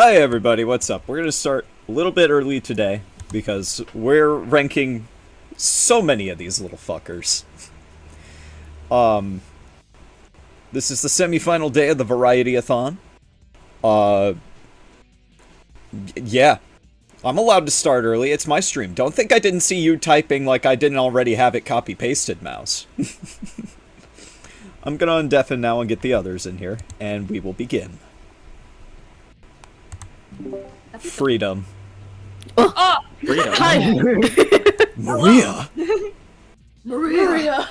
Hi everybody, what's up? We're gonna start a little bit early today because we're ranking so many of these little fuckers. This is the semi-final day of the Variety-a-thon. Yeah. I'm allowed to start early, it's my stream. Don't think I didn't see you typing like I didn't already have it copy-pasted, mouse. I'm gonna undeafen now and get the others in here, and we will begin. Freedom. Oh! Freedom. Hi! Maria! Maria!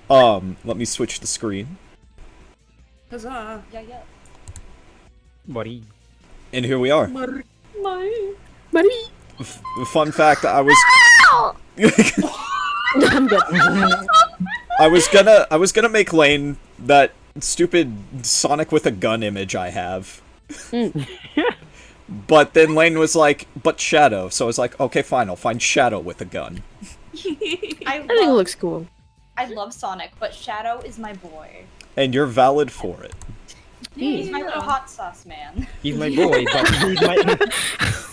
Let me switch the screen. Huzzah! Yeah. Buddy. And here we are. Marie! Fun fact, I was... I'm good. I was gonna make Lane that stupid Sonic with a gun image I have. But then Lane was like, but Shadow. So I was like, okay, fine, I'll find Shadow with a gun. I think it looks cool. I love Sonic, but Shadow is my boy. And you're valid for it. He's my little hot sauce man. He's my boy, but he's my...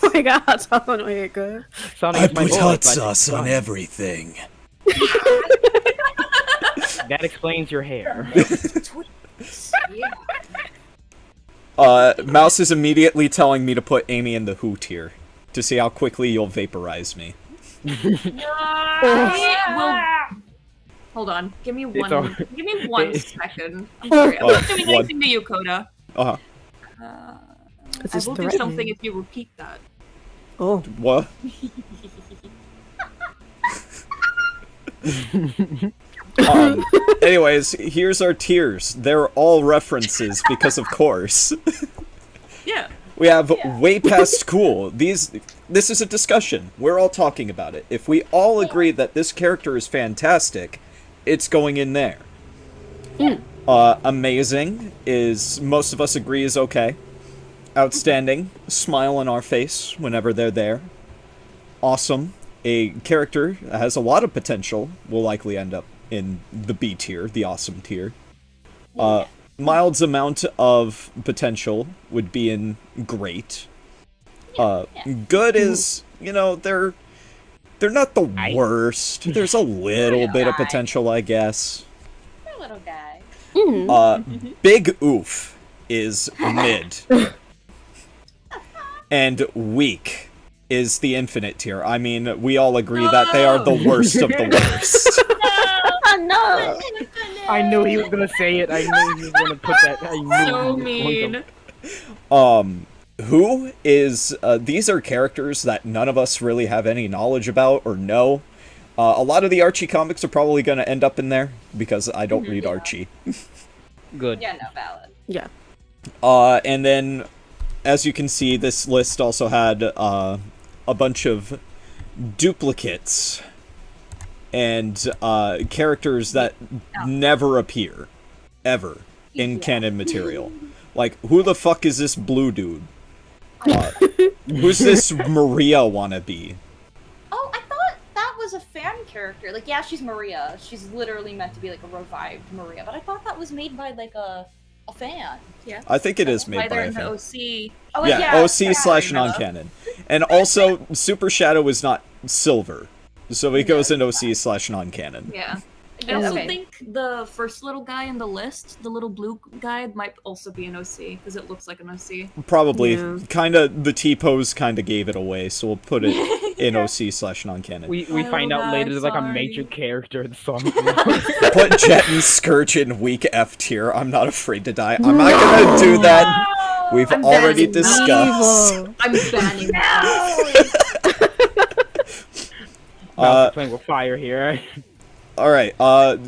Oh my god, someone okay, good. Sonic's my boy, but everything. that explains your hair. Mouse is immediately telling me to put Amy in the Who tier. To see how quickly you'll vaporize me. Hold on. Give me It's all- Give me 1 second. I'm sorry. I'm not doing what? anything to you, Coda. Uh-huh. This I is will do threatening. something if you repeat that. Oh. What? Anyways, here's our tiers. They're all references because of course. Yeah. We have way past cool. This is a discussion. We're all talking about it. If we all agree that this character is fantastic, it's going in there. Amazing is, most of us agree, is okay. Outstanding, smile on our face whenever they're there. Awesome, a character that has a lot of potential, will likely end up in the B tier, the awesome tier. Mild's amount of potential would be in great. Good is, you know, they're not the worst. There's a little bit of potential, I guess. Poor little guy. Big oof is mid. And weak is the infinite tier. I mean, we all agree that they are the worst of the worst. No! I knew he was gonna say it. I knew he was gonna put that. I knew So he was mean. going Who is, these are characters that none of us really have any knowledge about or know. A lot of the Archie comics are probably going to end up in there, because I don't read Archie. to. Good. Yeah, no, valid. Yeah. And then, as you can see, this list also had, a bunch of duplicates and, characters that never appear, ever, in canon material. Like, who the fuck is this blue dude? Who's this Maria wannabe? Oh, I thought that was a fan character. Like, yeah, she's Maria. She's literally meant to be like a revived Maria, but I thought that was made by like a fan. Yeah. I think it is made by Either a in the fan. OC. Oh, Yeah, OC / non-canon. And also, Super Shadow is not silver. So he goes in OC / non-canon. Yeah. I also Okay. think the first little guy in the list, the little blue guy, might also be an OC, because it looks like an OC. Probably, Yeah. kinda, the T-pose kinda gave it away, so we'll put it in OC / non-canon. We Oh, find out later there's like a sorry. major character in the song. Put Jet and Scourge in weak F tier. I'm not afraid to die. I'm not gonna do that. We've I'm already banning discussed. Evil. I'm banning that. Playing with fire here. Alright,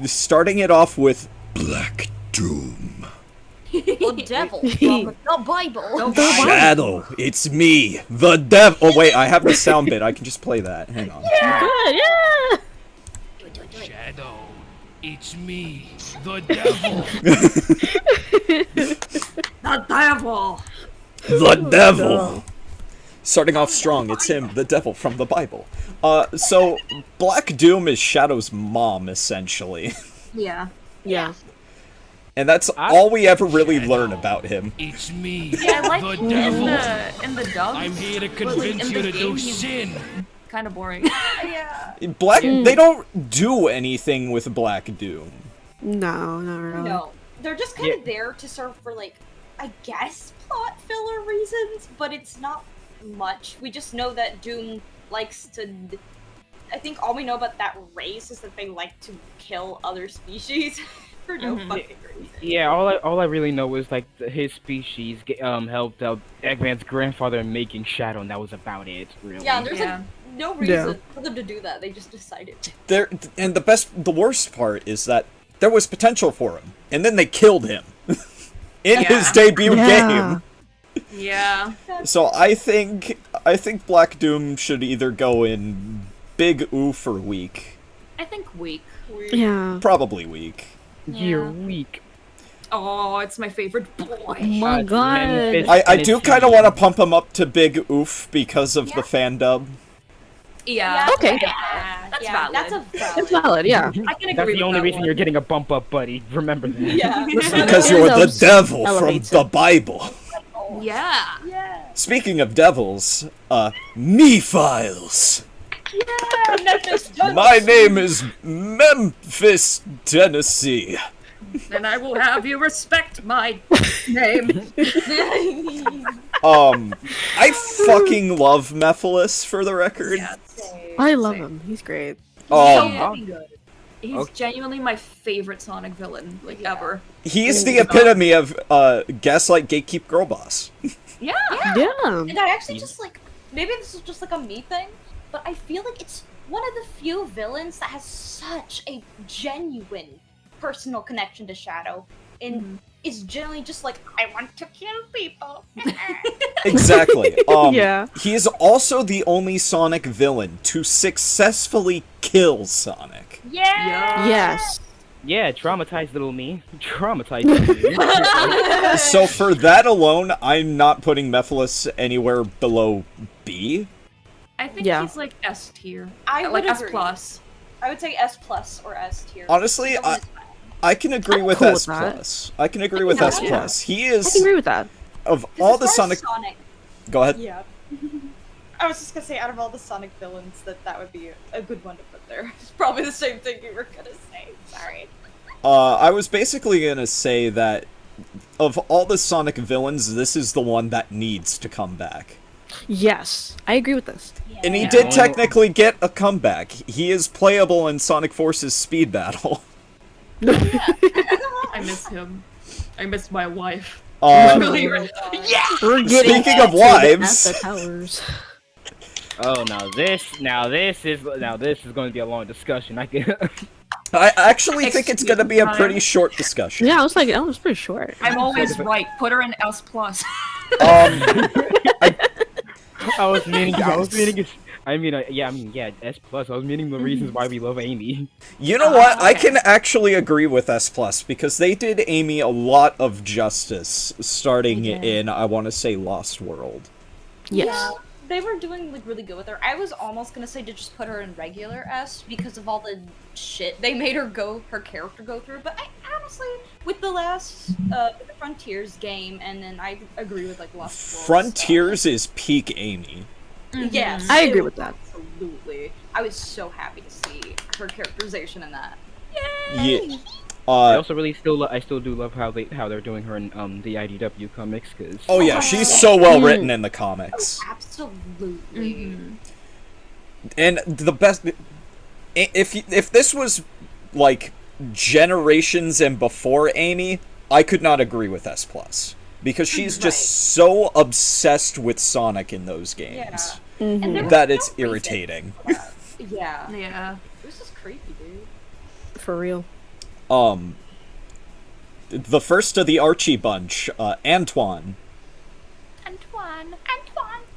starting it off with Black Doom. The devil from the Bible. Shadow, it's me, the devil. Oh wait, I have the sound bit. I can just play that. Hang on. Good, yeah! Shadow, it's me, the devil. The devil. The devil. Starting off strong, it's him, the devil from the Bible. So Black Doom is Shadow's mom, essentially. Yeah. Yeah. And that's all we ever really learn about him. It's me, Yeah, I like the in devil. in the dub. I'm here to but, like, convince in you the to do game, he's sin. kind of boring. Yeah. Black, they don't do anything with Black Doom. No, not really. No, they're just kind of there to serve for like, I guess, plot filler reasons, but it's not much. We just know that Doom likes to. I think all we know about that race is that they like to kill other species for no fucking reason. Yeah, all I really know is like his species helped out Eggman's grandfather in making Shadow, and that was about it. Really. Yeah, there's like no reason for them to do that. They just decided to. And the worst part is that there was potential for him, and then they killed him in his debut game. Yeah. So I think Black Doom should either go in big oof or weak. I think weak. Yeah. Probably weak. You're weak. Oh, it's my favorite boy. Oh my god. I do kind of want to pump him up to big oof because of the fan dub. Yeah. Okay. That's valid. That's a valid. It's valid, yeah. I can agree That's with the only that reason one. you're getting a bump up, buddy. Remember that. Yeah. Because you're the devil from elevates the it. Bible. Yeah. Yeah. Speaking of devils, Me-Files. Yeah. Memphis, My name is Memphis, Tennessee. and I will have you respect my name. I fucking love Mephiles, for the record. I love him. He's great. Fucking good. He's genuinely my favorite Sonic villain, like ever. He's the epitome of gaslight gatekeep girl boss. Yeah. Yeah. And I actually just like, maybe this is just like a me thing, but I feel like it's one of the few villains that has such a genuine personal connection to Shadow, and is generally just like, I want to kill people. Exactly. Yeah. He is also the only Sonic villain to successfully kill Sonic. Yeah. Yes. Yeah, traumatized little me. Traumatized little me. So for that alone, I'm not putting Mephiles anywhere below B. I think Yeah. he's like S tier. I like would S agree. plus. I would say S plus or S tier. Honestly, That one is fine. I can agree with cool with S that. plus. I can agree with S Yeah. plus. He I can is agree with that. of 'Cause all as the far as Sonic. Go ahead. Yeah. I was just gonna say, out of all the Sonic villains, that would be a good one to put there. It's probably the same thing you were gonna say. Sorry. I was basically gonna say that of all the Sonic villains, this is the one that needs to come back. Yes. I agree with this. And he Yeah. did technically get a comeback. He is playable in Sonic Force's Speed Battle. I miss him. I miss my wife. Um, Yeah. We're getting Speaking of to the wives- Asset Towers. Oh, now this is going to be a long discussion. I can. I actually think it's gonna be a Excuse pretty me. short discussion. Yeah, I was like, that was pretty short. I'm always right. Put her in S plus. I was meaning. Yeah, S plus. I was meaning the reasons why we love Amy. You know what? I okay. can actually agree with S plus because they did Amy a lot of justice starting in, I want to say, Lost World. Yes. They were doing like really good with her. I was almost gonna say to just put her in regular S because of all the shit they made her character go through. But I honestly, with the last the Frontiers game, and then I agree with like Lost World. Frontiers is peak Amy. Yes, I agree it with that. Absolutely. I was so happy to see her characterization in that. Yeah. I also really I still do love how they're doing her in the IDW comics because. Oh yeah, she's so well written in the comics. Absolutely. And the best, if this was like generations and before Amy, I could not agree with S plus because she's just so obsessed with Sonic in those games And that it's irritating. Yeah. Yeah. This is creepy, dude. For real. The first of the Archie bunch, Antoine. Antoine.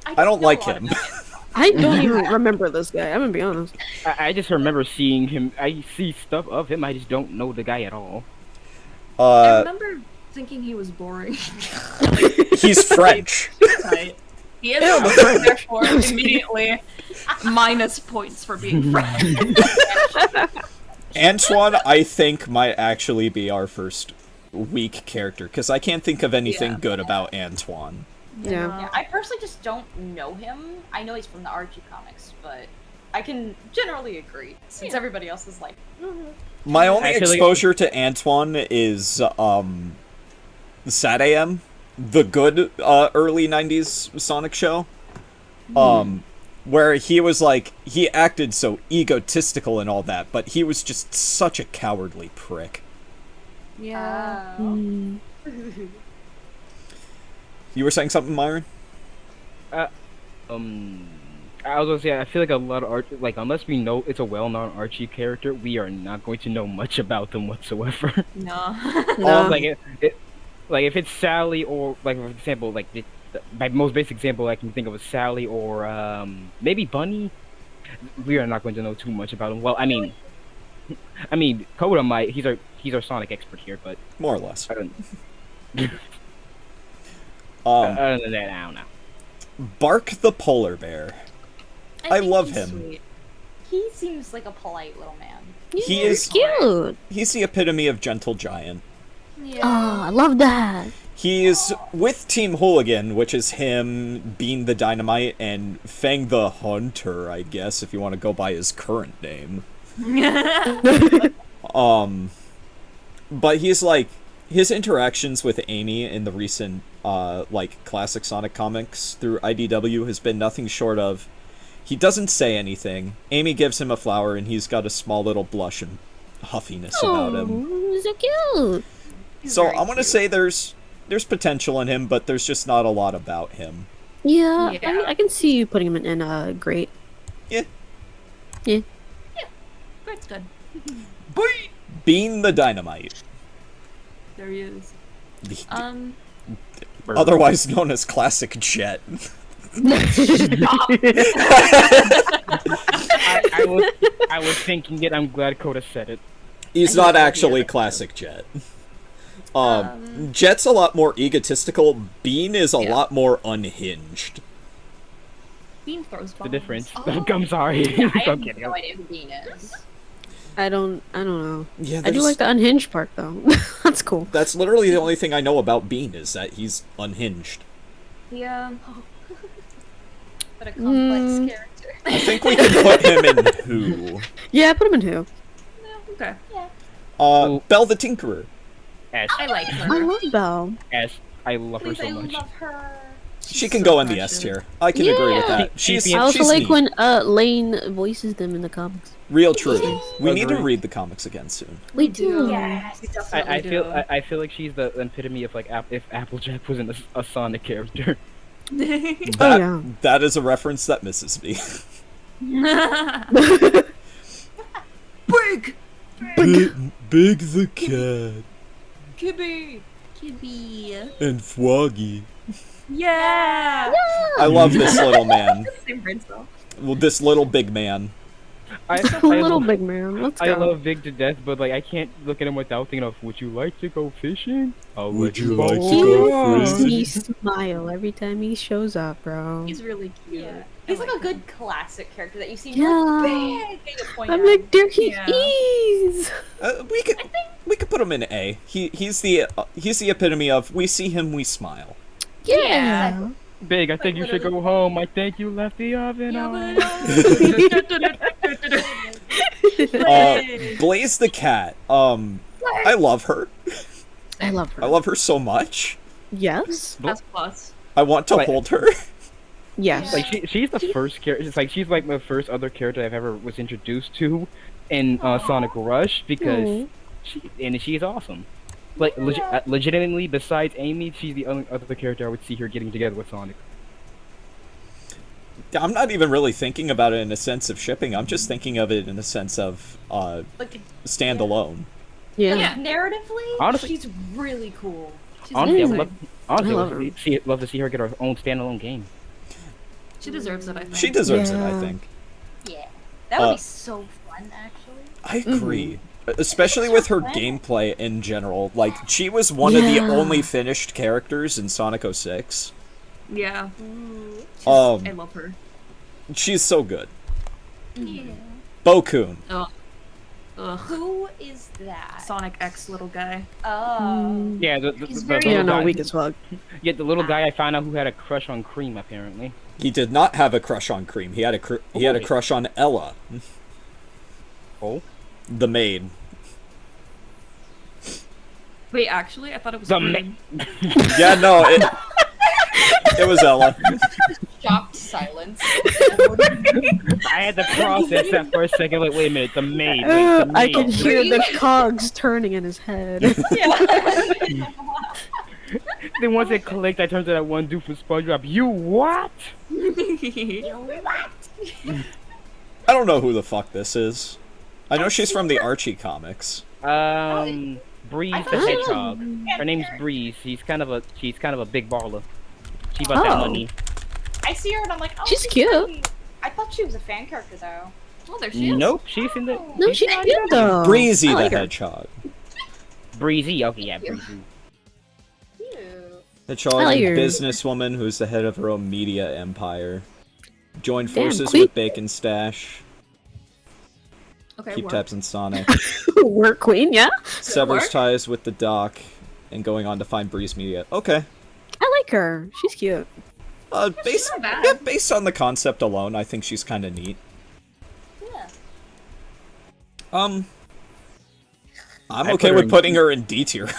I don't know like a lot him. about it. I don't even remember this guy. I'm gonna be honest. I just remember seeing him. I see stuff of him. I just don't know the guy at all. I remember thinking he was boring. He's French. Right. He is therefore immediately minus points for being French. Antoine, I think, might actually be our first weak character, because I can't think of anything Yeah. good about Antoine. Yeah. Yeah, I personally just don't know him. I know he's from the Archie comics, but I can generally agree since everybody else is like, My only I feel like- exposure to Antoine is Sad AM, the good early 90s Sonic show. Where he was like, he acted so egotistical and all that, but he was just such a cowardly prick. Yeah. Mm. You were saying something, Myron? I was gonna say, I feel like a lot of like, unless we know it's a well-known Archie character, we are not going to know much about them whatsoever. No. No. Like like if it's Sally, or like for example, like my most basic example I can think of is Sally, or maybe Bunny. We are not going to know too much about them. Well, I mean, Coda might. He's our Sonic expert here, but More or less. I don't. Um, Other than that, I don't know. Bark the polar bear. I think love he's him. sweet. he seems like a polite little man. He is. Cute. He's the epitome of gentle giant. Yeah. Oh, I love that. He's with Team Hooligan, which is him, Bean the Dynamite, and Fang the Hunter, I guess, if you want to go by his current name. But he's like, his interactions with Amy in the recent, like, classic Sonic comics through IDW has been nothing short of, he doesn't say anything, Amy gives him a flower, and he's got a small little blush and huffiness about him. Oh, so cute. So I'm gonna say there's potential in him, but there's just not a lot about him. Yeah, Yeah. I can see you putting him in a great. Yeah. Yeah. That's good. Bean the Dynamite, There he is. the- Um. otherwise known as Classic Jet. I was thinking it. I'm glad Coda said it. He's not actually Classic Jet. Jet's a lot more egotistical. Bean is a Yeah. lot more unhinged. Bean throws The bombs. difference. Oh. I'm sorry. Yeah, I I'm have kidding. no idea who Bean is. I don't know. Yeah, I do like the unhinged part though. That's cool. That's literally the only thing I know about Bean is that he's unhinged. Yeah. What a complex character. I think we can put him in who? Yeah, put him in who? Okay. Belle the Tinkerer. S. I like I her. love Belle. S. I love her Please, so I much. love her. She can go in the S tier. I can agree with that. She's She's the- I also she's like neat. when Lane voices them in the comics. Real true. We need to Agreed. read the comics again soon. We do. Yes. I feel like she's the epitome of like if Applejack was in a Sonic character. That, Oh yeah. that is a reference that misses me. Big Big the cat Kibby. Kibby. and Froggy. Yeah. I love this little man. Same brain cell. Well, this little big man. I Little love, big man. Let's I go. love Big to death, but like I can't look at him without thinking of, would you like to go fishing? I'll Would let you go. like to He go makes fishing? me smile every time he shows up, bro. He's really cute. Yeah. I He's like a him. good classic character that you see Yeah. big thing to point I'm out. like, there he Yeah. is. We could put him in A. He's the epitome of we see him, we smile. Yeah. Big, I think you should go home. I think you left the oven on. Blaze the cat. I love her. I love her. I love her so much. Yes. That's plus. I want to Like- hold her. Yes. Like she's the first character. It's like she's like the first other character I've ever was introduced to in Sonic Rush because she's awesome. Like legitimately, besides Amy, she's the only other character I would see her getting together with Sonic. I'm not even really thinking about it in a sense of shipping. I'm just thinking of it in a sense of Like, standalone. Yeah. Yeah. narratively, Honestly- she's really cool. She's Honestly, amazing. I would love love to see her get her own standalone game. She deserves it, I think. She deserves it, I Yeah. think. Yeah. That would Uh, be so fun, actually. I agree. Especially with her gameplay in general. Like, she was one of the Yeah. only finished characters in Sonic 06. Yeah. I love her. She's so good. Yeah. Bo-kun. Oh, Ugh. Who is that? Sonic X little guy. Oh. Yeah, the He's the very- little Yeah, no, guy. weak as fuck. Yeah, the little guy I found out who had a crush on Cream apparently. He did not have a crush on Cream. He had a crush on Ella, Oh, the maid. Wait, actually, I thought it was The Cream. Yeah, no, it was Ella. Shocked silence. I had to process that for a second. Like, wait a minute, the maid. Wait, the I maid. can hear the cogs turning in his head. Then once it clicked, I turned to that one dude from SpongeBob. You what? I don't know who the fuck this is. I know she's from the Archie comics. Breeze I the thought she was Hedgehog. Her name's Breeze. She's kind of a big baller. She about that Oh. money. I see her and I'm like, oh, She's cute. pretty. I thought she was a fan character though. Oh, there she is. Nope, she's in the No, she's cute though. Breezy I like the her. Hedgehog. Breezy. Okay, yeah, Breezy. Cute. Hedgehog, I like her. businesswoman who's the head of her own media empire. Joined Damn, forces Queen. with Bacon Stash. Okay, Keep work. tabs on Sonic. Work queen, yeah. Severs work. ties with the Doc. And going on to find Breeze Media. Okay. I like her. She's cute. Based, not bad. yeah, based on the concept alone, I think she's kind of neat. Yeah. I'm I okay put her with in putting her in D tier.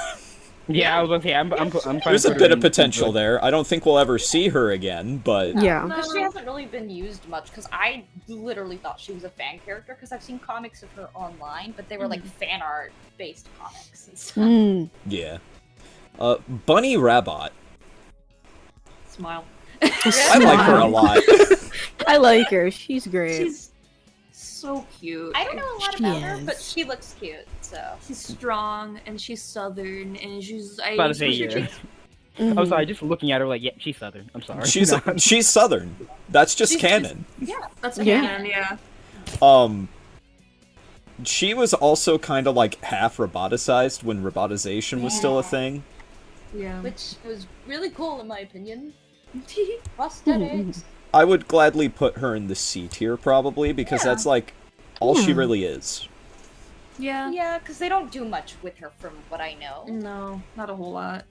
Yeah, I was gonna say I'm trying There's to a put bit her of in- potential there. I don't think we'll ever see her again, but Yeah. Because she hasn't really been used much. Because I literally thought she was a fan character. Because I've seen comics of her online, but they were like fan art based comics and stuff. Mm. yeah. Bunny Rabbit. Smile. I like her a lot. I like her. She's great. She's so cute. I don't know a lot She about her, but is. she looks cute. So She's strong and she's southern and I About to say, especially yeah. cheeks- Mhm. I'm sorry, just looking at her like, yeah, she's Southern. I'm sorry. She's Southern. That's just She's- canon. That's Yeah. canon, yeah. She was also kind of like half roboticized when robotization was still a Yeah. thing. Yeah. Which was really cool in my opinion. Prosthetics. I would gladly put her in the C tier probably because that's like all she Yeah. really is. Yeah. yeah, because they don't do much with her from what I know. No, not a whole lot.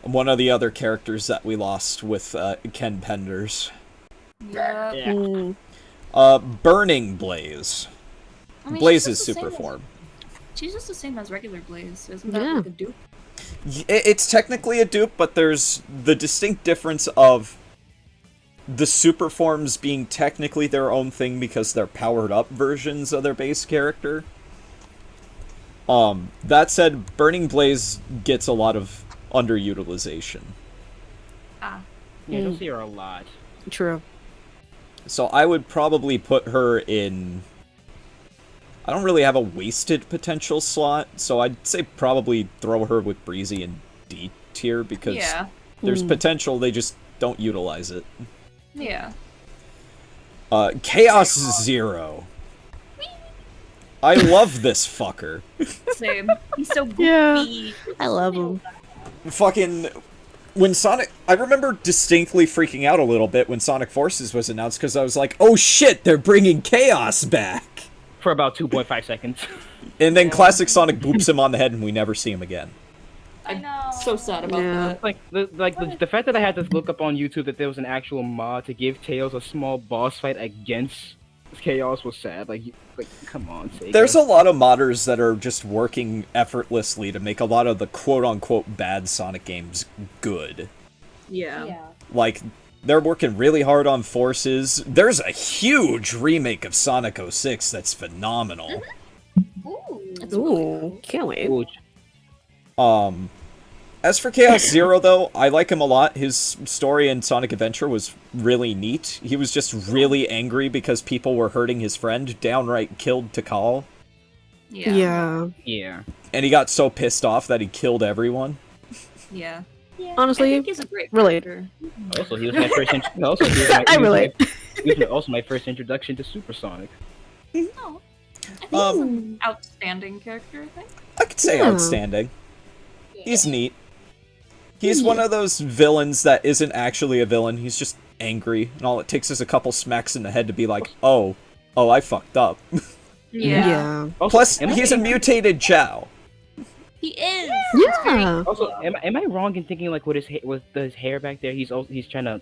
One of the other characters that we lost with Ken Penders. Yeah. Yeah. Mm. Burning Blaze. I mean, Blaze's she's just the super same form. She's just the same as regular Blaze. Isn't that Yeah. like a dupe? It's technically a dupe, but there's the distinct difference of the super forms being technically their own thing because they're powered up versions of their base character. That said, Burning Blaze gets a lot of underutilization. Ah. Yeah, you'll see her a lot. True. So I would probably put her in... I don't really have a wasted potential slot, so I'd say probably throw her with Breezy in D tier because Yeah. there's potential, they just don't utilize it. Yeah. Chaos Zero. I love this fucker. Same. He's so goofy. Yeah. I love him. Fucking... When Sonic... I remember distinctly freaking out a little bit when Sonic Forces was announced because I was like, oh shit, they're bringing Chaos back! For about 2.5 seconds. And then classic Sonic boops him on the head and we never see him again. I know. So sad about Yeah. that. Like the fact that I had to look up on YouTube that there was an actual mod to give Tails a small boss fight against Chaos was sad. Like come on, Sega. There's a lot of modders that are just working effortlessly to make a lot of the quote-unquote bad Sonic games good. Yeah. Yeah. Like, they're working really hard on Forces. There's a huge remake of Sonic 06 that's phenomenal. Ooh. Ooh, can't wait. Ooh, As for Chaos Zero, though, I like him a lot. His story in Sonic Adventure was really neat. He was just really angry because people were hurting his friend, downright killed Tikal. Yeah. Yeah. yeah. And he got so pissed off that he killed everyone. Yeah. I Honestly, think he's a great relate. character. Also, he was my first. Also, he was my, I relate. He was also my first introduction to Super Sonic. Oh. I think he's Um, an outstanding character, I think. I could say Yeah. outstanding. He's neat. He's one of those villains that isn't actually a villain. He's just angry, and all it takes is a couple smacks in the head to be like, oh, I fucked up. Yeah. Also, Plus, am I- he's a mutated Chow. He is. Yeah. Also, am I wrong in thinking like with his hair back there? He's trying to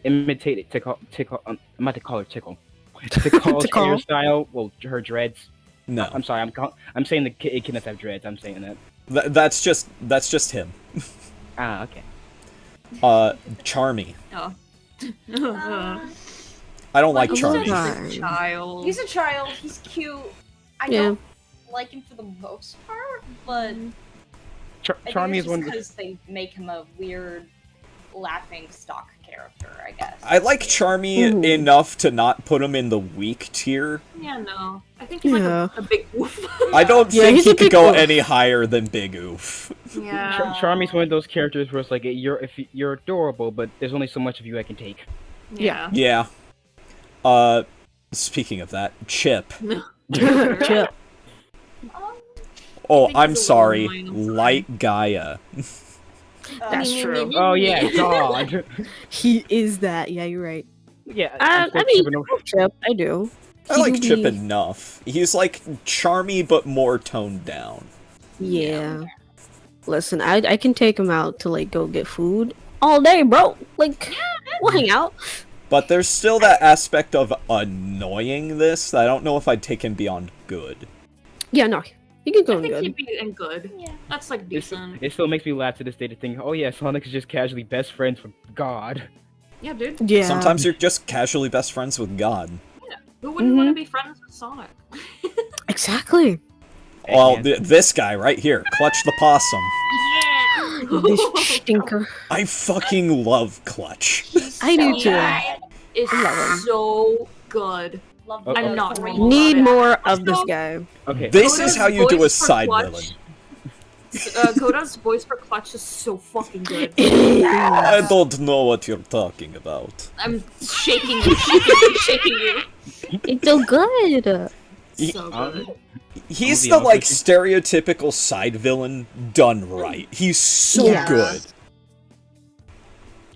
imitate it. I'm about to call her Tickle. Tickle's Tickle. hairstyle. Well, her dreads. No, I'm sorry. I'm saying the kid cannot have dreads. I'm saying that. that's just him. Ah, okay. Charmy. Oh. I don't like He's Charmy. just a child. He's a child. He's cute. I Yeah. don't like him for the most part, but I think Charmy it's is one. just because they make him a weird, laughing stock character. I guess. I like Charmy Ooh. enough to not put him in the weak tier. Yeah, no. I think he's like a big wolf. I don't Yeah, think he's he a could big go wolf. any higher than Big Oof. Yeah. Charmy's one of those characters where it's like you're adorable, but there's only so much of you I can take. Yeah. Yeah. Speaking of that, Chip. Chip. Oh, think I'm he's a sorry. little annoying, I'm sorry. Light Gaia. That's true. Oh yeah, God. He is that. Yeah, you're right. Yeah. I I'm still mean, tripping over- Chip, I do. I He like do Chip be- enough. He's like Charmy but more toned down. Yeah. Listen, I can take him out to like go get food all day, bro. Like, we'll hang out. But there's still that aspect of annoying this that I don't know if I'd take him beyond good. Yeah, no, he can go I in think good. he'd be in good. Yeah. That's like It decent. still makes me laugh to this day to think, oh yeah, Sonic is just casually best friends with God. Yeah, dude. Yeah. Sometimes you're just casually best friends with God. Who wouldn't want to be friends with Sonic? Exactly. Well, man. this guy right here, Clutch the Possum. Yeah. This stinker. I fucking love Clutch. I do too. Is love him. so good. Love Oh, the I'm not green wrong. Need one. more of this guy. Okay. This Coda's is how you do a voice for side Clutch. villain. Koda's voice for Clutch is so fucking good. I don't know what you're talking about. I'm shaking you, shaking you, shaking you. It's so good. So good. He's Movie the like opposite. stereotypical side villain done right. He's so Yeah. good.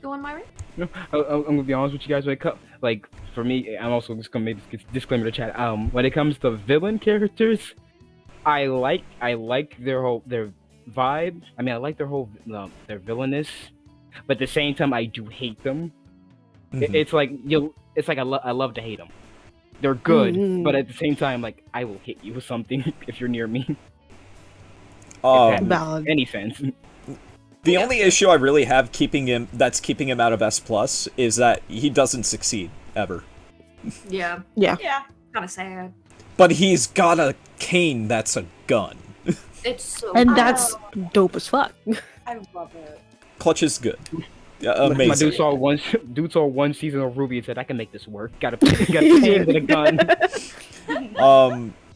Go on, Myra. No, I'm gonna be honest with you guys. When it comes, like, for me, I'm also just gonna make this disclaimer to chat. When it comes to villain characters, I like their vibe. I mean, I like their villainous, but at the same time, I do hate them. Mhm. It's like I love to hate them. They're good, Mhm. but at the same time, like, I will hit you with something if you're near me. Valid. Any sense? The only issue I really have keeping him out of S plus is that he doesn't succeed ever. Yeah, Yeah. kind of sad. But he's got a cane that's a gun. It's so And good. that's dope as fuck. I love it. Clutch is good. Yeah, My amazing. dude saw one season of Ruby and said, "I can make this work. Got a cane with a gun."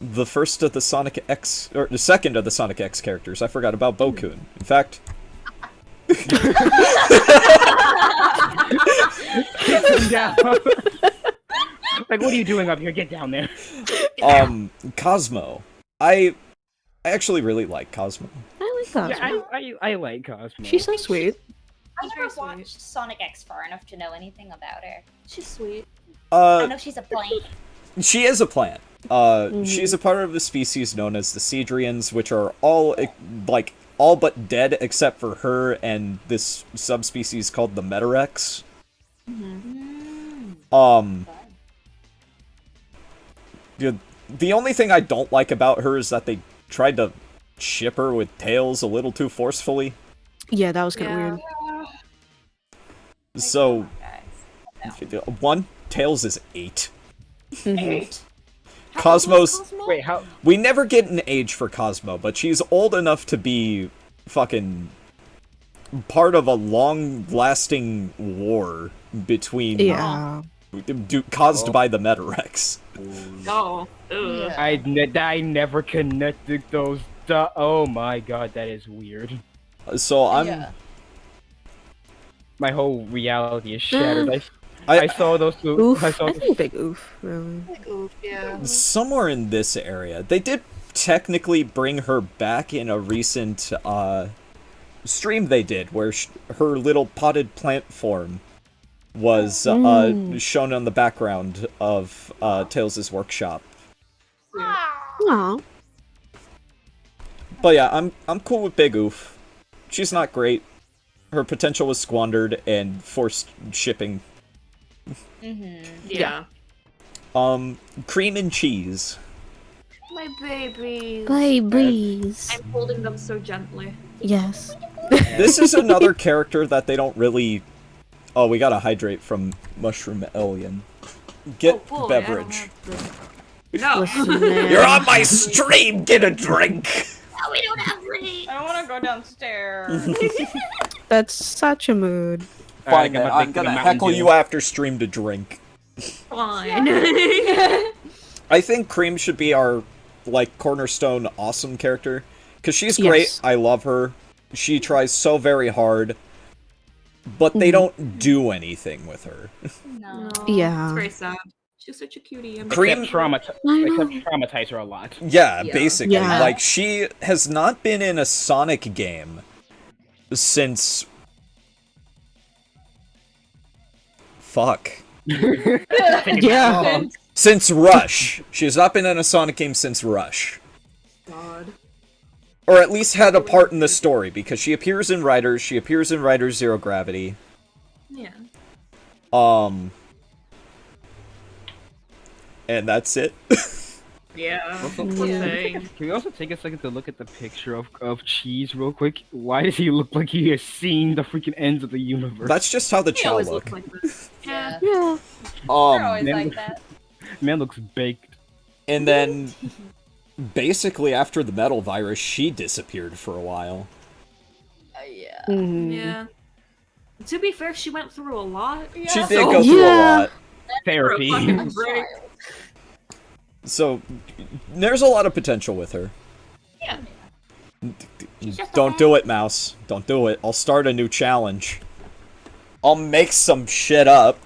The first of the Sonic X, or the second of the Sonic X characters, I forgot about Bokun. In fact, Down. Like, what are you doing up here? Get down there. Cosmo. I actually really like Cosmo. I like Cosmo. Yeah, I like Cosmo. She's so sweet. I She's never very sweet. watched Sonic X far enough to know anything about her. She's sweet. I know she's a plant. She is a plant. She's a part of the species known as the Cedrians, which are all all but dead except for her and this subspecies called the Metarex. The only thing I don't like about her is that they tried to ship her with Tails a little too forcefully. Yeah, that was kind of Yeah. weird. So, one, Tails is 8. Eight. Cosmo's... Wait, how? We never get an age for Cosmo, but she's old enough to be fucking part of a long-lasting war between Yeah. caused by the Metarex. Oh. Ugh. I never connected those. Oh my god, that is weird. So I'm Yeah. My whole reality is shattered. I I, saw those two. Oof. I saw. I think big oof. Really. Oof, yeah. somewhere in this area. They did technically bring her back in a recent stream they did, where her little potted plant form was shown on the background of Tails' workshop. Aw. But yeah, I'm cool with Big Oof. She's not great. Her potential was squandered and forced shipping. Yeah. Cream and cheese. My babies. Babies. I'm holding them so gently. Yes. This is another character that they don't really... Oh, we gotta hydrate from Mushroom Alien. Get Oh, boy, beverage. No. Listen, man. You're on my stream! Get a drink! We don't have money. I don't want to go downstairs. That's such a mood. Fine, Alright, man, I'm gonna Mountain heckle Dew. you after stream to drink. Fine. I think Cream should be our, like, cornerstone awesome character. Because she's great, Yes. I love her. She tries so very hard. But they don't do anything with her. No. Yeah. It's very sad. She's such a cutie. I'm Cream- Except traumatize her a lot. Yeah, Yeah. basically. Yeah. Like, she has not been in a Sonic game since... Fuck. Yeah. Since Rush. She has not been in a Sonic game since Rush. God. Or at least had a part in the story, because she appears in Riders, she appears in Riders Zero Gravity. Yeah. And that's it. Yeah. Also, Poor Yeah. thing. Can we also take a second to look at the picture of Cheese real quick? Why does he look like he has seen the freaking ends of the universe? That's just how the They Chow always look. look like this. Yeah. Yeah. They're always then- like that. Man looks baked. And then, basically after the metal virus, she disappeared for a while. Yeah. Mhm. Yeah. To be fair, she went through a lot. Yeah. She did So- go through a Yeah. lot. Therapy. For a fucking break. So, there's a lot of potential with her. Yeah. just a Don't do it, Mouse. Don't do it. I'll start a new challenge. I'll make some shit up.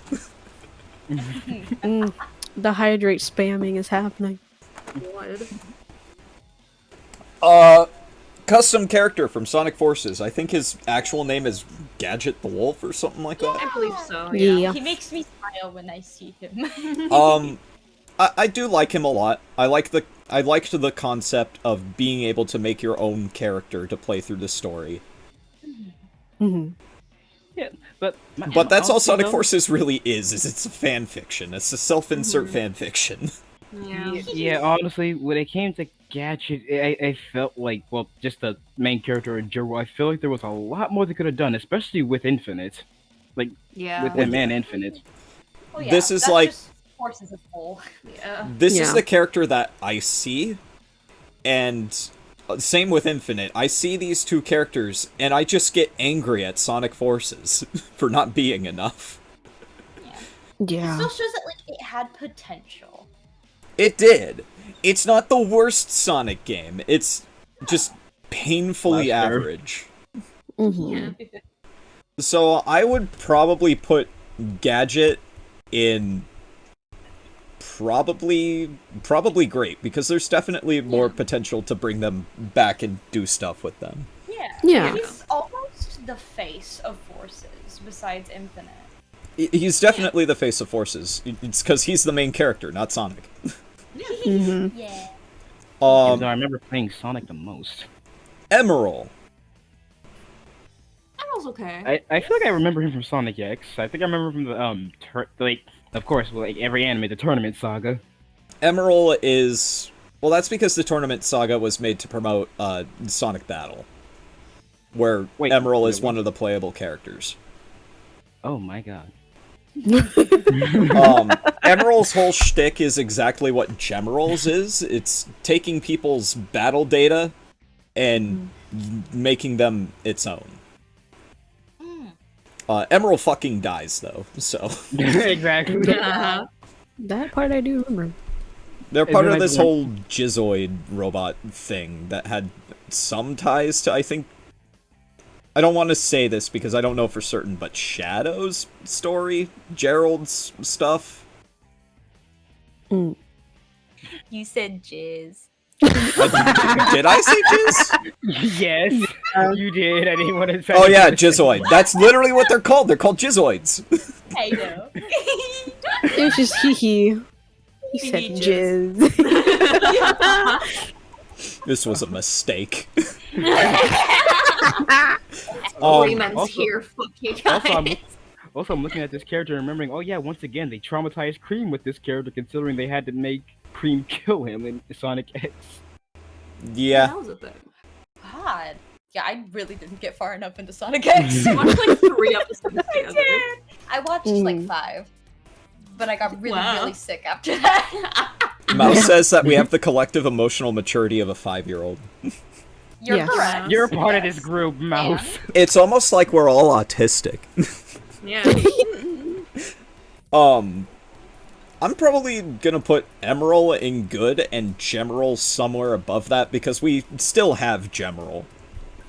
The hydrate spamming is happening. What? Custom character from Sonic Forces. I think his actual name is Gadget the Wolf or something like that. I believe so. Yeah. Yeah. He makes me smile when I see him. I do like him a lot. I liked the concept of being able to make your own character to play through the story. Hmm. Yeah, but But that's all honestly, Sonic though, Forces really is it's a fan fiction. It's a self-insert fan fiction. Yeah. Yeah, honestly, when it came to Gadget, I felt like, well, just the main character in general, I feel like there was a lot more they could have done, especially with Infinite. Yeah. With them and Infinite. Oh, yeah, This is that's like- just Forces as a whole. Yeah. This is Yeah. the character that I see, and same with Infinite. I see these two characters, and I just get angry at Sonic Forces for not being enough. It Yeah. still shows that like it had potential. It did. It's not the worst Sonic game. It's just painfully Last year. average. Hmm. So I would probably put Gadget in probably great, because there's definitely more potential to bring them back and do stuff with them. Yeah. Yeah. He's almost the face of Forces besides Infinite. He's definitely the face of Forces. It's because he's the main character, not Sonic. Hmm. Yeah. Even though I remember playing Sonic the most. Emerald. That was okay. I feel like I remember him from Sonic X. I think I remember from the of course, like every anime, the Tournament Saga. Emerald is... Well, that's because the Tournament Saga was made to promote Sonic Battle, where Wait, Emerald is wait. one of the playable characters. Oh my god. Emerald's whole shtick is exactly what Gemerald's is. It's taking people's battle data and making them its own. Emerald fucking dies, though, so... Exactly. Uh-huh. That part I do remember. They're And part then of I this went- whole Jizoid robot thing that had some ties to, I think... I don't want to say this because I don't know for certain, but Shadow's story? Gerald's stuff? Mm. You said jizz. Did I say Jiz? Yes, you did. I didn't want to say. Oh yeah, Jizoid. That's literally what they're called. They're called Jizoids. I know. It was just hee hee. He said Hee hee jizz. This was a mistake. Raymond's also- here, fuck you Also, guys. I'm looking at this character and remembering, oh yeah, once again, they traumatized Cream with this character considering they had to make Cream kill him in Sonic X. Yeah. That was a thing. God. Yeah, I really didn't get far enough into Sonic X. I watched like 3 episodes I together. did. I watched like 5, but I got really, Wow. really sick after that. Mouse says that we have the collective emotional maturity of a 5-year-old. You're Yes. correct. You're a part of Yes. this group, Mouse. It's almost like we're all autistic. Yeah. I'm probably gonna put Emerald in good and Gemerald somewhere above that because we still have Gemerald.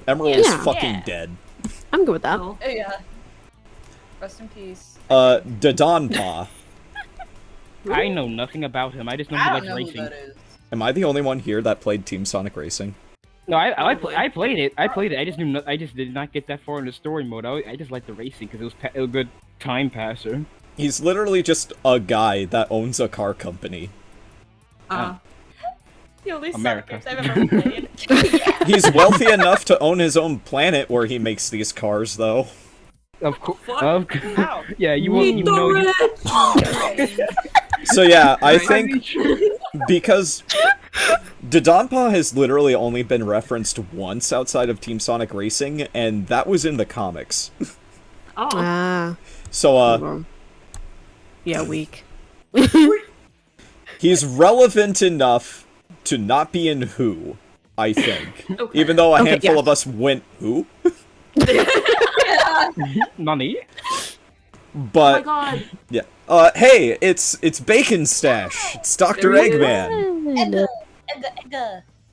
Emerald is Yeah. fucking Yeah. dead. I'm good with that. Oh. Oh, yeah. Rest in peace. Dodonpa. I know nothing about him. I just know he I likes don't know racing. who that is. Am I the only one here that played Team Sonic Racing? No, I played it. I played it. I just knew. I just did not get that far into story mode. I just liked the racing because it was a good time passer. He's literally just a guy that owns a car company. The only America. Sonic games I've ever played. He's wealthy enough to own his own planet where he makes these cars, though. Of course. Fuck. Wow. Yeah, you won't even know. So yeah, I Right. think because Dodonpa has literally only been referenced once outside of Team Sonic Racing, and that was in the comics. Oh. Ah. So, Yeah, weak. he's relevant enough to not be in Who, I think. Okay. Even though a Okay, handful yes. of us went Who. Nani? Oh my But, god. yeah. Hey, it's Bacon Stash. It's Dr. There he is.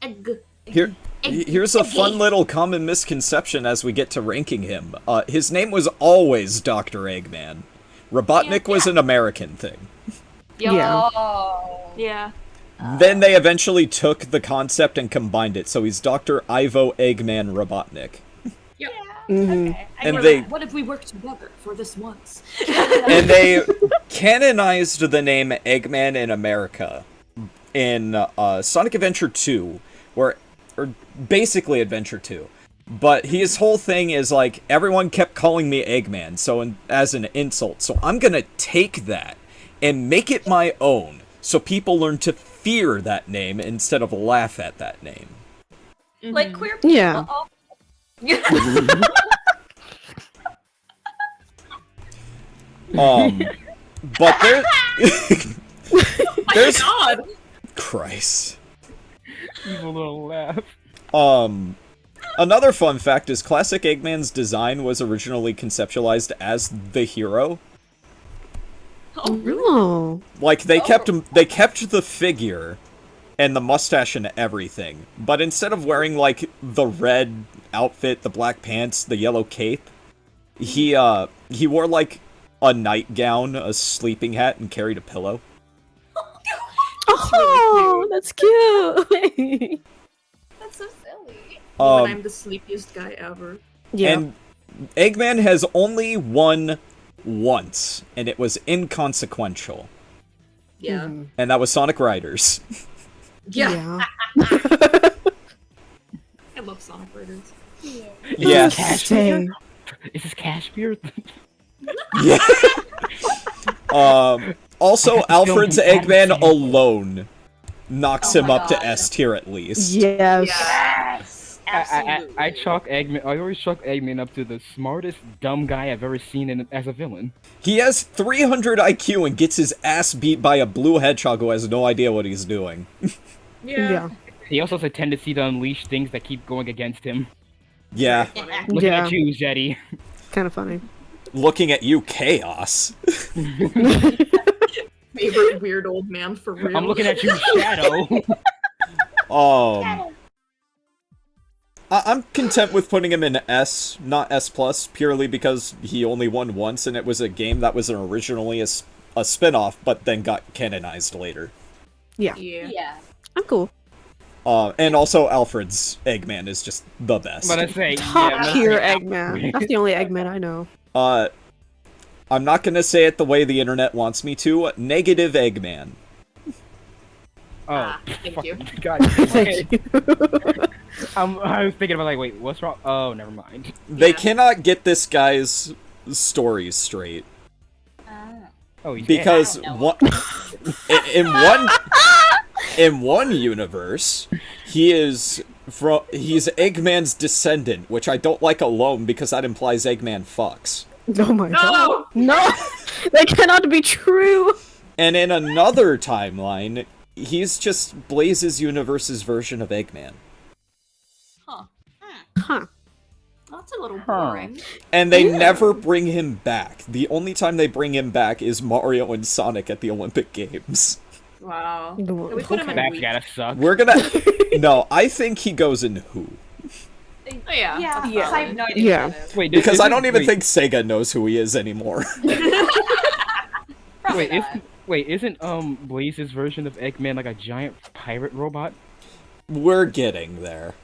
Eggman. Egg. Here's a fun little common misconception as we get to ranking him. His name was always Dr. Eggman. Robotnik was an American thing. Yeah. Oh. Yeah. Then they eventually took the concept and combined it, so he's Dr. Ivo Eggman Robotnik. Mhm. Okay. I And get they- it. What if we work together for this once? And they canonized the name Eggman in America in Sonic Adventure 2, or basically Adventure 2. But his whole thing is like, everyone kept calling me Eggman, so as an insult. So I'm gonna take that and make it my own, so people learn to fear that name instead of laugh at that name. Like queer people. Yeah. all- But there's God. Christ. Evil little laugh. Another fun fact is Classic Eggman's design was originally conceptualized as the hero. Oh, really? Oh. Like they kept the figure and the mustache and everything, but instead of wearing like the red outfit, the black pants, the yellow cape, he wore like a nightgown, a sleeping hat, and carried a pillow. Oh, that's cute. That's so silly. When I'm the sleepiest guy ever. Yeah. And Eggman has only won once, and it was inconsequential. Yeah. Mhm. And that was Sonic Riders. Yeah. Yeah. I love Sonic Riders. Yes. Same. Is this Cashmere? Yeah. Also, Alfred's film Eggman Fantasy. alone knocks Oh him my up to God. S tier at least. Yes. Yes. Absolutely. I chalk Eggman. I always chalk Eggman up to the smartest dumb guy I've ever seen as a villain. He has 300 IQ and gets his ass beat by a blue hedgehog who has no idea what he's doing. Yeah. He also has a tendency to unleash things that keep going against him. Yeah. Looking Yeah. at you, Jetty. Kind of funny. Looking at you, Chaos. Favorite weird old man for real. I'm looking at you, Shadow. I'm content with putting him in S, not S+, purely because he only won once, and it was a game that was originally a spin-off, but then got canonized later. Yeah. Yeah. Yeah. I'm cool. And also Alfred's Eggman is just the best. But I say, Top yeah, tier nothing- Eggman. That's the only Eggman I know. I'm not gonna say it the way the internet wants me to. Negative Eggman. Thank you. God, Thank you. I was thinking about like, wait, what's wrong? Oh, never mind. They Yeah. cannot get this guy's stories straight Oh, he's because I don't one, in one universe, he's Eggman's descendant, which I don't like alone because that implies Eggman fucks. Oh my god. No! No! That cannot be true! And in another timeline, he's just Blaze's universe's version of Eggman. Huh. That's a little Huh. boring. And they never bring him back. The only time they bring him back is Mario and Sonic at the Olympic Games. Wow. The- Can we put him in That's weak? gotta suck. We're gonna... No, I think he goes in Who. Oh, yeah. Yeah, that's I have valid. no idea. Yeah. What that is. Wait, Because I isn't- don't even wait, think Sega knows who he is anymore. Probably Wait, not. isn't Blaze's version of Eggman like a giant pirate robot? We're getting there.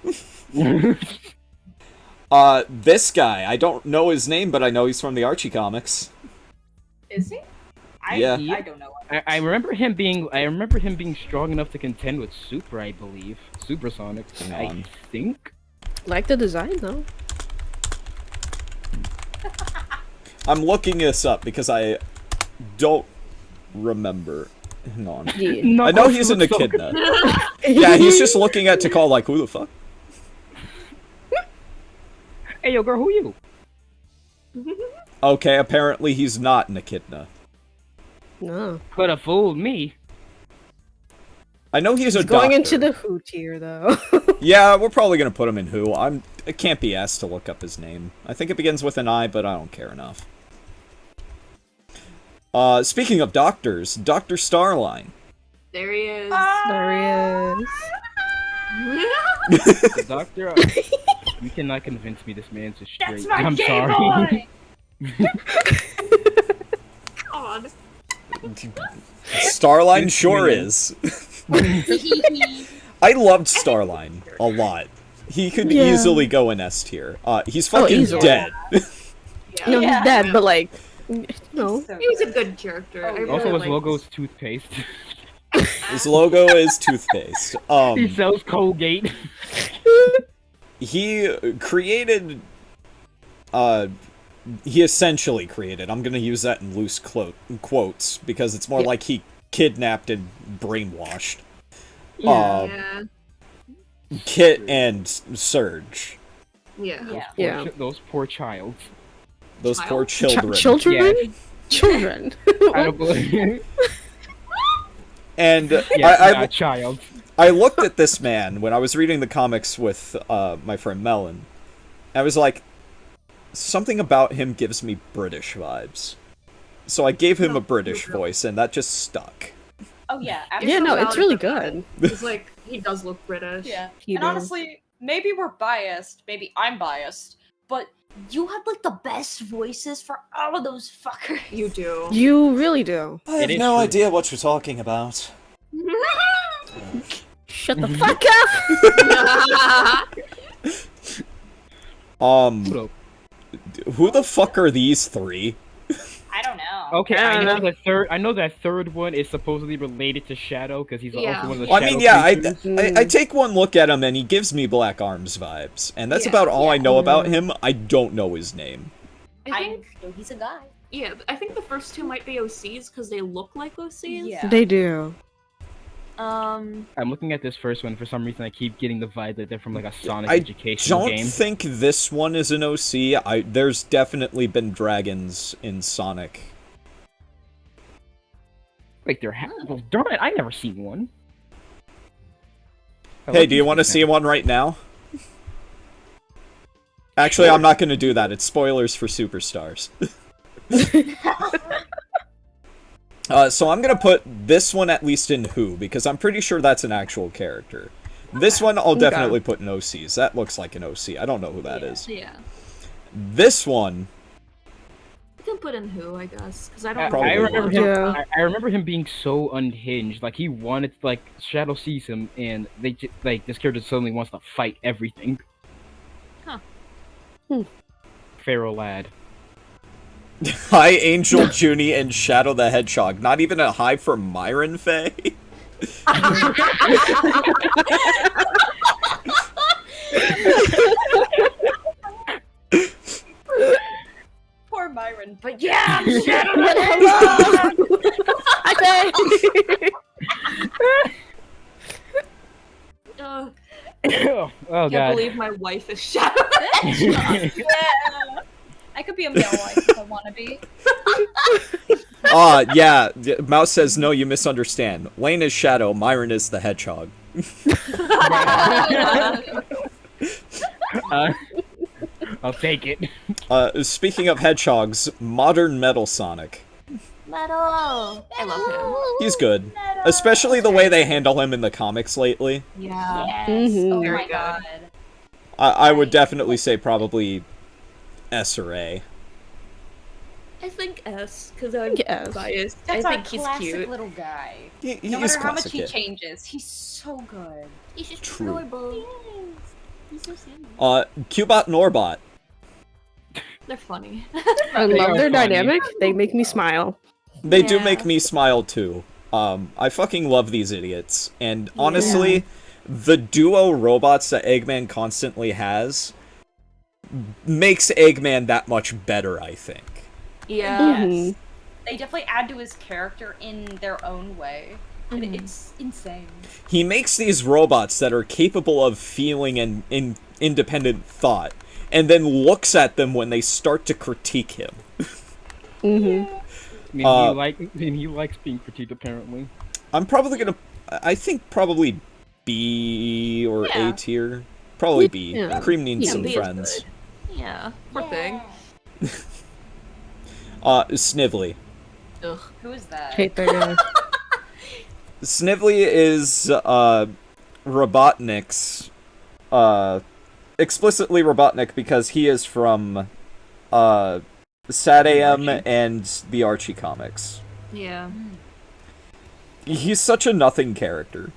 This guy, I don't know his name, but I know he's from the Archie comics. Is he? Yeah. I don't know. I remember him being strong enough to contend with Super, I believe. Supersonic, Hang I on. think. Like the design though. I'm looking this up because I don't remember. Hang on. Yeah. I know he's an echidna. Yeah, he's just looking at Tikal like, who the fuck? Hey, yo, girl, who you? Okay, apparently he's not an echidna. No. Could have fooled me. I know he's a Going doctor. into the Who tier though. Yeah, we're probably gonna put him in Who. I can't be asked to look up his name. I think it begins with an I, but I don't care enough. Speaking of doctors, Dr. Starline. There he is. There he is. The doctor, you cannot convince me this man's a straight. That's my I'm Game sorry. Boy! God. Starline sure is. I loved Starline a lot. He could Yeah. easily go in S tier. He's fucking easily. dead. No, Yeah. he's dead, but like, no. So He was a good. good character. Oh, I yeah. really Also, his liked- logo's toothpaste. His logo is toothpaste. He sells Colgate. He created he essentially created, I'm gonna use that in loose quotes because it's more Yeah. like he kidnapped and brainwashed Yeah. Kit and Surge, Yeah. Yeah. Yeah. Those poor childs. those poor Child? children. Children? Yeah. Children. I don't believe. And Yeah, I child. I looked at this man when I was reading the comics with my friend Melon. I was like, something about him gives me British vibes. So I gave him a British voice, and that just stuck. Oh yeah. Yeah, no, absolutely. it's really good. It's like, he does look British. Yeah. He and does. honestly, maybe we're biased. Maybe I'm biased. But you had like the best voices for all of those fuckers. You do. You really do. I It is true. idea what you're talking about. Shut the Mhm. fuck up! Hold up. Who the fuck are these three? I don't know. Okay, I I don't know that third one is supposedly related to Shadow because he's Yeah. also one of the I Shadow mean, yeah, creatures. I take one look at him and he gives me Black Arms vibes, and that's Yeah. about all I Yeah. know about him. I don't know his name. I I think, know he's a guy. yeah, I think the first two might be OCs because they look like OCs. Yeah. They do. I'm looking at this first one. For some reason, I keep getting the vibe that they're from like a Sonic I educational don't game. think this one is an OC. There's definitely been dragons in Sonic. Like they're well, darn it, I never seen one. Hey, do you want to see one right now? Actually, I'm not going to do that. It's spoilers for Superstars. So I'm going to put this one at least in Who, because I'm pretty sure that's an actual character. This one I'll definitely put in OCs. That looks like an OC. I don't know who that is. Yeah. This one, You can put in Who, I guess, because I I, don't Probably I remember him. Yeah. I remember him being so unhinged. Like he wanted, like Shadow sees him, and like this character suddenly wants to fight everything. Huh. Pharaoh lad. High Angel, Junie, and Shadow the Hedgehog. Not even a high for Myron Faye? Poor Myron. But yeah, I'm Shadow. Okay. Ugh, Oh can't god. believe my wife is Shadow. Yeah. I could be a male wife if I want to be. Yeah, Mouse says, no, you misunderstand. Lane is Shadow, Myron is the Hedgehog. I'll take it. Speaking of hedgehogs, modern Metal Sonic. Metal. I love him. He's good. Especially the way they handle him in the comics lately. Yeah. Yes. Mhm. Oh Very my good. god. I would definitely say probably S or A. I think S, because I'm Yes. biased. That's I our think he's classic cute. little guy. He No is matter how much classic he kid. changes, he's so good. He's just True. adorable. He's so silly. Cubot and Orbot. They're funny. I They love are their funny. dynamic. They make me smile. They do Yeah. make me smile too. I fucking love these idiots. And honestly, the duo robots that Eggman constantly has makes Eggman that much better, I think. Yeah. Mhm. They definitely add to his character in their own way. And Mhm. it's insane. He makes these robots that are capable of feeling and independent thought, and then looks at them when they start to critique him. Mhm. He likes being critiqued apparently. I'm probably gonna, I think probably B or Yeah. A tier. Probably B. Yeah. Cream needs Yeah, some B is friends. good. Yeah. Poor thing. Snively. Ugh. Who is that? Hate that guy. Snively is, Robotnik's, explicitly Robotnik because he is from, Sad AM Archie. and the Archie comics. Yeah. He's such a nothing character.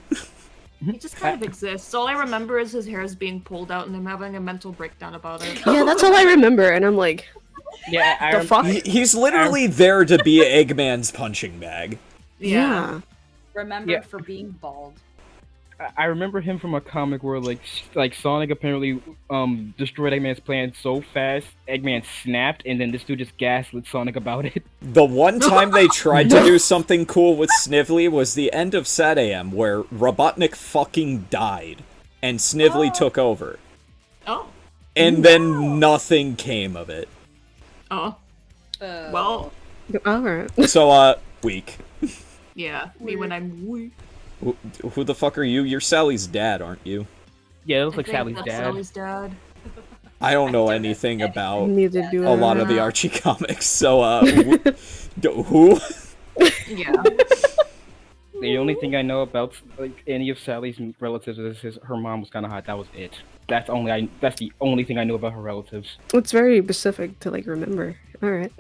He just kind of exists. All I remember is his hair is being pulled out and I'm having a mental breakdown about it. Yeah, that's all I remember, and I'm like, Yeah, the fuck? He's literally there to be Eggman's punching bag. Yeah. Remembered Yeah. for being bald. I remember him from a comic where like Sonic apparently destroyed Eggman's plan so fast, Eggman snapped, and then this dude just gaslit Sonic about it. The one time they tried to do something cool with Snively was the end of Sad AM, where Robotnik fucking died, and Snively took over. Oh. And then nothing came of it. Oh. Well, Alright. So, weak. yeah. Me when I'm weak. Who the fuck are you? You're Sally's dad, aren't you? Yeah, it looks I like think Sally's that's dad. Sally's dad. I don't know anything about Neither do a I. lot of the Archie comics, so, who? Yeah. The only thing I know about like any of Sally's relatives is her mom was kind of hot. That was it. That's the only thing I know about her relatives. It's very specific to like remember. Alright.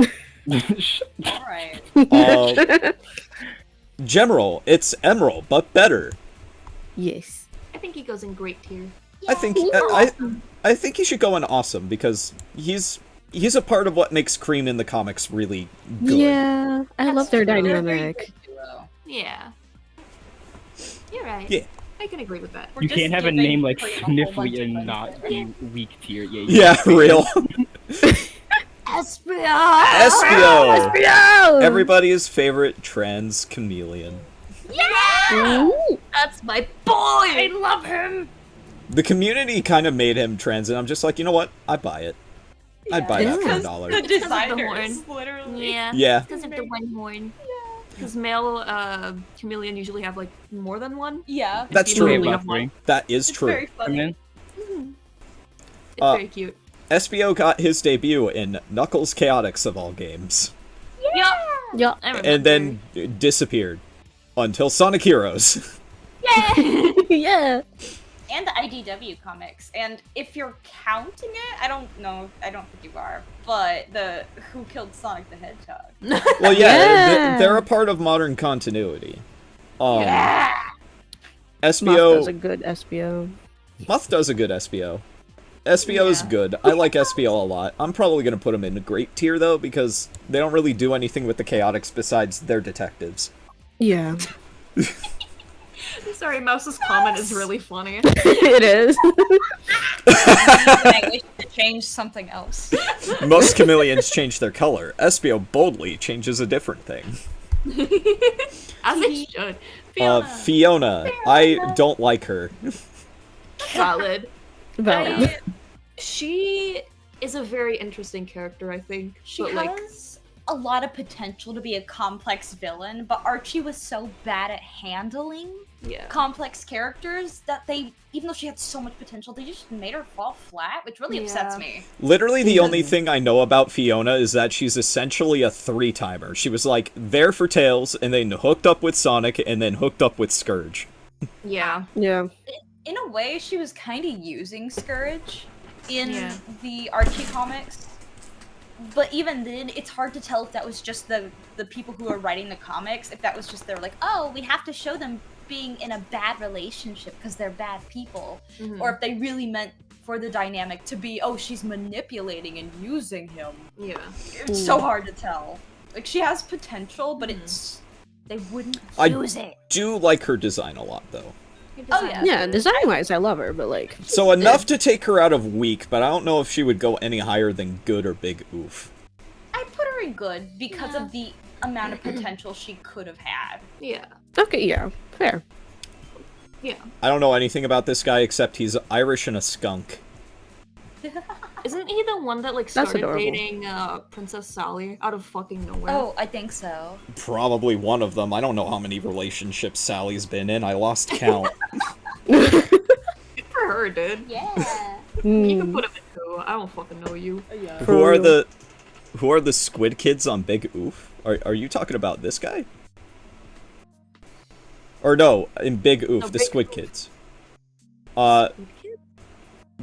Alright. General, it's Emerald, but better. Yes. I think he goes in great tier. I think I think he should go in awesome because he's a part of what makes Cream in the comics really good. Yeah, I love their They're a very dynamic. good duo. Yeah. You're right. Yeah. I can agree with that. We're You just can't have a giving name like Cream a whole bunch Snively of and fun not stuff. be weak tier. Yeah. Yeah, real. Espio! Espio! Espio! Everybody's favorite trans chameleon. Ooh. That's my boy! I love him! The community kind of made him trans, and I'm just like, you know what? I'd buy it. I'd buy that for Yeah. $1. The the designers, horn. literally. Yeah. Yeah. Because of the one horn. Because male chameleon usually have like more than one. Yeah. That's Female true. only have one. That is It's true. very And funny. then It's Uh, very cute. Espio got his debut in Knuckles Chaotix of all games, Yeah. Yeah. I remember. and then disappeared until Sonic Heroes. Yeah. And the IDW comics. And if you're counting it, I don't know. I don't think you are. But the Who Killed Sonic the Hedgehog. Well, Yeah. they're a part of modern continuity. Yeah. Moth Espio does a good SBO. Muth does a good Espio. Espio is Yeah. good. I like Espio a lot. I'm probably gonna put him in a great tier though because they don't really do anything with the Chaotix besides they're detectives. Yeah. Sorry, Mouse's comment is really funny. It is. I wish to change something else. Most chameleons change their color. Espio boldly changes a different thing. As it should. Fiona. I don't like her. Valid. Valid. She is a very interesting character, I think. She but, has a lot of potential to be a complex villain, but Archie was so bad at handling yeah. complex characters that they, even though she had so much potential, they just made her fall flat, which really upsets me. Literally the only thing I know about Fiona is that she's essentially a 3-timer. She was like there for Tails, and then hooked up with Sonic, and then hooked up with Scourge. Yeah. Yeah. In a way, she was kind of using Scourge in Yeah. the Archie comics. But even then, it's hard to tell if that was just the people who are writing the comics, if that was just they're like, oh, we have to show them being in a bad relationship because they're bad people. Or if they really meant for the dynamic to be, oh, she's manipulating and using him. Yeah. It's so hard to tell. Like, she has potential, but it's... they wouldn't I use it. do like her design a lot, though. Oh, yeah. Yeah, design-wise, I love her, but like... So enough to take her out of weak, but I don't know if she would go any higher than good or big oof. I put her in good because of the amount of potential she could have had. Yeah. Okay, yeah. Fair. Yeah. I don't know anything about this guy except he's Irish and a skunk. Isn't he the one that, like, That's started adorable. dating Princess Sally out of fucking nowhere? Oh, I think so. Probably one of them. I don't know how many relationships Sally's been in. I lost count. Good for her, dude. Yeah. You can put him in two. I don't fucking know you. Who are the squid kids on Big Oof? Are you talking about this guy? Or no, in Big Oof, No, the Big squid Oof. kids.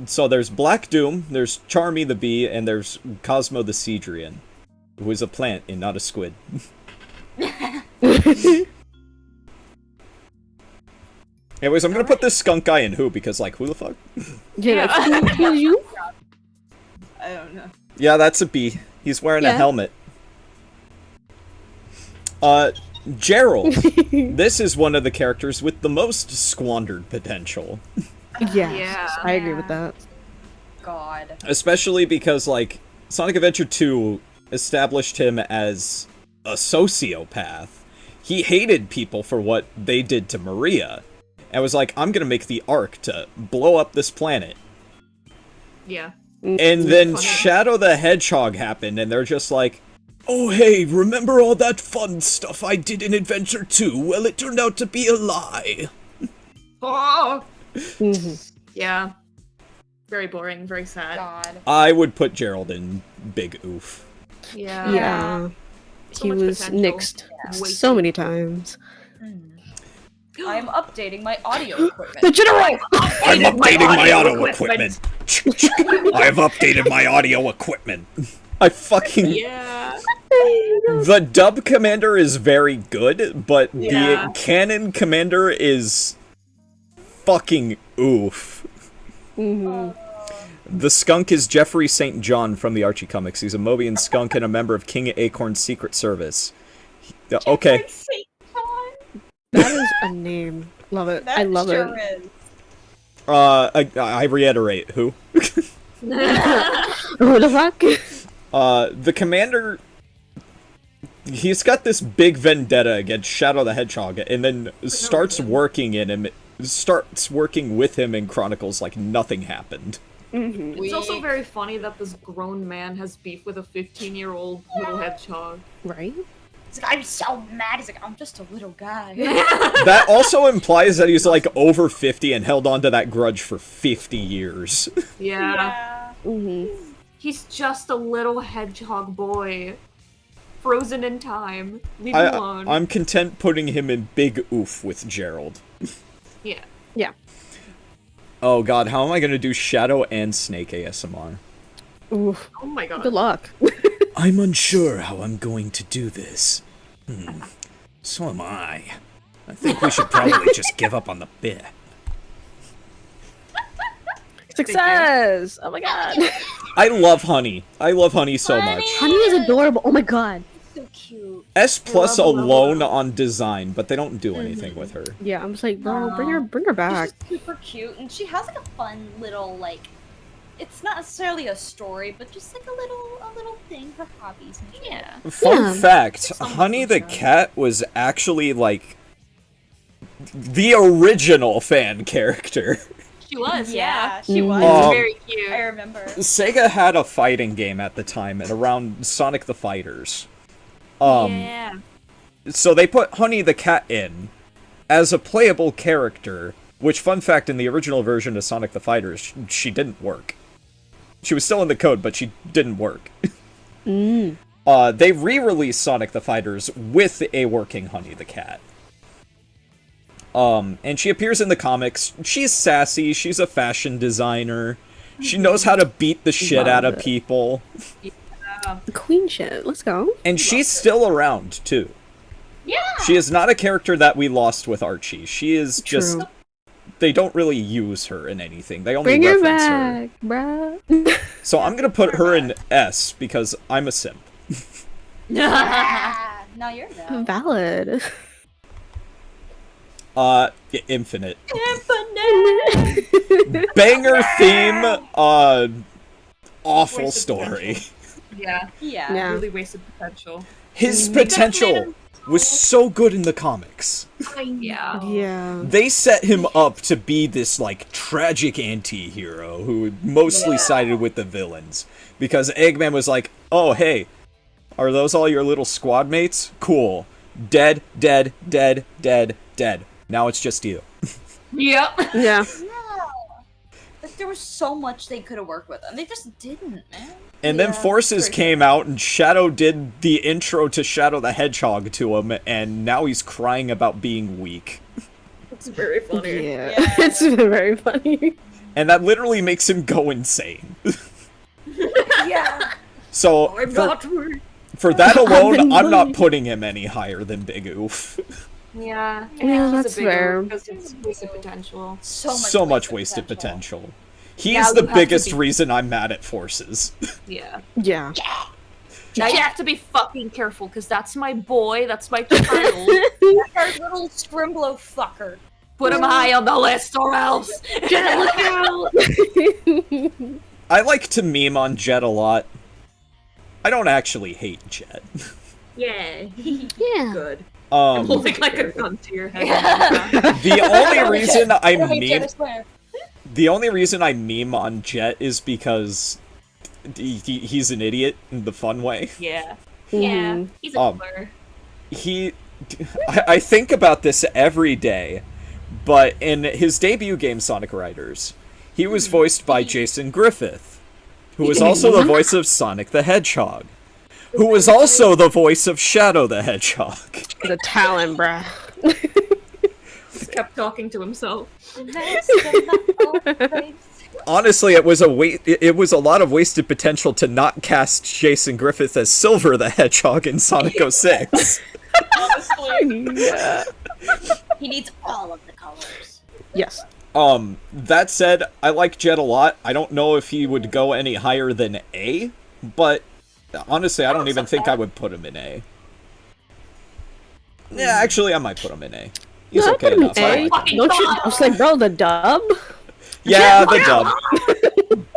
So there's Black Doom, there's Charmy the bee, and there's Cosmo the Seedrian, who is a plant and not a squid. Anyways, I'm gonna put this skunk guy in who, because, like, who the fuck? Yeah, who you? I don't know. Yeah, that's a bee. He's wearing a Yeah. helmet. Gerald. This is one of the characters with the most squandered potential. Yes, Yeah. I agree with that. God. Especially because, like, Sonic Adventure 2 established him as a sociopath. He hated people for what they did to Maria. And was like, I'm gonna make the Ark to blow up this planet. Yeah. And then Funny. Shadow the Hedgehog happened, and they're just like, oh hey, remember all that fun stuff I did in Adventure 2? Well, it turned out to be a lie. Oh! Mhm. Yeah. Very boring, very sad. God. I would put Gerald in Big Oof. Yeah. Yeah. So He much was potential. nixed Way so too- many times. I'm updating my audio equipment. The general! I'm updating my audio equipment. I have updated my audio equipment. I fucking... Yeah. The dub commander is very good, but Yeah. the canon commander is fucking oof. Mhm. The skunk is Jeffrey St. John from the Archie comics. He's a Mobian skunk and a member of King Acorn's Secret Service. Okay. That is a name. Love it. I love it. Is. I reiterate, who? Who the fuck? The commander... He's got this big vendetta against Shadow the Hedgehog, and then starts working with him in Chronicles like nothing happened. It's also very funny that this grown man has beef with a 15-year-old little hedgehog. Right? He's like, I'm so mad. He's like, I'm just a little guy. That also implies that he's like over 50 and held on to that grudge for 50 years. Yeah. Mhm. He's just a little hedgehog boy. Frozen in time. Leave him alone. I'm content putting him in Big Oof with Gerald. Yeah. Yeah. Oh god, how am I gonna do Shadow and Snake ASMR? Oof. Oh my god. Good luck. I'm unsure how I'm going to do this. So am I. I think we should probably just give up on the bit. Success! Oh my god. I love Honey. I love Honey so much. Honey is adorable. Oh my god. so cute. S plus Love, love, alone love. on design, but they don't do anything with her. Yeah, I'm just like, bro, bring her back. She's just super cute, and she has like a fun little like. It's not necessarily a story, but just like a little thing for hobbies. Yeah. Fun Yeah. fact, Some Honey the feature. Cat was actually, like, the original fan character. She was, Yeah, yeah. she was. Um, Very cute. I remember. Sega had a fighting game at the time, and around Sonic the Fighters. Yeah. So they put Honey the Cat in as a playable character, which, fun fact, in the original version of Sonic the Fighters, she didn't work. She was still in the code, but she didn't work. They re-released Sonic the Fighters with a working Honey the Cat. And she appears in the comics. She's sassy, she's a fashion designer, she knows how to beat the shit out of Love it. people, Queen shit. Let's go. and she's still around, too. Yeah. She is not a character that we lost with Archie. She is just... True. They don't really use her in anything. They only Bring her reference her. back, bruh. So I'm gonna put her in S because I'm a simp. Yeah. No, you're no. Valid. Infinite. Banger theme, awful Wasted story. Yeah. Yeah. Yeah. Really wasted potential. His Make that potential man- was so good in the comics. Yeah. Yeah. They set him up to be this, like, tragic anti-hero who mostly sided with the villains. Because Eggman was like, oh, hey, are those all your little squad mates? Cool. Dead, dead, dead, dead, dead. Now it's just you. Yep. Yeah. Like there was so much they could have worked with, and they just didn't, man. And then Forces came out, and Shadow did the intro to Shadow the Hedgehog to him, and now he's crying about being weak. It's very funny. Yeah. Yeah. It's very funny. And that literally makes him go insane. Yeah. So, I'm not worried. for that alone, been I'm not bullied. putting him any higher than Big Oof. Yeah. Yeah, He's a that's bigger fair. Because it's wasted potential. So much wasted potential. He's Yeah, the you have to biggest be- reason I'm mad at Forces. Yeah. Yeah. Now you have to be fucking careful, because that's my boy, that's my child. Our little Scrimblow fucker. Put him high on the list, or else. Look out! I like to meme on Jet a lot. I don't actually hate Jet. Yeah. Yeah. Good. Holding like a gun to your head. The only reason I Hey, Jet, I meme swear. the only reason I meme on Jet is because he's an idiot in the fun way. Yeah. Yeah. He's a blur. I think about this every day, but in his debut game Sonic Riders, he was voiced by Jason Griffith, who was also the voice of Sonic the Hedgehog, who was also the voice of Shadow the Hedgehog. The talent, bruh. Just kept talking to himself. Honestly, it was a lot of wasted potential to not cast Jason Griffith as Silver the Hedgehog in Sonic 06. Yeah. He needs all of the colors. Yes. That said, I like Jet a lot. I don't know if he would go any higher than A, but honestly, I don't even think I would put him in A. Yeah, actually, I might put him in A. He's No, okay put him in enough. I A. like him. Don't you? I was like, bro, the dub. Yeah, the dub.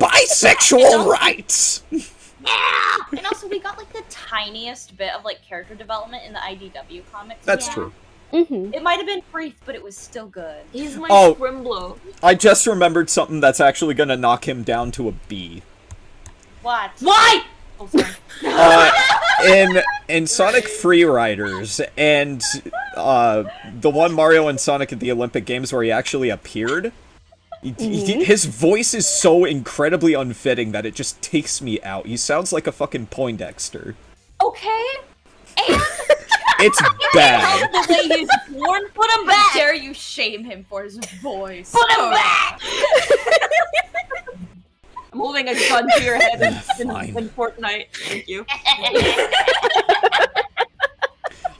Bisexual rights. And also, we got like the tiniest bit of like character development in the IDW comics. That's Yeah. true. Mm-hmm. It might have been brief, but it was still good. He's my Oh. Scrimblow. I just remembered something that's actually gonna knock him down to a B. What? Why? Oh, sorry. In Sonic Free Riders and the one Mario and Sonic at the Olympic Games where he actually appeared, his voice is so incredibly unfitting that it just takes me out. He sounds like a fucking Poindexter. Okay. And It's bad. the way he's born, put him back. How dare you shame him for his voice? Put him back. I'm holding a gun to your head Fine. in Fortnite. Thank you.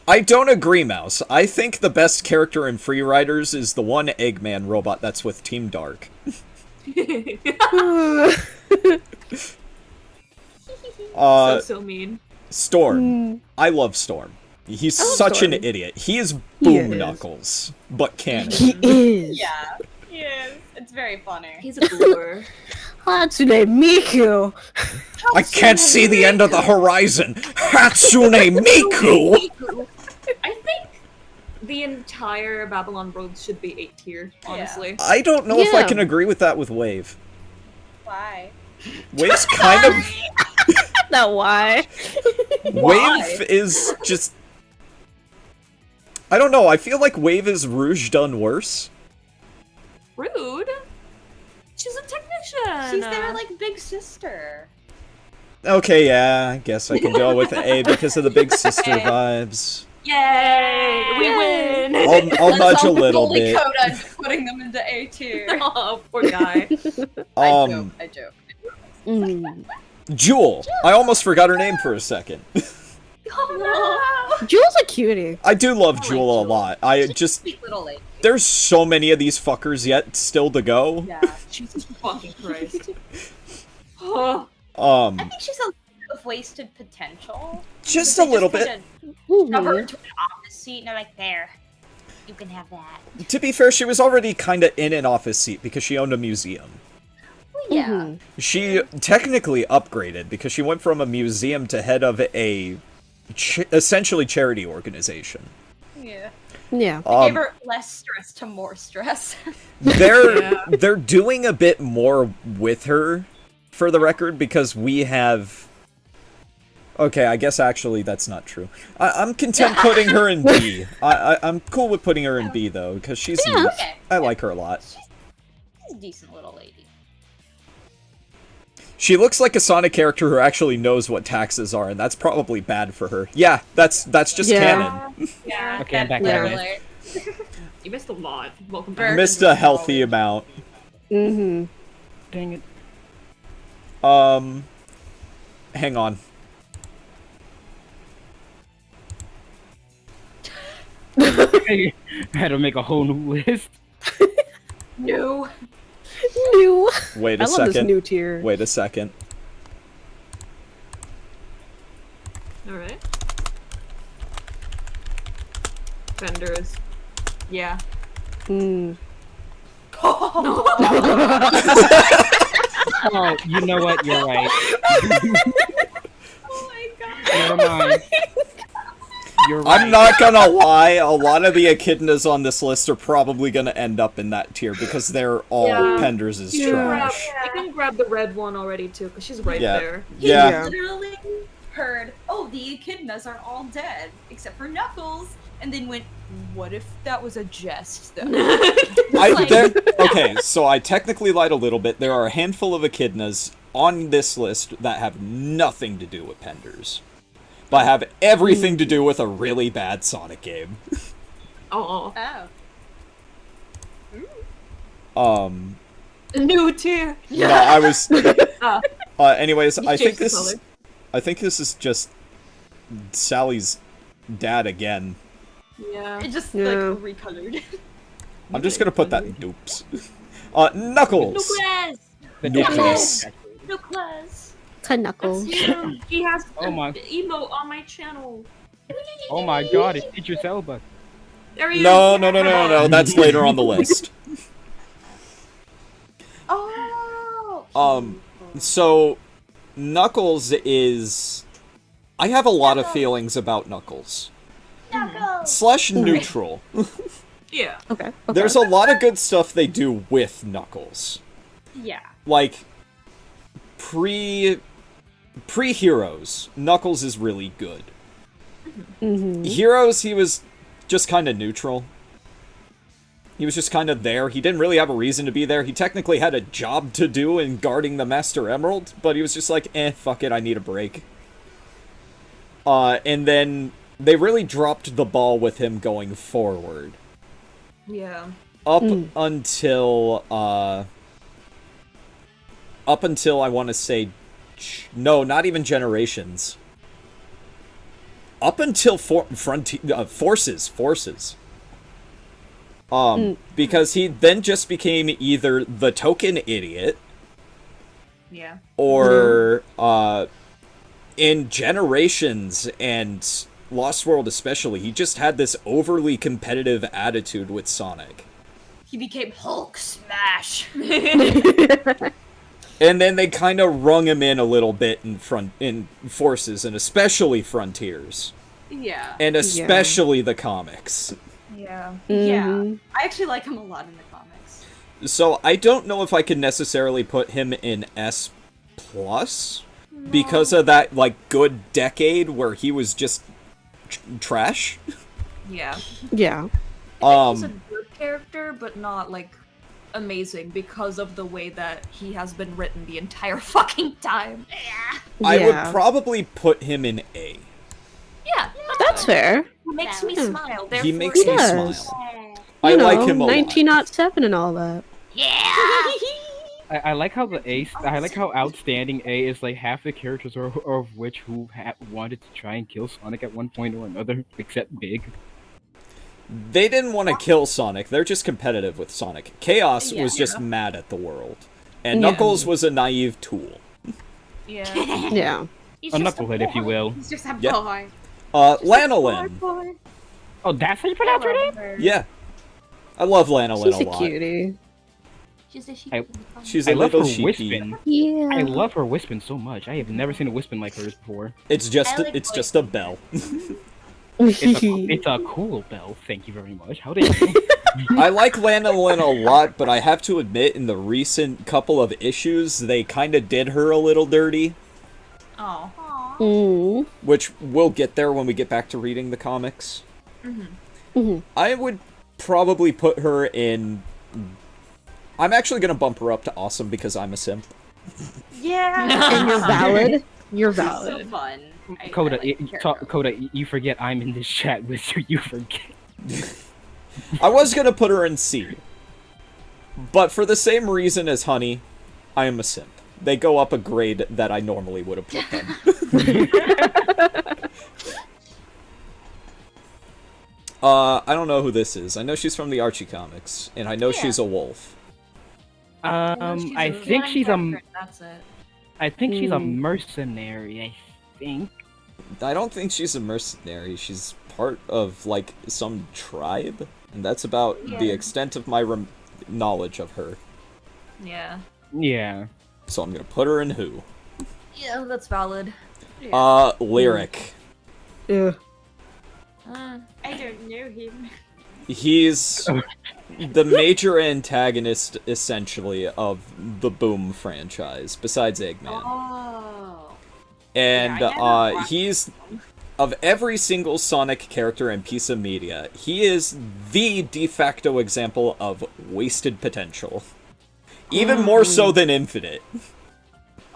I don't agree, Mouse. I think the best character in Free Riders is the one Eggman robot that's with Team Dark. So mean. Storm. I love Storm. He's I love such Storm. an idiot. He is He Boom is. Knuckles, but canon. He is. Yeah, he is. It's very funny. He's a boomer. Hatsune Miku. I can't see the end of the horizon. Hatsune Miku. I think the entire Babylon World should be 8 tier, honestly. I don't know if I Yeah. can agree with that with Wave. Why? Wave's kind of Not why. Wave is just. I don't know. I feel like Wave is Rouge done worse. Rude. She's a technician. She's their like big sister. Okay, yeah, I guess I can go with A because of the big sister vibes. Yay! We win. I'll nudge a little bit. Dakota into putting them into A tier. Oh, poor guy. I joke. Mm. Jewel. I almost forgot her name for a second. Jewel's a cutie. I do love Jewel a lot. I just Sweet little lady. there's so many of these fuckers yet still to go. Yeah. Jesus fucking Christ. Oh, I think she's a little bit of wasted potential. Just They a little kinda bit. Shove her into an office seat and they're like, there. You can have that. To be fair, she was already kind of in an office seat because she owned a museum. Well, yeah. Mhm. She technically upgraded because she went from a museum to head of a essentially charity organization. Yeah. Yeah. Gave her less stress to more stress. They're doing a bit more with her, for the record, because we have. Okay, I guess actually that's not true. I'm content putting her in B. I'm cool with putting her in B though, because she's neat. Okay. I like her a lot. She's a decent little lady. She looks like a Sonic character who actually knows what taxes are, and that's probably bad for her. Yeah, that's just Yeah. canon. Yeah. Okay, I'm back Yeah. now, guys. you missed a lot. Welcome Very- back. Missed a healthy amount. Mm-hmm. Dang it. Hang on. I had to make a whole new list. No. New. Wait I a love this second. new tier. Wait a second. Alright. Vendors. Yeah. Mm. Oh, you know what? You're right. Oh my god. Never mind. You're right. I'm not gonna lie, a lot of the echidnas on this list are probably gonna end up in that tier because they're all Yeah. Penders' You can grab, trash. you can grab the red one already too, because she's right Yeah. there. He Yeah. literally heard, oh, the echidnas are all dead, except for Knuckles, and then went, what if that was a jest, though? Okay, so I technically lied a little bit. There are a handful of echidnas on this list that have nothing to do with Penders, but have everything to do with a really bad Sonic game. Oh. Oh. New tier. No, I was. Ah. Anyways, You I think changed the this. color. I think this is just Sally's dad again. Yeah. It just, Yeah. like, recolored. I'm just gonna put that in dupes. Knuckles. Nucleus! The Nucleus. damn- Nucleus! Knuckles. That's him! He has Oh my- an emote on my channel. Oh my god, it's Teacher Selba. There he No, is! no. That's later on the list. Oh! So Knuckles is. I have a lot of feelings about Knuckles. Knuckles! Slash neutral. Yeah. Okay. There's a lot of good stuff they do with Knuckles. Yeah. Like pre-Heroes, Knuckles is really good. Mm-hmm. Heroes, he was just kind of neutral. He was just kind of there. He didn't really have a reason to be there. He technically had a job to do in guarding the Master Emerald, but he was just like, fuck it, I need a break. And then they really dropped the ball with him going forward. Yeah. Up until I want to say, no, not even Generations. Up until Forces. Because he then just became either the token idiot Yeah. or in Generations and Lost World especially, he just had this overly competitive attitude with Sonic. He became Hulk Smash. And then they kind of rung him in a little bit in Forces, and especially Frontiers. Yeah. And especially the comics. Yeah. Yeah. Mhm. I actually like him a lot in the comics. So I don't know if I can necessarily put him in S+, because of that, like, good decade where he was just trash. Yeah. Yeah. He's a good character, but not like amazing because of the way that he has been written the entire fucking time. I would Yeah. probably put him in A. Yeah, That's fair. He makes me Yeah. smile. He Therefore, makes me does. smile. You I know, like him a lot. 1907 and all that. I like how I like how outstanding A is. Like half the characters of which who wanted to try and kill Sonic at one point or another, except Big. They didn't want to kill Sonic, they're just competitive with Sonic. Chaos was just mad at the world. And Yeah. Knuckles was a naive tool. yeah. Yeah. He's A just knucklehead, if you will. He's just a Yeah. boy. Lanolin. Oh, that's how you pronounce her name? Yeah. I love Lanolin She's a a lot. cutie. She's a sheep. I- She's I a love her little sheepy. Wispin. Yeah. I love her Wispin so much. I have never seen a Wispin like hers before. It's just I like it's just a bell. It's a cool bell. Thank you very much. How did you? I like Lanolin a lot, but I have to admit, in the recent couple of issues, they kind of did her a little dirty. Oh. Mm. Which we'll get there when we get back to reading the comics. I would probably put her in... I'm actually going to bump her up to awesome because I'm a simp. Yeah. And you're valid. You're So valid. fun. Coda, I like the character. Coda, you forget I'm in this chat with you. You forget. I was going to put her in C. But for the same reason as Honey, I am a simp. They go up a grade that I normally would have put them. I don't know who this is. I know she's from the Archie comics, and I know she's a wolf. I think she's a. That's it. I think she's a Mm. mercenary. I think. I don't think she's a mercenary. She's part of, like, some tribe, and that's about the extent of my knowledge of her. Yeah. Yeah. So I'm gonna put her in who? Yeah, that's valid. Lyric. Yeah. I don't know him. He's the major antagonist, essentially, of the Boom franchise, besides Eggman. Oh. And Yeah, I never he's, of every single Sonic character and piece of media, he is the de facto example of wasted potential. Even more so than Infinite.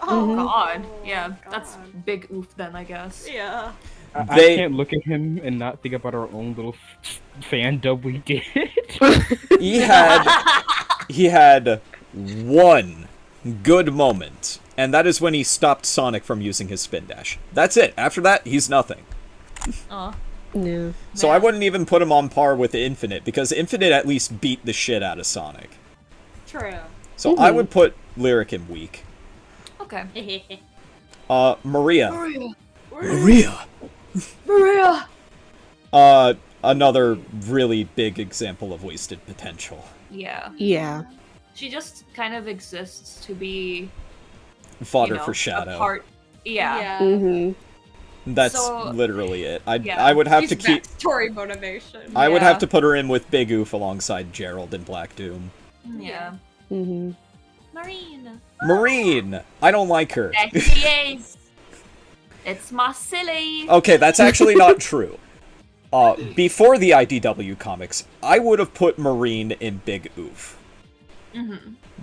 Oh god. Yeah, that's big oof then, I guess. Yeah. I They- can't look at him and not think about our own little fan dub we did. He had one good moment, and that is when he stopped Sonic from using his spin dash. That's it. After that, he's nothing. Oh. Yeah. So I wouldn't even put him on par with Infinite, because Infinite at least beat the shit out of Sonic. True. So I would put Lyric in weak. Okay. Maria. Maria! Another really big example of wasted potential. Yeah. Yeah. She just kind of exists to be Fodder you know, for a Shadow. part. Yeah. Mhm. That's So- literally it. yeah, I would have She's to keep... backstory motivation. I would Yeah. have to put her in with Big Oof alongside Gerald in Black Doom. Yeah. Mhm. Marine. Marine! I don't like her. There she is. It's my silly. Okay, that's actually not true. Before the IDW comics, I would have put Marine in Big Oof.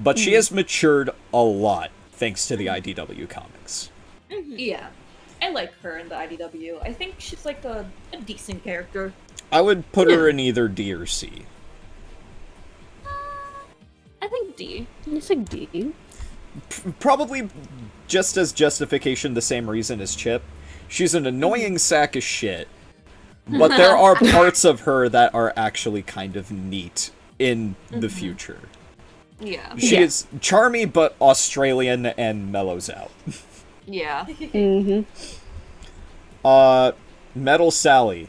But she has matured a lot thanks to the IDW comics. Yeah. I like her in the IDW. I think she's like a decent character. I would put her in either D or C. I think D. It's like D. Probably just as justification, the same reason as Chip. She's an annoying sack of shit, but there are parts of her that are actually kind of neat in the future. Yeah. She is charmy but Australian and mellows out. Yeah. Mhm. Metal Sally.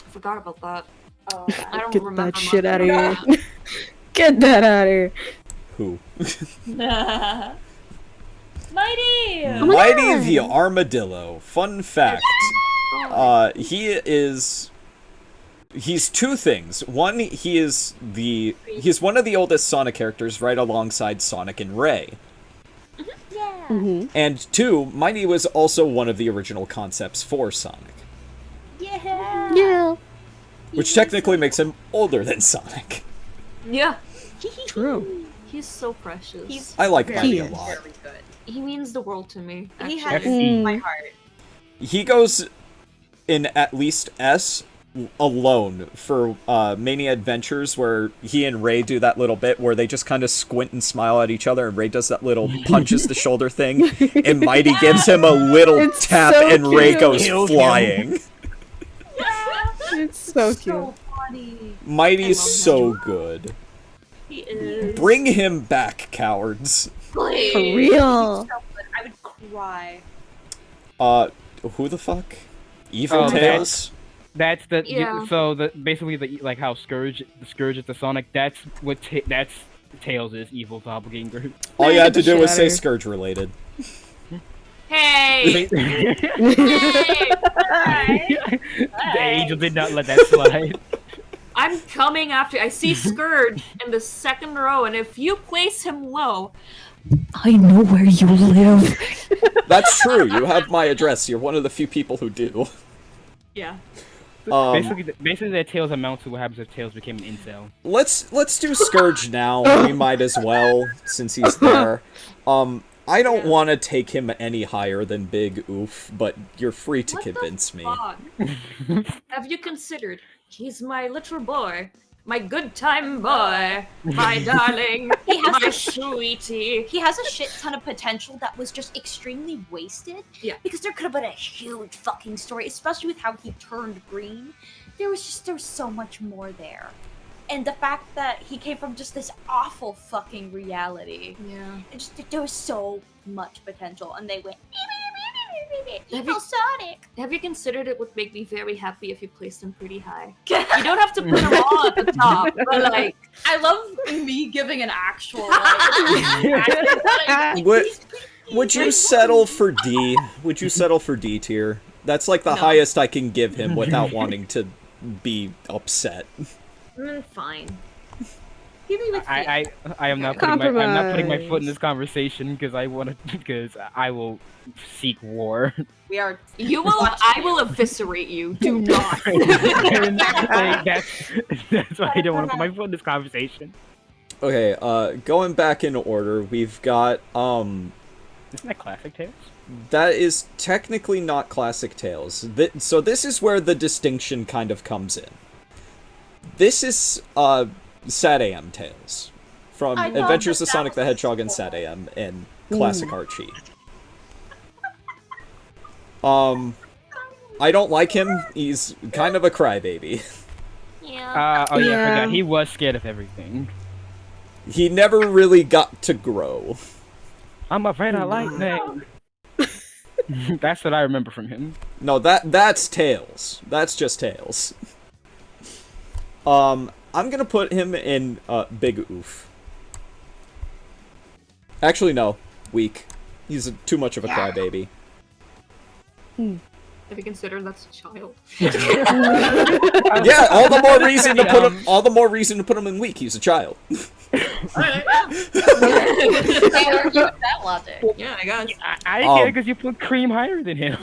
I forgot about that. Oh, I don't Get remember that shit much out of about here. Get that out of here. Who? Mighty! Oh my Mighty God. the Armadillo. Fun fact. He's two things. One, he's one of the oldest Sonic characters, right alongside Sonic and Ray. Yeah. Mhm. And two, Mighty was also one of the original concepts for Sonic, Yeah. Yeah. which technically makes him older than Sonic. Yeah, True. he's so precious. He's I like very, Mighty a is. lot. very good. He means the world to me. He actually. has Mm. my heart. He goes in at least S alone for Mania Adventures, where he and Ray do that little bit where they just kind of squint and smile at each other, and Ray does that little punches the shoulder thing, and Mighty gives him a little It's tap, so and Ray cute. goes Kills him. flying. It's so cute. So funny. Mighty's I love so good. He is. Bring him back, cowards. Please. For real. So good. I would cry. Who the fuck? Evil Oh, Tails? That's the Yeah. so the basically the like how the Scourge is the Sonic. That's what that's Tails is evil doppelganger. All you Man, had to get the do was shit say outta here. Scourge related. Hey! The angel did not let that slide. I'm coming after. I see Scourge in the second row, and if you place him low, I know where you live. That's true, you have my address. You're one of the few people who do. Yeah. Basically, that Tails amount to what happens if Tails became an incel. Let's do Scourge now. We might as well, since he's there. I don't want to take him any higher than Big Oof, but you're free to What the convince me. fuck? Have you considered? He's my little boy. My good time boy. My darling. He has my a sweetie. He has a shit ton of potential that was just extremely wasted. Yeah. Because there could have been a huge fucking story, especially with how he turned green. There was so much more there. And the fact that he came from just this awful fucking reality. Yeah. There was so much potential, and they went Have evil you- Sonic. Have you considered it would make me very happy if you placed him pretty high? You don't have to put him all at the top, but like, I love me giving an actual. Would you settle for D? Would you settle for D tier? That's like the No. highest I can give him without wanting to be upset. fine. Give me with I am not putting I'm not putting my foot in this conversation because I will seek war. We are. You will. I will eviscerate you. Do not. And, like, that's why I don't want to put my foot in this conversation. Okay, going back in order, we've got, Isn't that classic Tails? that is technically not Classic Tales. So this is where the distinction kind of comes in. This is, Sad AM Tales. From I love Adventures that of Sonic the that was Hedgehog and cool. Sad AM and Classic Archie. I don't like him. He's kind of a crybaby. Yeah. Oh yeah, I Yeah. forgot. He was scared of everything. He never really got to grow. I'm afraid of lightning. That's what I remember from him. No, that's Tails. That's just Tails. I'm gonna put him in Big Oof. Actually, no, weak. He's too much of a crybaby. Have you considered that's a child? Yeah, all the more reason to put him. All the more reason to put him in weak. He's a child. That logic. Yeah, I guess. I get it because you put Cream higher than him.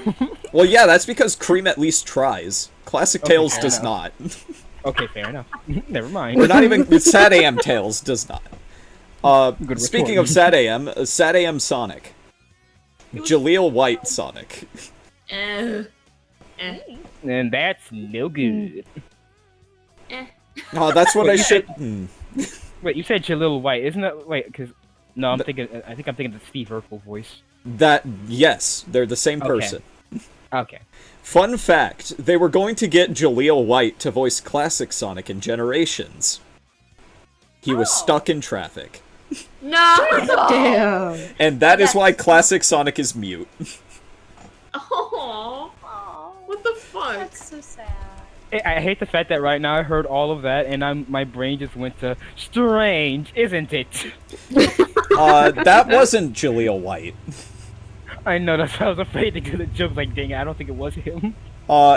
Well, yeah, that's because Cream at least tries. Classic Okay, Tails fair does enough. not. Okay, fair enough. Never mind. Or not even Sad AM Tails does not. Good Speaking retort. of Sad AM Sonic. Jaleel White Sonic. Eh. And that's no good. Oh, that's what I Wait, should. Wait, you said Jalil White, isn't that? Wait, because no, I think I'm thinking the Steve Urkel voice. That, yes, they're the same Okay. person. Okay. Fun fact, they were going to get Jaleel White to voice classic Sonic in Generations. He was stuck in traffic. No. Damn. And that is why classic Sonic is mute. Oh That's so sad. I hate the fact that right now I heard all of that and my brain just went to strange, isn't it? That wasn't Jaleel White. I know, that's why I was afraid to do the joke. Like, dang it, I don't think it was him.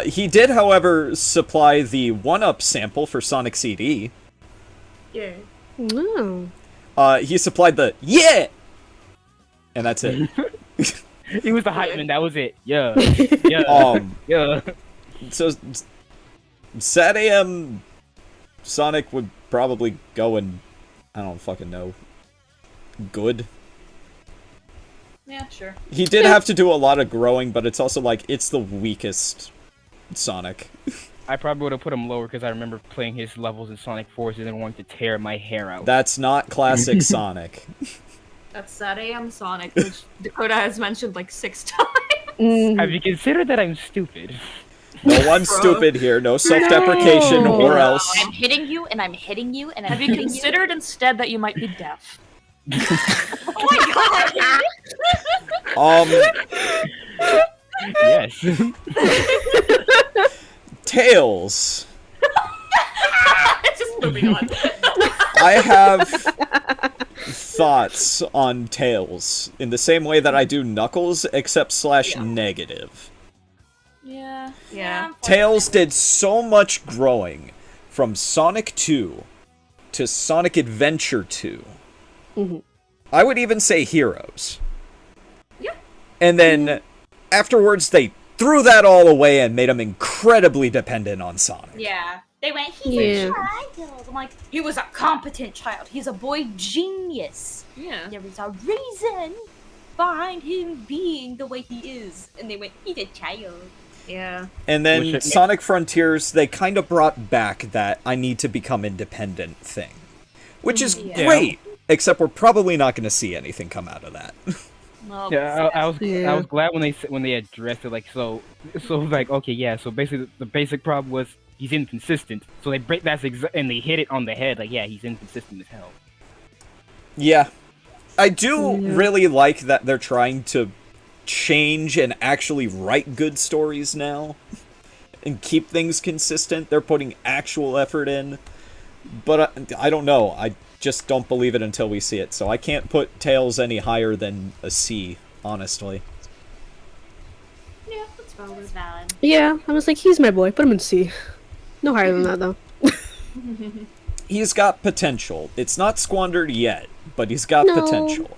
He did, however, supply the 1-Up sample for Sonic CD. Yeah. No. He supplied the yeah, and that's it. He was the hype man. That was it. Yeah. Yeah. Yeah. So Sad AM Sonic would probably go in, I don't fucking know, good. Yeah, sure. He did have to do a lot of growing, but it's also like, it's the weakest Sonic. I probably would have put him lower because I remember playing his levels in Sonic Forces and wanting to tear my hair out. That's not classic Sonic. That's Sad AM Sonic, which Dakota has mentioned like 6 times. Have you considered that I'm stupid? No one's stupid here, no self-deprecation, No. or else. I'm hitting you, and I'm hitting you, and I'm Have you hitting considered instead that you might be deaf? Oh my god! Yes. Tails. Just moving on. I have thoughts on Tails in the same way that I do Knuckles, except / negative. Yeah. Yeah. Tails did so much growing from Sonic 2 to Sonic Adventure 2. I would even say Heroes. Yeah. And then afterwards they threw that all away and made him incredibly dependent on Sonic. Yeah. They went, he's Yeah. a child. I'm like, he was a competent child. He's a boy genius. Yeah. There is a reason behind him being the way he is. And they went, he's a child. Yeah. And Which then it- Sonic Frontiers, they kind of brought back that I need to become independent thing. Which is great, except we're probably not going to see anything come out of that. Well, Yeah, I was Yeah. glad when they addressed it. Like, so like, okay, yeah. So basically, the basic problem was he's inconsistent. So they break and they hit it on the head. Like, yeah, he's inconsistent as hell. Yeah. I do really like that they're trying to change and actually write good stories now and keep things consistent. They're putting actual effort in. But I don't know. I just don't believe it until we see it. So I can't put Tails any higher than a C, honestly. Yeah, that's valid. Yeah, I was like, he's my boy. Put him in C. No higher than that, though. He's got potential. It's not squandered yet, but he's got No. potential.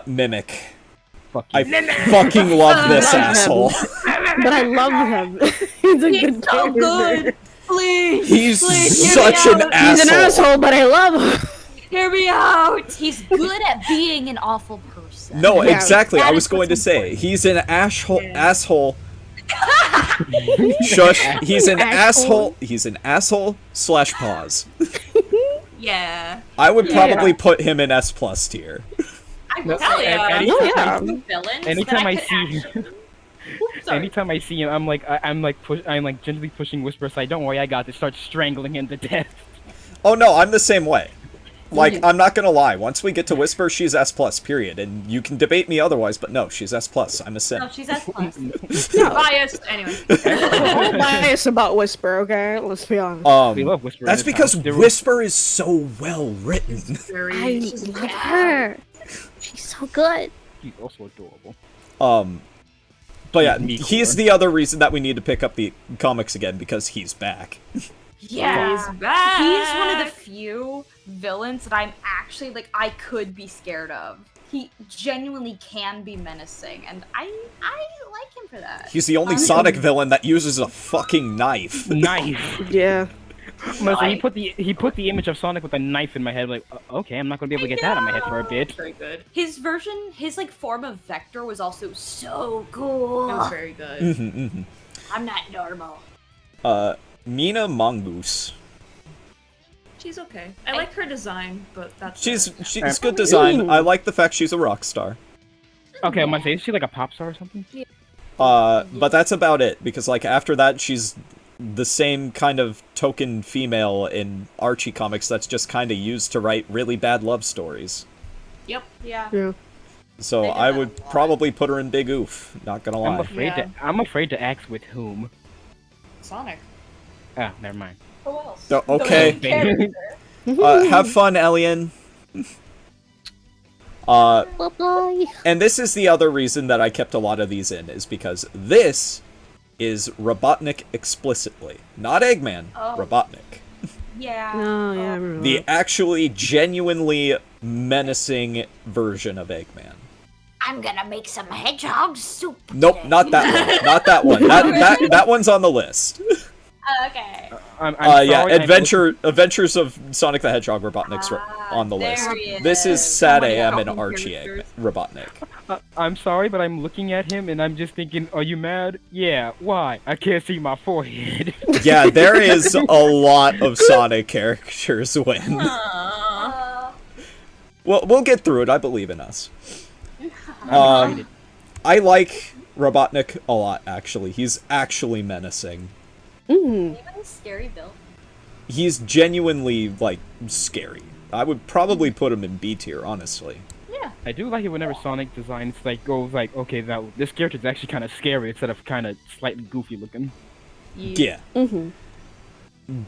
Mimic. Fuck you. I fucking love this Love him. asshole. But I love him. He's a good so character. good. Please, He's please, hear such me an out. asshole. He's an asshole, but I love him. Hear me out. He's good at being an awful person. No, Yeah, exactly. that I is was going to what's say he's an asshole. Shush. He's an asshole. He's an asshole / pause. Yeah. I would probably put him in S+ tier. I will Hell say, yeah. Oh, yeah. two villains Anytime that I could see actually- Oops, sorry. anytime I see him, I'm like gently pushing Whisper aside. Don't worry, I got this. Start strangling him to death. Oh no, I'm the same way. Like, I'm not gonna lie. Once we get to Whisper, she's S+, period. And you can debate me otherwise, but no, she's S+. I'm a sin. No, she's S+. Biased. Anyway. I'm biased about Whisper, okay? Let's be honest. We love Whisper. in That's this because house. There were- Whisper is so well written. Very. I love her. She's so good. He's also adorable. But yeah, He's he's the other reason that we need to pick up the comics again, because he's back. Yeah. He's back. He's one of the few villains that I'm actually, like, I could be scared of. He genuinely can be menacing, and I like him for that. He's the only Sonic villain that uses a fucking knife. Knife. Yeah. Listen, he put the image of Sonic with a knife in my head. Like, okay, I'm not gonna be able to get that in my head for a bit. Very good. His version, his, like, form of Vector was also so That cool. was very good. Mm-hmm, I'm not normal. Mina Mongoose. She's okay. I like her design, but that's She's it. good design. I like the fact she's a rock star. Okay, I'm gonna say, is she like a pop star or something? But that's about it, because like after that she's the same kind of token female in Archie comics that's just kind of used to write really bad love stories. Yep. Yeah. Yeah. So They did I that would a lot. probably put her in Big Oof. Not gonna I'm lie. afraid Yeah. to. I'm afraid to ask with whom. Sonic. Ah, never mind. Who else? Oh, okay. The main character. Have fun, Elian. Bye-bye. And this is the other reason that I kept a lot of these in, is because this is Robotnik explicitly. Not Eggman, Oh. Robotnik. Yeah. Oh, yeah, I remember. The actually genuinely menacing version of Eggman. I'm gonna make some hedgehog soup. Nope, today. not that one. Not that one. That one's on the list. Okay. I'm Yeah, sorry, Adventures of Sonic the Hedgehog Robotnik's on the there list. he This is is. Sad Somebody AM and help me, Archie characters. Robotnik. I'm sorry, but I'm looking at him and I'm just thinking, are you mad? Yeah. Why? I can't see my forehead. Yeah, there is a lot of Sonic characters when. Well, we'll get through it. I believe in us. I'm excited. I like Robotnik a lot, actually. He's actually menacing. Mm. Even scary Bill. He's genuinely, like, scary. I would probably put him in B tier, honestly. I do like it whenever Sonic designs like goes like, okay, now this character's actually kind of scary instead of kind of slightly goofy looking. Yeah. Mm-hmm.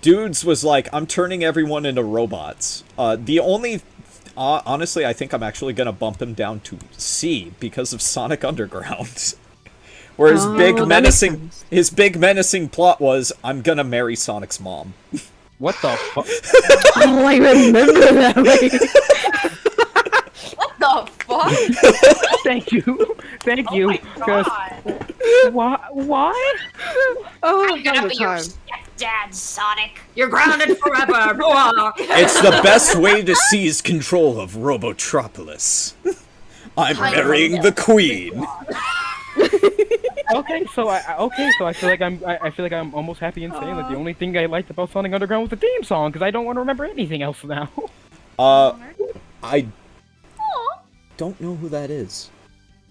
Dudes was like, I'm turning everyone into robots. The only... honestly, I think I'm actually gonna bump him down to C because of Sonic Underground. Where his Oh, that makes sense. his big menacing plot was, I'm gonna marry Sonic's mom. What the fuck? Oh, I remember that. What the fuck? Thank you, thank you. Oh my 'Cause god. why? Oh, I'm gonna that be was your time. stepdad, Sonic. You're grounded forever. It's the best way to seize control of Robotropolis. I'm marrying the queen. Okay, so I feel like I feel like I'm almost happy in saying that the only thing I liked about Sonic Underground was the theme song because I don't want to remember anything else now. I don't know who that is.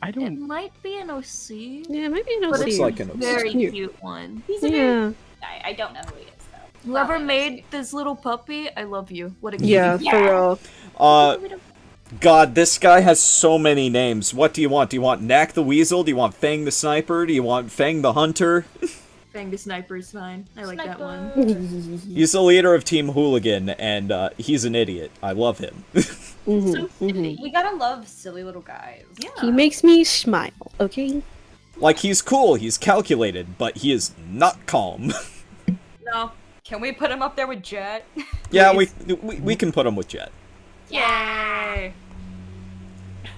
I It don't. might be an OC, Yeah, maybe no but Looks it's see. like an a OC. very Cute. cute one. He's a Yeah. I don't know who he is though. Whoever Probably made this little puppy, I love you. What a Yeah, cutie. for real. God, this guy has so many names. What do you want? Do you want Knack the Weasel? Do you want Fang the Sniper? Do you want Fang the Hunter? Fang the Sniper's fine. I like that one. He's the leader of Team Hooligan, and he's an idiot. I love him. Mhm, mhm. We gotta love silly little guys. Yeah. He makes me smile, okay? Like, he's cool, he's calculated, but he is not calm. No. Can we put him up there with Jet? Yeah, we can put him with Jet. Yay!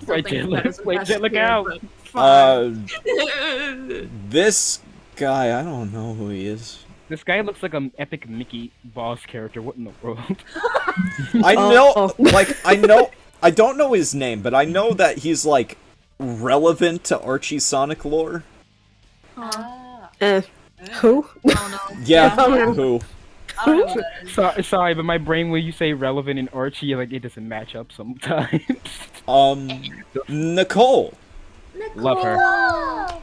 Still Wait, think Jet, that is the wait, best Jet, look tier, out. but fine. This guy, I don't know who he is. This guy looks like an epic Mickey boss character. What in the world? I Oh, know, oh. like, I don't know his name, but I know that he's, like, relevant to Archie Sonic lore. Ah. Who? I don't know. Yeah, Yeah. who? I don't know who that is. Sorry, but my brain when you say relevant in Archie, like it doesn't match up sometimes. Nicole. Love her.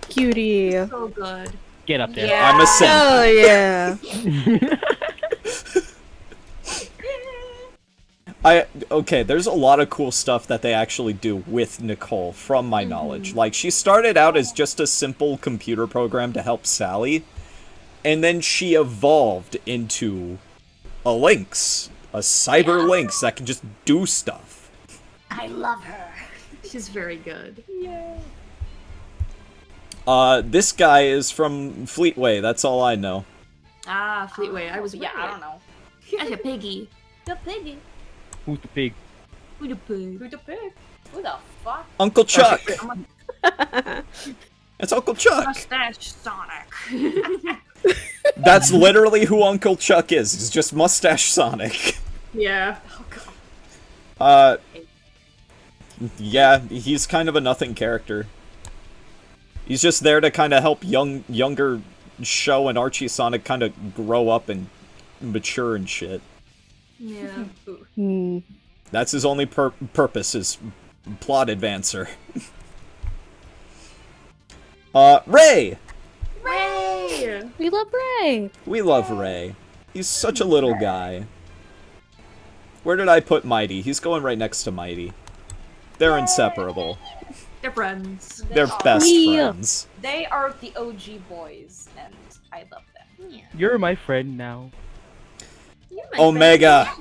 Cutie. So good. Get up there. Yeah. I'm a simp. Oh, yeah. Okay, there's a lot of cool stuff that they actually do with Nicole, from my knowledge. Like, she started out as just a simple computer program to help Sally, and then she evolved into a Lynx, a cyber Lynx that can just do stuff. I love her. She's very good. This guy is from Fleetway, that's all I know. Ah, Fleetway. I was Yeah, I don't know. That's a piggy. The piggy. Who's the pig? Who the pig? Who the pig? Who the fuck? Uncle Chuck! It's Uncle Chuck! Mustache Sonic. That's literally who Uncle Chuck is, he's just Mustache Sonic. Yeah. Yeah, he's kind of a nothing character. He's just there to kind of help younger Show and Archie Sonic kind of grow up and mature and shit. Yeah. Hmm. That's his only purpose, is plot advancer. Ray! Ray! We love Ray. We love Ray. He's such a little guy. Where did I put Mighty? He's going right next to Mighty. They're inseparable. They're friends. They're are. best Yeah. friends. They are the OG boys, and I love them. You're my friend now. Omega!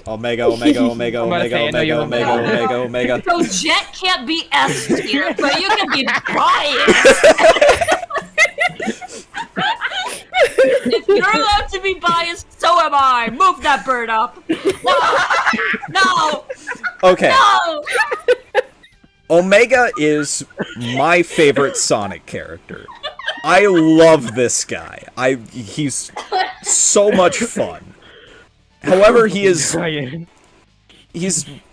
Omega, Omega, Omega, I'm gonna Omega, say, I know Omega, you're Omega, Omega, Omega. So Jet can't be S tier, but you can be biased. If you're allowed to be biased, so am I. Move that bird up. No, Okay, no. Omega is my favorite Sonic character. I love this guy. He's so much fun. However, he's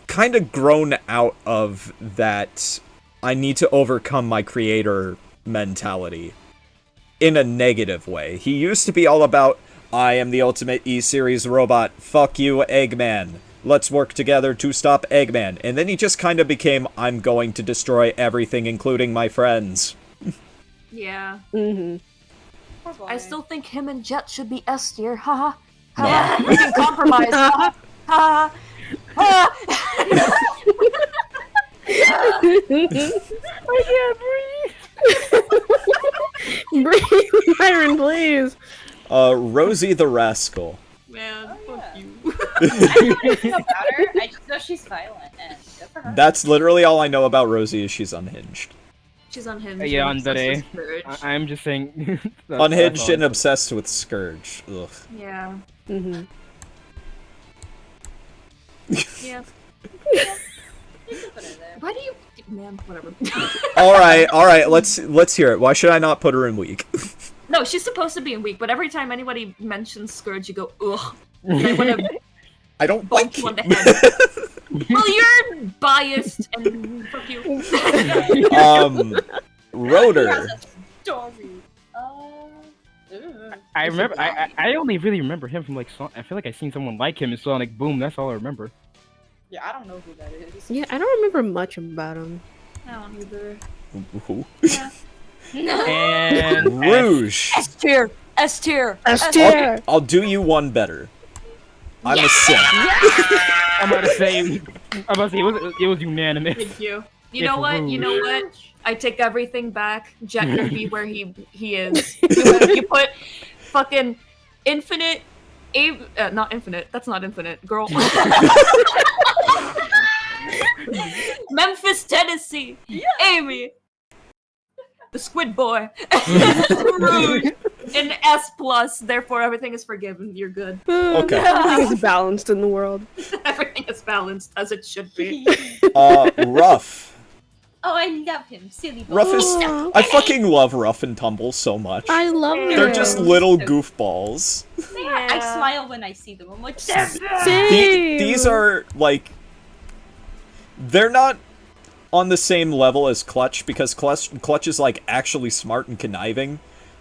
kind of grown out of that I need to overcome my creator mentality in a negative way. He used to be all about, I am the ultimate E-Series robot, fuck you, Eggman. Let's work together to stop Eggman. And then he just kind of became, I'm going to destroy everything, including my friends. Yeah. Mm-hmm. Poor boy. I still think him and Jet should be S tier. Haha. Ha. We can compromise. Ha. Ha. Breathe, Byron, please. Rosie the Rascal. Man, fuck you. I don't know anything about her. I just know she's violent, and good for her. That's literally all I know about Rosie is she's unhinged. She's unhinged. Yeah, and obsessed Andre. with Scourge. I'm just saying. Unhinged and obsessed with Scourge. Ugh. Yeah. Mm-hmm. Yeah. You can put her there. Why do you, man? Whatever. Alright, let's hear it. Why should I not put her in weak? No, she's supposed to be in weak, but every time anybody mentions Scourge, you go ugh. And I want to I don't bonk like you on the it. head. Well, you're biased, and fuck you. Rotor. Story. I remember. I only really remember him from like. I feel like I seen someone like him in Sonic Boom. That's all I remember. Yeah, I don't know who that is. Yeah, I don't remember much about him. I don't either. Who? And Rouge. S tier. S tier. S tier. I'll do you one better. I'm a simp. I'm about to say. It was unanimous. Thank you. You It's know what? You know rude. what? I take everything back. Jet can be where he is. You put fucking infinite. Not infinite. That's not infinite, girl. Memphis, Tennessee. Amy. The Squid Boy. Rouge. An S plus. Therefore, everything is forgiven. You're good. Okay. Everything is balanced in the world. Everything is balanced as it should be. Ruff. Oh, I love him. Silly boy. Ruff is. Aw. I fucking love Ruff and Tumble so much. I love them. They're just little goofballs. I smile when I see them. I'm like, Same. These are, like. They're not on the same level as Clutch, because Clutch is, like, actually smart and conniving.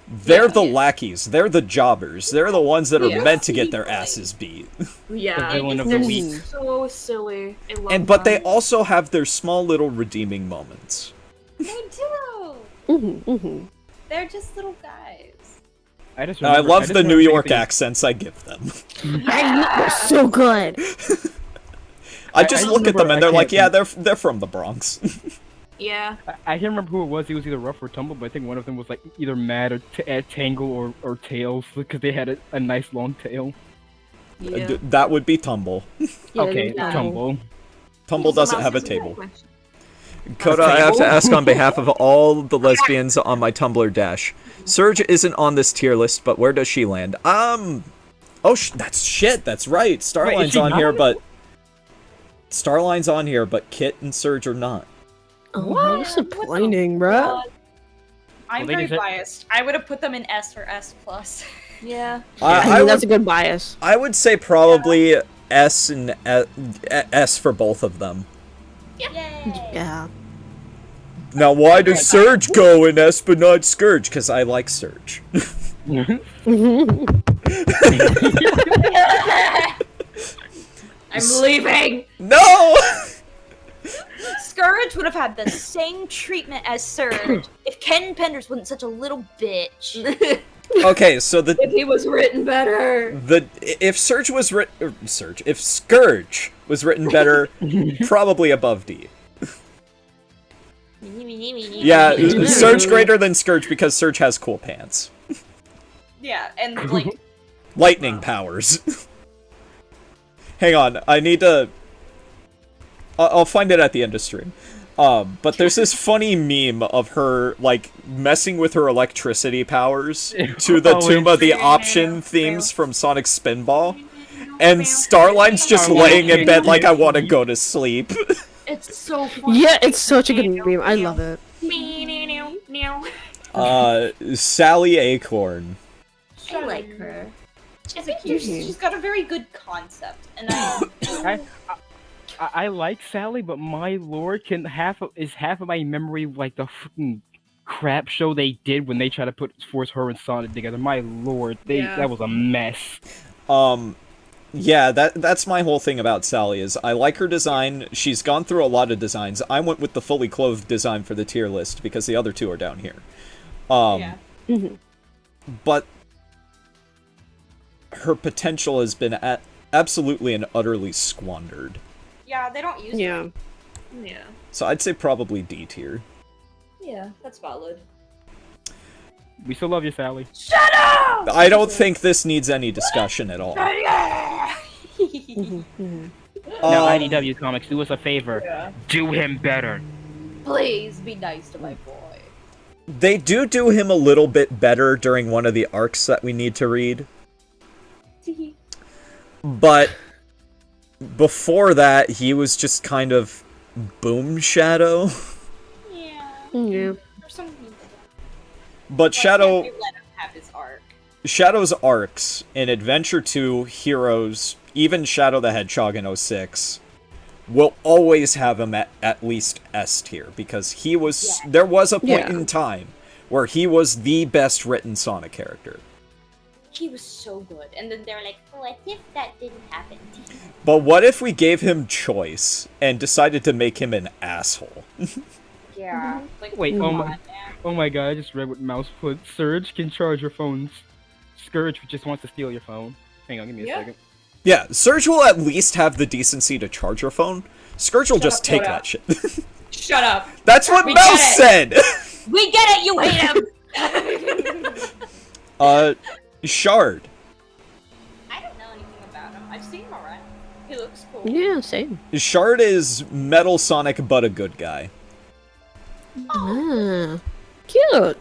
They're the lackeys. They're the jobbers. They're the ones that are Yeah. meant to get their asses beat. Yeah. The villain of They're the week. so silly. I love But they them. also have their small little redeeming moments. they do. Mm-hmm, mm-hmm. They're just little guys. I just. And I remember- love just the New remember York thinking- accents I give them. They're so good. I just I look at remember them and they're I like, can't- yeah, they're from the Bronx. Yeah. I can't remember who it was. It was either Ruff or Tumble, but I think one of them was like either Mad or at Tangle or Tails because they had a nice long tail. Yeah. That would be Tumble. Yeah, Okay, they're Tumble. Tumble doesn't have a Answer that table. question. Coda, I have to ask on behalf of all the lesbians on my Tumblr dash. Surge isn't on this tier list, but where does she land? Oh, that's shit. That's right. Starline's she on not? here, but Starline's on here, but Kit and Surge are not. Oh, disappointing, bro. I'm they very just- biased. I would have put them in S or S plus. Yeah. I think that's a good bias. I would say probably S and S for both of them. Yay! Yeah. Now, why does Surge go in S but not Scourge? Because I like Surge. I'm leaving. No! Scourge would have had the same treatment as Surge if Ken Penders wasn't such a little bitch. Okay, so If he was written better. if Surge was written, if Scourge was written better, probably above D. Yeah, Surge greater than Scourge because Surge has cool pants. Yeah, and like Lightning powers. Hang on, I need to... I'll find it at the end of stream. But there's this funny meme of her, like, messing with her electricity powers to the Tomb of the Option themes from Sonic Spinball. And Starline's just laying in bed like, I want to go to sleep. It's so funny. Yeah, it's such a good meme. I love it. Sally Acorn. I like her. she's cute. She's got a very good concept, and I like Sally, but my lord, half of my memory like the fucking crap show they did when they tried to force her and Sonic together. My lord, that was a mess. Yeah, that's my whole thing about Sally is I like her design. She's gone through a lot of designs. I went with the fully clothed design for the tier list because the other two are down here. But her potential has been absolutely and utterly squandered. yeah, they don't use her. Yeah. Yeah. So I'd say probably D tier. Yeah, that's valid. We still love you, Sally. Shut up! I don't think this needs any discussion at all. Now, IDW Comics, do us a favor. Do him better. Please be nice to my boy. They do him a little bit better during one of the arcs that we need to read. But before that, he was just kind of Boom Shadow. Yeah. Yeah. There's some But Shadow... Let him have his arc. Shadow's arcs in Adventure 2, Heroes, even Shadow the Hedgehog in 06, will always have him at least S tier, because he was... Yeah. There was a point Yeah. in time where he was the best written Sonic character. He was so good, and then they're like, "What if that didn't happen?" But what if we gave him choice and decided to make him an asshole? Yeah. Like, Wait, come oh on, my- man. Oh my god, I just read what Mouse put. Surge can charge your phones. Scourge just wants to steal your phone. Hang on, give me a second. Yeah, Surge will at least have the decency to charge your phone. Scourge will just up, take Koda. that shit. Shut up. That's what We Mouse get said! We get it. You hate him. Shard. I don't know anything about him. I've seen him around. He looks cool. Yeah, same. Shard is Metal Sonic, but a good guy. Ah, cute.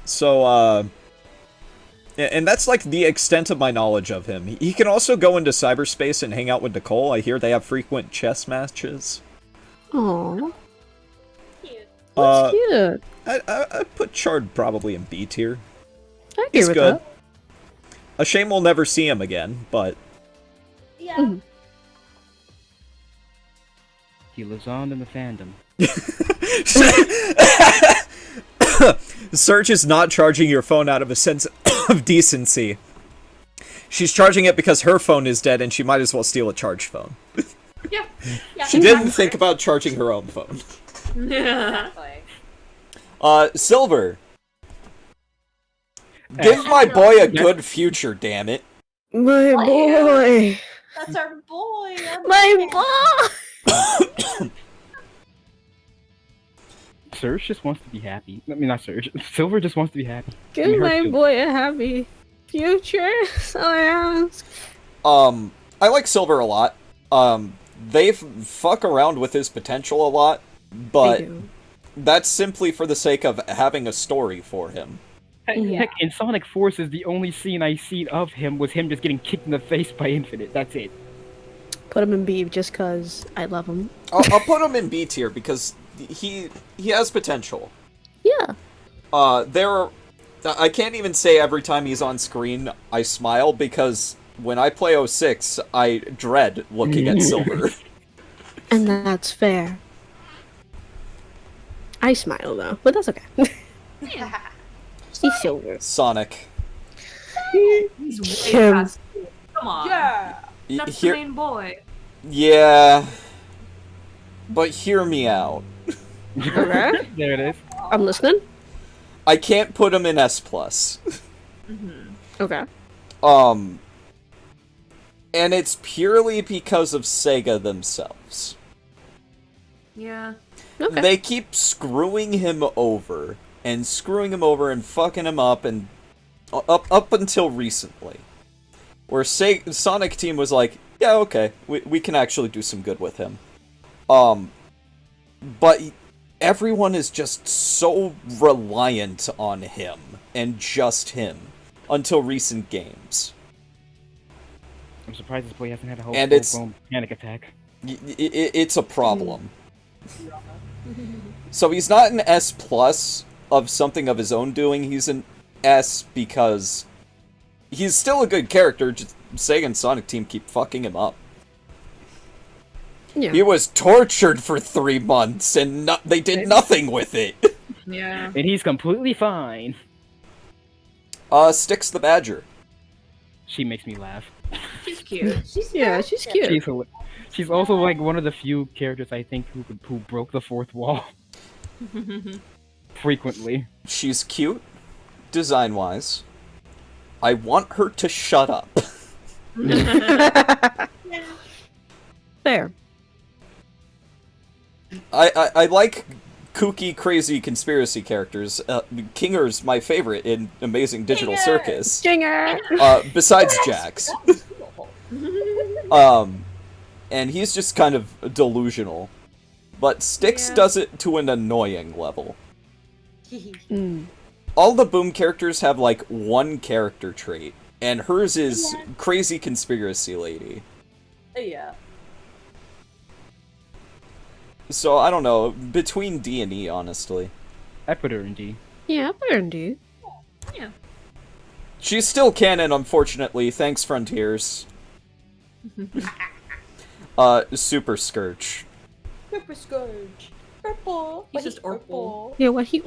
So, and that's like the extent of my knowledge of him. He can also go into cyberspace and hang out with Nicole. I hear they have frequent chess matches. Aw, Cute. that's cute. I put Shard probably in B tier. I agree He's with good. that. A shame we'll never see him again, but Yeah. Mhm. He lives on in the fandom. Surge is not charging your phone out of a sense of decency. She's charging it because her phone is dead and she might as well steal a charged phone. Yeah. She didn't think about charging her own phone. Exactly. Silver. Give my boy a good future, damn it. My boy. That's our boy. My boy. Surge just wants to be happy. I mean, not Surge. Silver just wants to be happy. Give her my too. boy a happy future. So I ask. I like Silver a lot. They fuck around with his potential a lot, but Thank you. that's simply for the sake of having a story for him. Heck, in Sonic Forces, the only scene I seen of him was him just getting kicked in the face by Infinite. That's it. Put him in B just cause I love him. I'll put him in B tier because he has potential. Yeah. I can't even say every time he's on screen I smile because when I play 06, I dread looking at Silver. And that's fair. I smile though, but that's okay. He's silver. Sonic. He's way Him. past. Come on. Yeah. That's Here- the main boy. Yeah. But hear me out. Okay. There it is. I'm listening. I can't put him in S+. Okay. And it's purely because of Sega themselves. Yeah. Okay. They keep screwing him over and fucking him up and up until recently, where Sonic Team was like, yeah, okay, we can actually do some good with him. But everyone is just so reliant on him and just him until recent games. I'm surprised this boy hasn't had a whole And it's- full-blown panic attack. It's a problem. So he's not an S plus of something of his own doing. He's an S because he's still a good character. Just Sega and Sonic Team keep fucking him up. Yeah. He was tortured for 3 months and they did nothing with it. Yeah. And he's completely fine. Styx the Badger. She makes me laugh. She's cute. Yeah, she's cute. She's also like one of the few characters I think who broke the fourth wall frequently. She's cute, design-wise. I want her to shut up. Fair. I like kooky, crazy conspiracy characters. Kinger's my favorite in Amazing Digital Kinger! Circus. Jinger. Besides Jax. And he's just kind of delusional. But Styx Yeah. does it to an annoying level. Mm. All the Boom characters have like one character trait, and hers is crazy conspiracy lady. Yeah. So I don't know, between D and E, honestly. I put her in D. Yeah, I put her in D. She's still canon, unfortunately. Thanks, Frontiers. Super Scourge. Pepper Scourge. Purple. He's just Orpal. Yeah, what he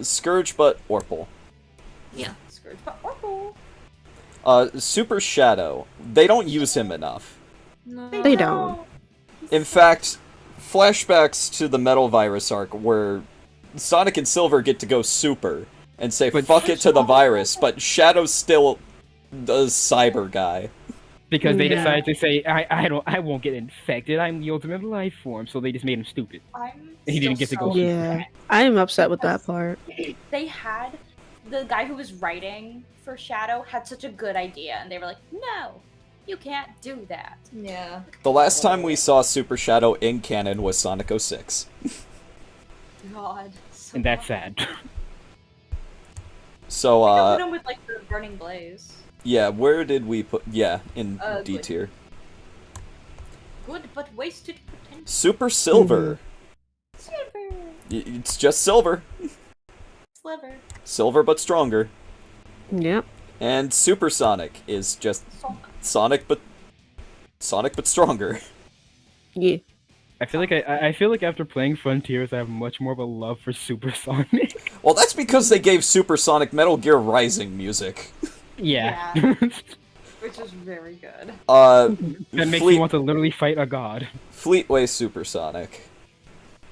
Scourge, but Orpal. Scourge, but purple. Super Shadow. They don't use him enough. They don't. In fact, flashbacks to the Metal Virus arc where Sonic and Silver get to go super and say But- fuck it to the virus, but Shadow's still the cyber guy. Because they Yeah. decided to say, I won't get infected, I'm the ultimate life form, so they just made him stupid. He didn't get to go. Yeah. I am upset with that part. They had the guy who was writing for Shadow had such a good idea, and they were like, "No, you can't do that." Yeah. The last time we saw Super Shadow in canon was Sonic 06. God. So And that's sad. So, I put him with like the Burning Blaze. yeah, where did we put... Yeah, in D good. tier. Good, but wasted potential. Super Silver. Silver. It's just Silver. Sliver. Silver but stronger. Yep. And Super Sonic is just Sonic but stronger. Yeah. I feel like I feel like after playing Frontiers, I have much more of a love for Super Sonic. Well, that's because they gave Super Sonic Metal Gear Rising music. Yeah. Which is very good. That makes Fleet- me want to literally fight a god. Fleetway Supersonic.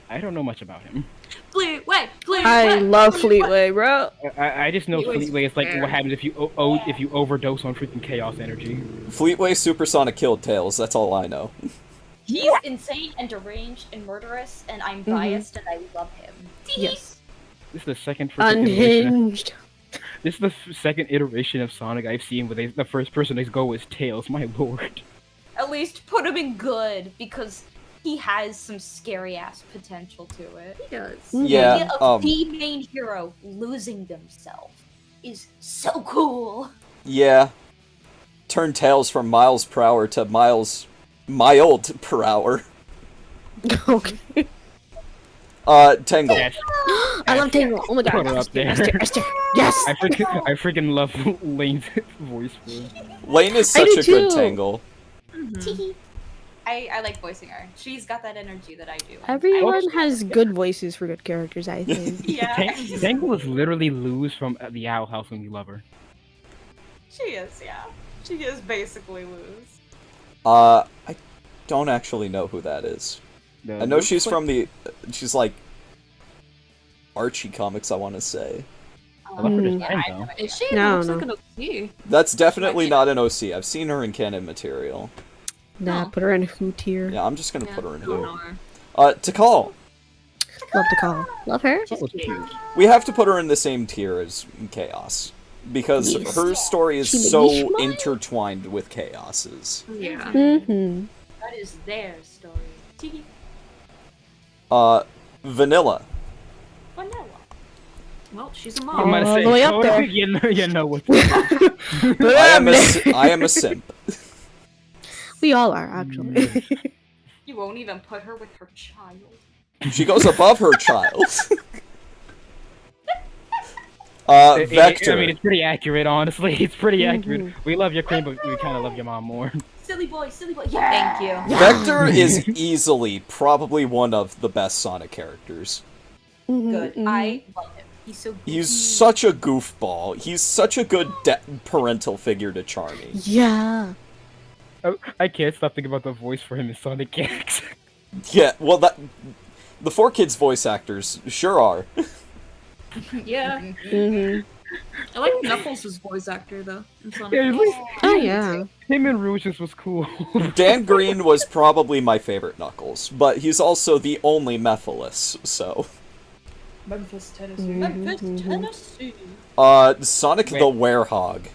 I don't know much about him. Fleetway. I love Fleetway, bro. I just know Fleetway's Fleetway is like fair. what happens if you if you overdose on freaking chaos energy. Fleetway Supersonic killed Tails, that's all I know. He's insane and deranged and murderous, and I'm biased and I love him. Yes. This is the second freaking iteration. Unhinged. This is the second iteration of Sonic I've seen where the first person they go is Tails. My lord. At least put him in good, because he has some scary ass potential to it. He does. The Yeah, idea of the main hero losing themselves is so cool. yeah. Turn Tails from miles per hour to miles per hour. Okay. Tangle. Yes. I love Tangle. Oh my god. Put her up there. Yes. I freaking love Lane's voice for it. Lane is I such do a good too. Tangle. I like voicing her. She's got that energy that I do. Everyone has good voices for good characters, I think. Yeah, Tangle is literally Luz from the Owl House when you love her. she is. Yeah, she is basically Luz. I don't actually know who that is. The- I know she's from she's like Archie comics, I want to say. I love her Mm. design though. Is she? No, Looks no. like an OC. That's definitely not an OC. I've seen her in canon material. Nah, put her in who tier. Yeah, I'm just gonna put her in Don't who. know her. Tikal. Love to call. Love her. That was cute. We have to put her in the same tier as Chaos. Because Yes. her story is She made me so smile. intertwined with Chaos's. Yeah. Mm-hmm. That is their story. Vanilla. Vanilla. Well, she's a I'm mom. gonna all say, the way up Coda, there. you know what. I am a simp. We all are, actually. You won't even put her with her child. She goes above her child. Vector. I mean, it's pretty accurate, honestly. It's pretty accurate. Mm-hmm. We love your cream, but we kind of love your mom more. Silly boy, silly boy. Yeah. Thank you. Vector is easily probably one of the best Sonic characters. Good. Mhm, I love him. He's so. He's such a goofball. He's such a good parental figure to Charmy. Yeah. Oh, I can't stop thinking about the voice for him in Sonic X. Yeah, well, the 4Kids voice actors sure are. Yeah. Mm-hmm. I like Knuckles' voice actor though. In Sonic. Yeah, at least Oh, yeah. him and Rouge's was cool. Dan Green was probably my favorite Knuckles, but he's also the only Mephiles, so... Memphis, Tennessee. Mhm, Memphis, mhm. Tennessee. Sonic Wait. the Werehog.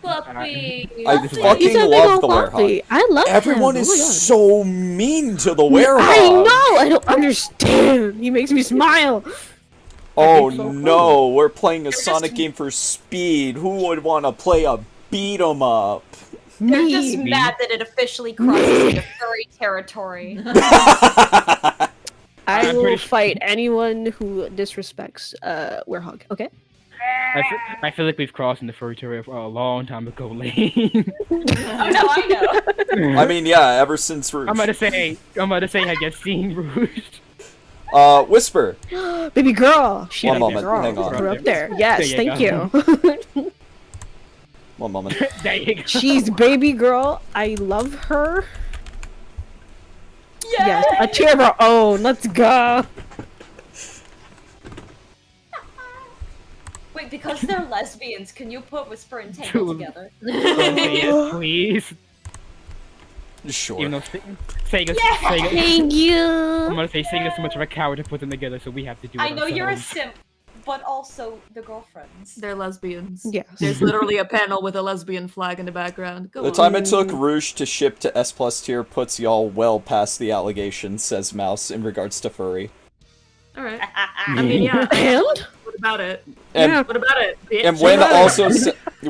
Puppy. I This is fucking He's a big love old the puppy. Werehog. I love Everyone him. is Oh my God. so mean to the I Werehog. know. I don't understand. He makes me smile. Oh so no, we're playing a just- Sonic game for speed. Who would want to play a beat 'em up? They're Me. just mad that it officially crosses into furry territory. I I'm will pretty- fight anyone who disrespects Werehog. Okay. I feel like we've crossed into furry territory for a long time ago, Lane. Oh no, I know. I mean, yeah, ever since Rouge. I'm gonna say, have you seen Rouge? Whisper. Baby girl. She One baby moment, girl. hang on. Put her up there. Yes, There you thank you. One moment. There you go. She's baby girl. I love her. Yes, a tier of her own. Let's go. Wait, because they're lesbians, can you put Whisper and Tangle Dude. together? Yes, please. Sure. Even though Sega, Thank you. I'm gonna say Sega's too much of a coward to put them together, so we have to do it I know you're a ourselves. simp, but also the girlfriends. They're lesbians. Yes. There's literally a panel with a lesbian flag in the background. Go The on. time it took Rouge to ship to S+ tier puts y'all well past the allegations, says Mouse in regards to furry. Alright. I mean, yeah. And? What about it? And Yeah. What about it? bitch? and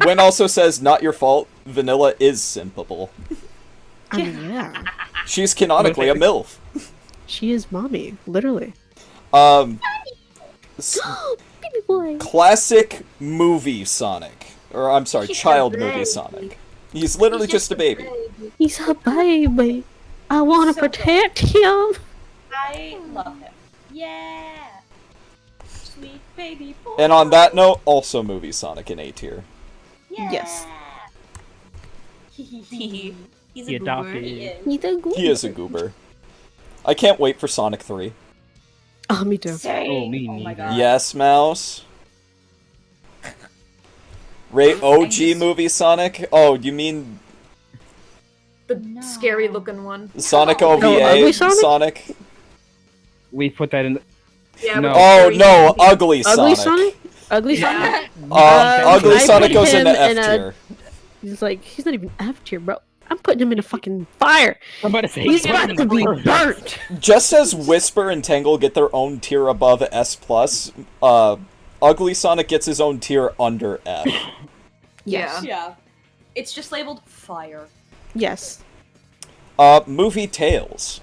Wen also says not your fault. Vanilla is simpable. I mean, yeah. She's canonically a MILF. She is mommy, literally. S- Baby boy. classic movie Sonic, or I'm sorry, He's a child movie baby. Sonic. He's literally just a baby. He's a baby. I want to So protect him. I love him. Yeah. Sweet baby boy. And on that note, also movie Sonic in A tier. Yeah. Yes. He's He a goober. adopted. He is. He's a good. He is a goober. I can't wait for Sonic 3. Oh, me too. Same. Oh, me my neither. god. Yes, Mouse. OG movie Sonic? Oh, you mean The scary looking one. Sonic Oh, OVA? Ugly Sonic? Sonic? We put that in. Yeah, No. with Oh scary no, baby. Ugly Ugly Sonic. Sonic? Ugly Sonic? Ugly I Sonic put goes him into F in a- tier. He's like, he's not even F tier, bro. I'm putting him in a fucking fire. I'm about to say. He's about to be burnt. Just as Whisper and Tangle get their own tier above S+, Ugly Sonic gets his own tier under F. Yeah. Yeah. It's just labeled fire. Yes. Movie Tales.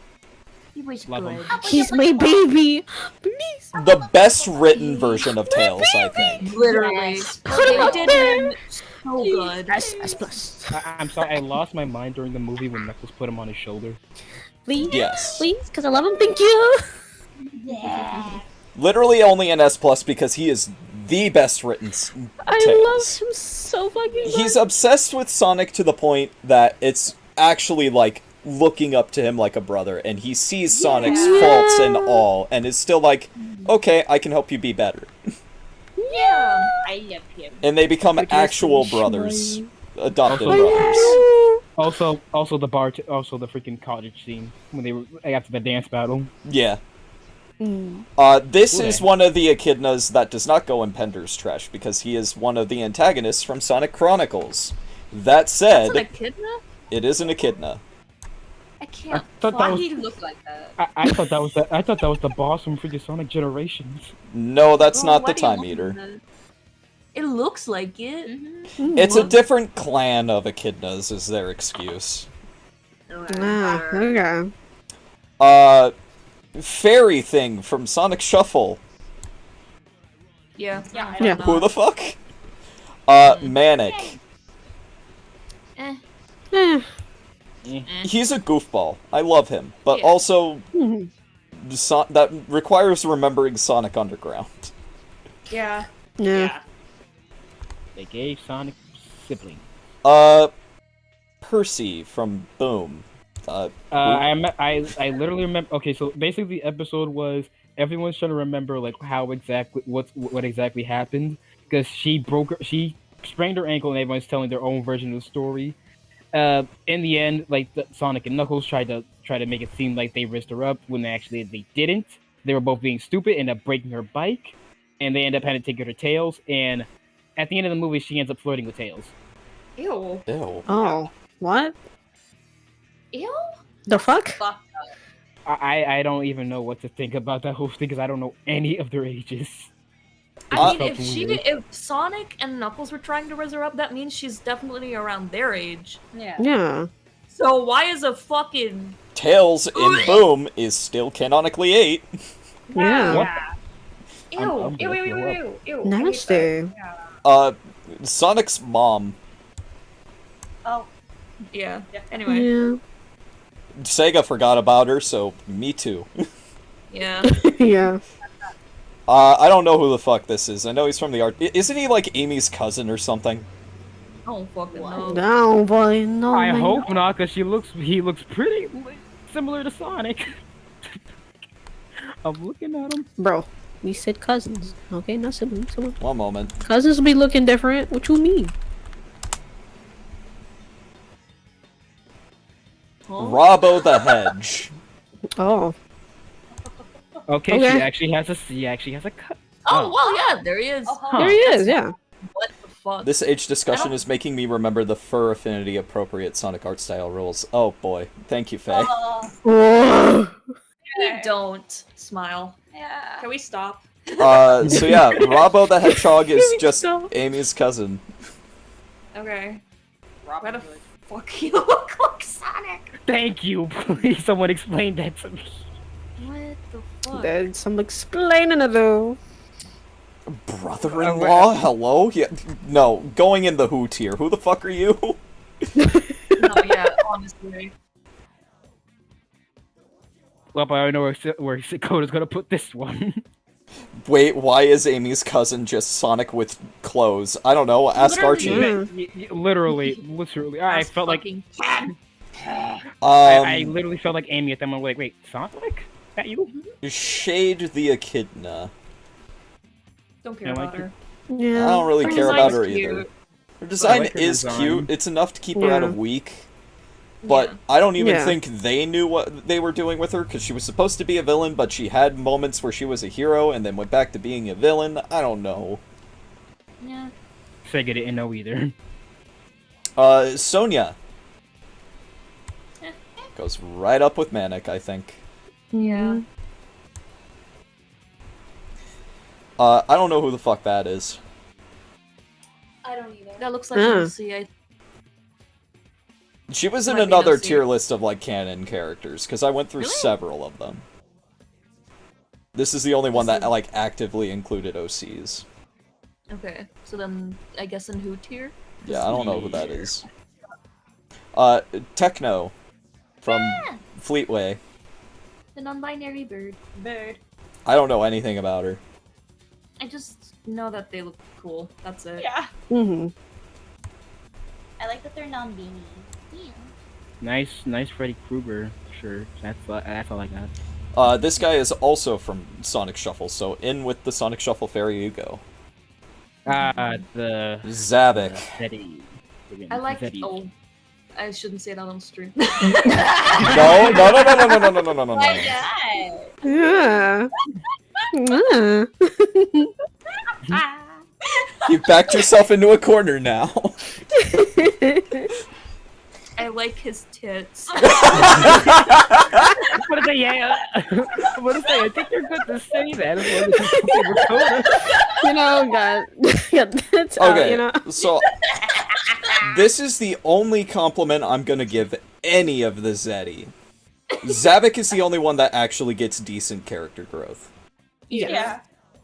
He was Love him. good. He's my baby. Please. The best written version of Tails, I think. Literally. Yes. Put him They up did there. him so good. S plus. I'm sorry, I lost my mind during the movie when Knuckles put him on his shoulder. Please. Yes. Please, because I love him. Thank you. Yeah. Literally only an S+, because he is the best written I Tails. love him so fucking much. He's obsessed with Sonic to the point that it's actually like looking up to him like a brother, and he sees Sonic's faults and all, and is still like, okay, I can help you be better. Yeah. I love him. And they become I just actual wish brothers, my- adopted Also- brothers. Also the bar, also the freaking cottage scene when they were after the dance battle. Yeah. Mm. This Cool is day. one of the echidnas that does not go in Pender's trash, because he is one of the antagonists from Sonic Chronicles. That said, That's an echidna? it is an echidna. I can't. thought Why that was he look like that? I thought that was I thought that was the boss from freaking Sonic Generations. No, that's Bro, not why the do you Time look Eater. like that? It looks like it. Mm-hmm. It's a different clan of echidnas, is their excuse. Ah, okay. Fairy thing from Sonic Shuffle. Yeah. Yeah, I Yeah. don't Who know. the fuck? Manic. Eh. He's a goofball. I love him, but Yeah. also Mhm. that requires remembering Sonic Underground. Yeah. Yeah. They gave Sonic sibling. Percy from Boom. I literally remember. Okay, so basically the episode was everyone's trying to remember like how exactly what exactly happened because she sprained her ankle and everyone's telling their own version of the story. In the end, like Sonic and Knuckles tried to make it seem like they risked her up when actually they didn't. They were both being stupid, ended up breaking her bike, and they end up having to take her to Tails. And at the end of the movie, she ends up flirting with Tails. Ew. Ew. Oh, what? Ew. The fuck? Fuck. I don't even know what to think about that whole thing because I don't know any of their ages. I mean, felt weird. if Sonic and Knuckles were trying to raise her up, that means she's definitely around their age. Yeah. Yeah. So why is a fucking Tails in Boom is still canonically 8. Yeah. What? ew I'm ew gonna ew throw ew ew? I hate Nasty. Sonic's mom. Oh, that. Yeah. Yeah. Anyway. Yeah. Sega forgot about her, so me too. Yeah. Yeah. I don't know who the fuck this is. I know he's from the art. Isn't he like Amy's cousin or something? I don't fucking know. No, boy, no. I man. hope not, because he looks pretty similar to Sonic. I'm looking at him. Bro, we said cousins. Okay, not siblings. Come on. One moment. Cousins be looking different. What you mean? Huh? Robbo the Hedge. Oh. Okay, Okay. she actually has a cut. Oh well, yeah, there he is. Oh, Huh. There he is, yeah. What the fuck? This age discussion is making me remember the fur affinity appropriate Sonic art style rules. Oh boy. Thank you, Faye. Whoa. We don't smile. yeah. Can we stop? So yeah, Robbo the Hedgehog is just Stop. Amy's cousin. Okay. Why Robin the Hood. fuck you look like Sonic? Thank you, please. Someone explain that to me. What the fuck? There's some explaining to do. Brother-in-law? Hello? Yeah, no, going in the Who tier. Who the fuck are you? No, yeah, honestly. Well, but I know where Dakota's gonna put this one. Wait, why is Amy's cousin just Sonic with clothes? I don't know, ask Literally. Archie. Literally. I Ass felt like fucking cat. I literally felt like Amy at them. I'm like, wait, Sonic? That you? Shade the Echidna. Don't care I about like her. I Yeah. don't really Her care about her design's either. cute. Her design like her is design. cute. It's enough to keep her out Yeah. of weak. But Yeah. I don't even Yeah. think they knew what they were doing with her, because she was supposed to be a villain, but she had moments where she was a hero and then went back to being a villain. I don't know. Yeah. Sega didn't know either. Sonia. Goes right up with Manic, I think. Yeah. I don't know who the fuck that is. I don't either. That looks like Ah. Lucy. She was in Might be another Lucy. tier list of, like, canon characters, because I went through Really? several of them. This is the only one that, like, actively included OCs. Okay, so then I guess in who tier? Yeah, I don't know who that is. Techno. From Fleetway. The non-binary bird. Bird. I don't know anything about her. I just know that they look cool. That's it. Yeah. Mm-hmm. I like that they're non-beanie. Yeah. Nice Freddy Krueger shirt. That's all I got. This guy is also from Sonic Shuffle, so in with the Sonic Shuffle fairy you go. The Zavik. Zeddy. I like. Zeddy. Oh, I shouldn't say that on stream. No, no, no, no, no, no, no, no, no, no, no. Why not? Yeah. Yeah. Ah. You backed yourself into a corner now. I like his tits. What did they? Yeah. What did they? I think they're good to say that. As long as it's fucking recorded. You know, God, that's out, Okay, you know. so this is the only compliment I'm gonna give any of the Zeddy. Zavik is the only one that actually gets decent character growth. Yeah.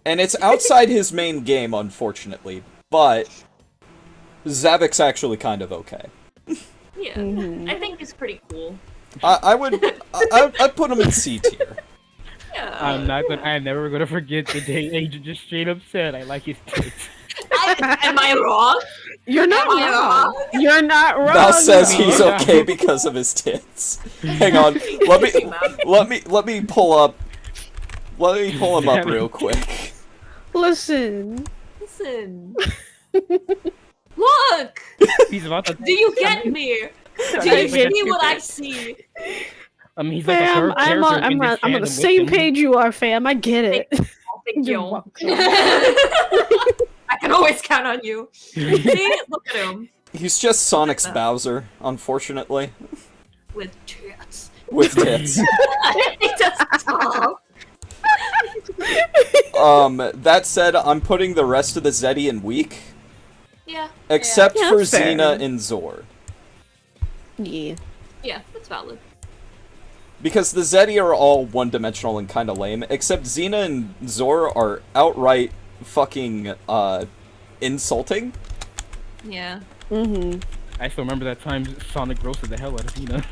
And it's outside his main game, unfortunately, but Zavik's actually kind of okay. Yeah, Mhm. I think it's pretty cool. I'd put him in C tier. Yeah. I'm never gonna forget the day Agent just straight up said, "I like his tits." Am I wrong? You're not Am I wrong. You're not wrong. Now says though. he's okay because of his tits. Hang on, let me pull up. Let me pull him up real quick. Listen. Listen. Look! He's about to. Do you get me? Do you see what I see? I mean, he's like a Fam, third I'm character on, in this I'm on fandom the with same him. page you are, fam. I get it. Thank You're you. welcome. I can always count on you. See? Look at him. He's just Sonic's Bowser, unfortunately, With tits. with tits. He doesn't stop. That said, I'm putting the rest of the Zeddy in weak, Yeah. except Yeah, for that's fair. Xena and Zor. Yeah. Yeah, that's valid. Because the Zeddy are all one-dimensional and kinda lame, except Xena and Zor are outright fucking, insulting. Yeah. Mm-hmm. I still remember that time Sonic roasted the hell out of Xena.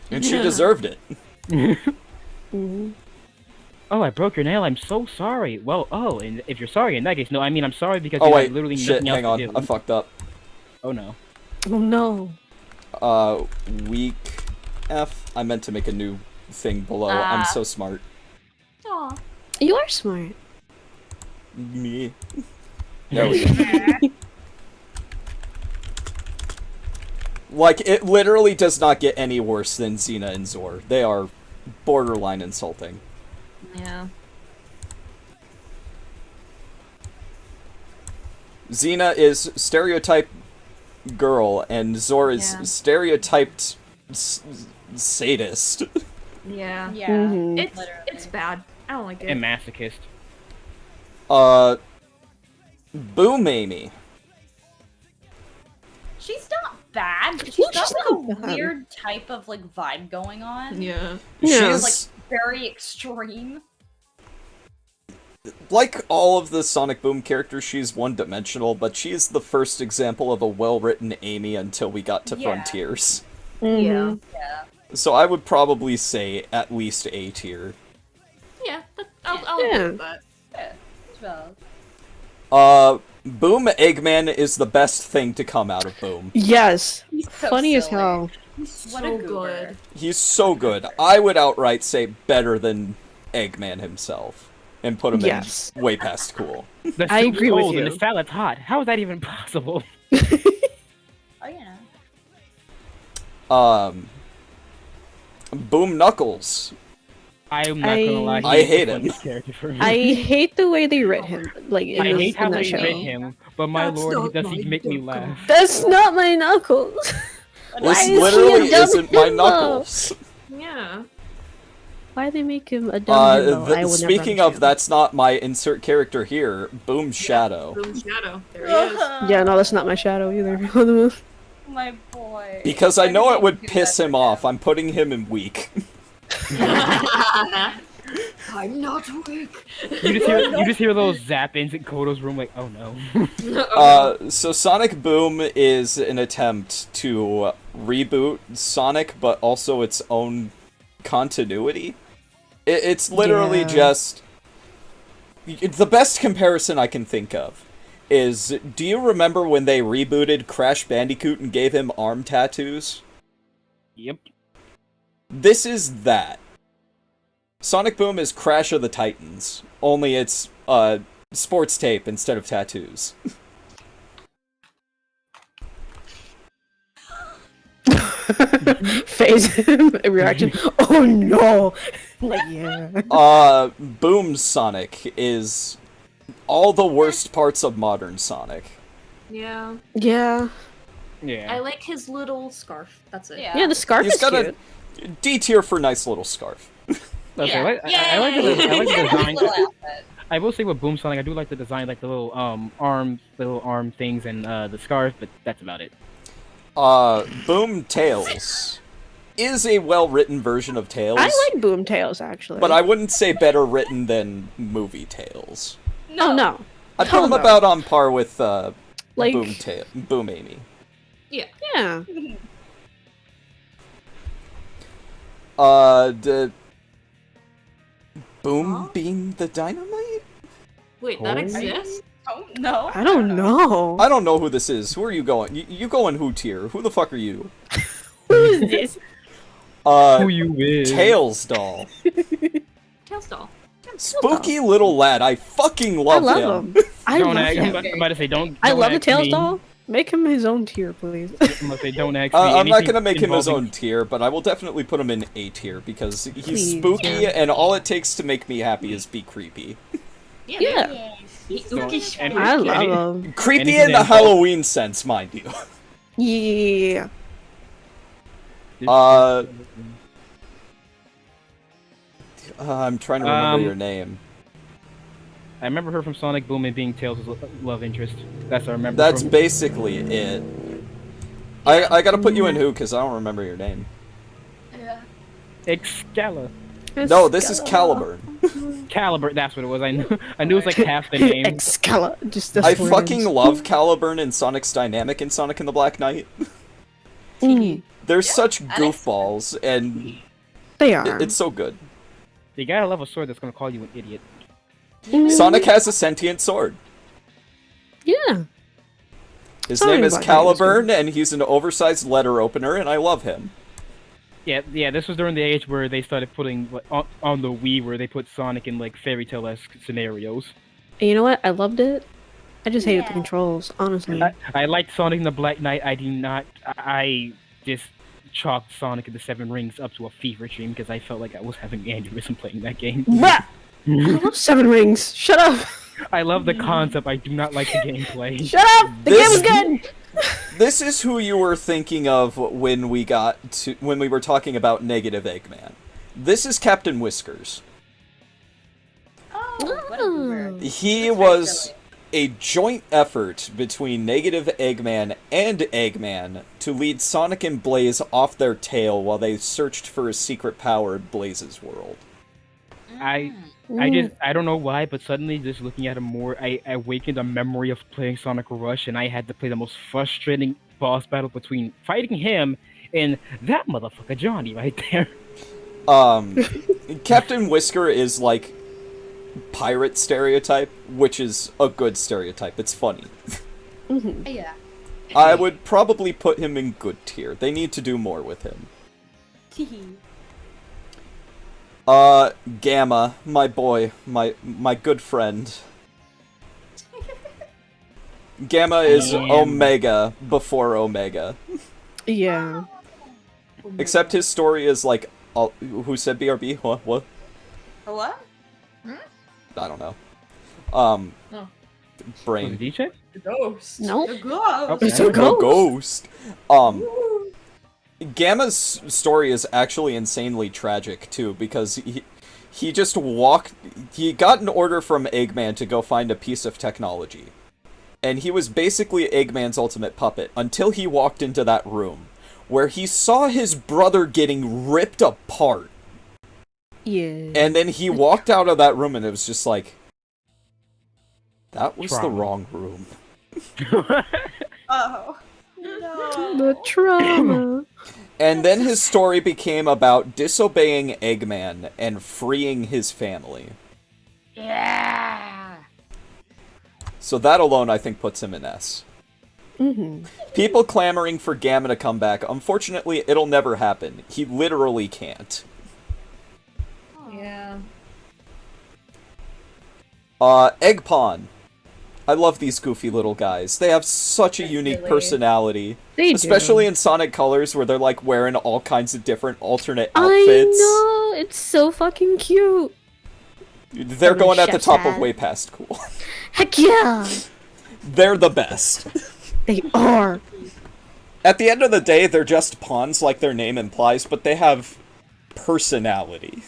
And she deserved it. Mm-hmm. Oh, I broke your nail. I'm so sorry. Well, oh, and if you're sorry in that case, no, I mean I'm sorry because Oh you wait, have literally shit, nothing else hang on, to do. I fucked up. Oh no. Oh no. Weak F. I meant to make a new thing below. I'm so smart. Aw. You are smart. Me. There we go. Like, it literally does not get any worse than Xena and Zor. They are borderline insulting. Yeah. Xena is stereotype girl, and Zor is Yeah. stereotyped sadist. Yeah. Yeah. Mhm. It's Literally. it's bad. I don't like it. And masochist. Boom Amy. She's not bad. She's She's got not like a bad. weird type of like vibe going on. Yeah. Yeah. She's Like very extreme. like all of the Sonic Boom characters, she's one-dimensional, but she's the first example of a well-written Amy until we got to Yeah. Frontiers. Mhm. Yeah. So I would probably say at least A tier. Yeah. I'll Yeah. agree with that. Well, Boom Eggman is the best thing to come out of Boom. Yes. he's so Funny as silly. hell. What So a goober. good. He's so good. I would outright say better than Eggman himself. And put him Yes. in way past cool. The I soup's agree with cold and you. the salad's hot. How is that even possible? Oh yeah. Boom Knuckles. I'm not gonna lie. I he's the hate him. funniest character for me. I hate the way they writ him. Like in, I this, hate how in that they show. writ him, but my That's lord, not does my he make me Knuckles. laugh? That's not my Knuckles. Why This is he a literally dumb isn't my himbo? Knuckles. Yeah. Why they make him a dumb himbo? I would Speaking never of, that's not my insert character here. Boom Shadow. Boom Shadow. There he is. Yeah, no, that's not my shadow either. My boy. Because I know it would Do piss that him to off. I'm putting him in weak. I'm not weak. You just hear those zap-ins in Kodo's room, like, oh no. So Sonic Boom is an attempt to reboot Sonic, but also its own continuity. It's literally Yeah. just... The best comparison I can think of is, do you remember when they rebooted Crash Bandicoot and gave him arm tattoos? Yep. This is that. Sonic Boom is Crash of the Titans, only it's sports tape instead of tattoos. Phase reaction. Oh no! Like yeah. Boom Sonic is all the worst parts of modern Sonic. Yeah. Yeah. Yeah. I like his little scarf. That's it. Yeah. Yeah, the scarf He's is got cute. a D tier for nice little scarf. Okay, Yeah. I like the design. Little outfit. I will say with Boom Sonic, I do like the design, like the little arm things and the scarf, but that's about it. Boom Tails is a well-written version of Tails, I like Boom Tails actually. but I wouldn't say better written than movie Tails. Oh no. I'd put Hell him no. about on par with Like Boom Amy. yeah. The Boom Beam the Dynamite? Wait, that Oh. exists? Oh no. I don't know. I don't know who this is. Who are you going? You going who tier? Who the fuck are you? Who is this? Who you is? Tails doll. Tails doll. Spooky little lad. I fucking love, I love him. I Don't love ask, him. I'm about to say don't. I don't love the ask Tails me. doll. Make him his own tier, please. I'm gonna say don't ask me. I'm not Anything gonna make him his involving- own tier, but I will definitely put him in A tier because he's Please, spooky, yeah. and all it takes to make me happy is be creepy. Yeah. And- I and- love him. Creepy Anything in the that involves- Halloween sense, mind you. Yeah. I'm trying to remember Um, your name. I remember her from Sonic Boom and being Tails' love interest. That's what I remember. That's from. basically it. I gotta put you in who, because I don't remember your name. Excalibur. No, this is Caliburn. Caliburn, that's what it was. I knew it was like half the name. Excalibur. Just I fucking love Caliburn and Sonic's Dynamic in Sonic and the Black Knight. They're such goofballs, and They are. it's so good. You gotta love a sword that's gonna call you an idiot. Sonic has a sentient sword. Yeah. His Sorry name is about that, it's Caliburn, and he's an oversized letter opener, and I love him. Yeah. This was during the age where they started putting like, on the Wii, where they put Sonic in like fairy tale-esque scenarios. And you know what? I loved it. I just hated the Yeah. controls, honestly. I liked Sonic and the Black Knight. I just chalked Sonic and the Seven Rings up to a fever dream because I felt like I was having aneurysm playing that game. Bah! I love Seven Rings. Shut up. I love the concept. I do not like the gameplay. Shut up. The game was good. This is who you were thinking of when we were talking about Negative Eggman. This is Captain Whiskers. Oh, what a boomer. He That's very was silly. a joint effort between Negative Eggman and Eggman to lead Sonic and Blaze off their tail while they searched for a secret power in Blaze's world. I don't know why, but suddenly just looking at him more, I awakened a memory of playing Sonic Rush, and I had to play the most frustrating boss battle between fighting him and that motherfucker Johnny right there. Captain Whisker is like pirate stereotype, which is a good stereotype. It's funny. Yeah. I would probably put him in good tier. They need to do more with him. Gamma, my boy, my good friend. Gamma is Omega before Omega. Yeah. Except his story is like, who said BRB? What? What? I don't know. Oh. Brain. DJ? The ghost. Nope. The ghost. It's a No ghost. ghost. Gamma's story is actually insanely tragic too, because he just he got an order from Eggman to go find a piece of technology. And he was basically Eggman's ultimate puppet until he walked into that room where he saw his brother getting ripped apart. Yeah. And then he walked out of that room and it was just like, that was the Trauma. wrong room. Oh. No. The trauma. And then his story became about disobeying Eggman and freeing his family. Yeah. So that alone, I think, puts him in S. Mm-hmm. People clamoring for Gamma to come back. Unfortunately, it'll never happen. He literally can't. Yeah. Egg Pawn. I love these goofy little guys. They have such a unique Really? personality. They Especially do. in Sonic Colors, where they're like wearing all kinds of different alternate I outfits. know, it's so fucking cute. They're Little going at the chef's top of hat. way past cool. Heck yeah, They're the best. they are. At the end of the day, they're just pawns, like their name implies, but they have personality.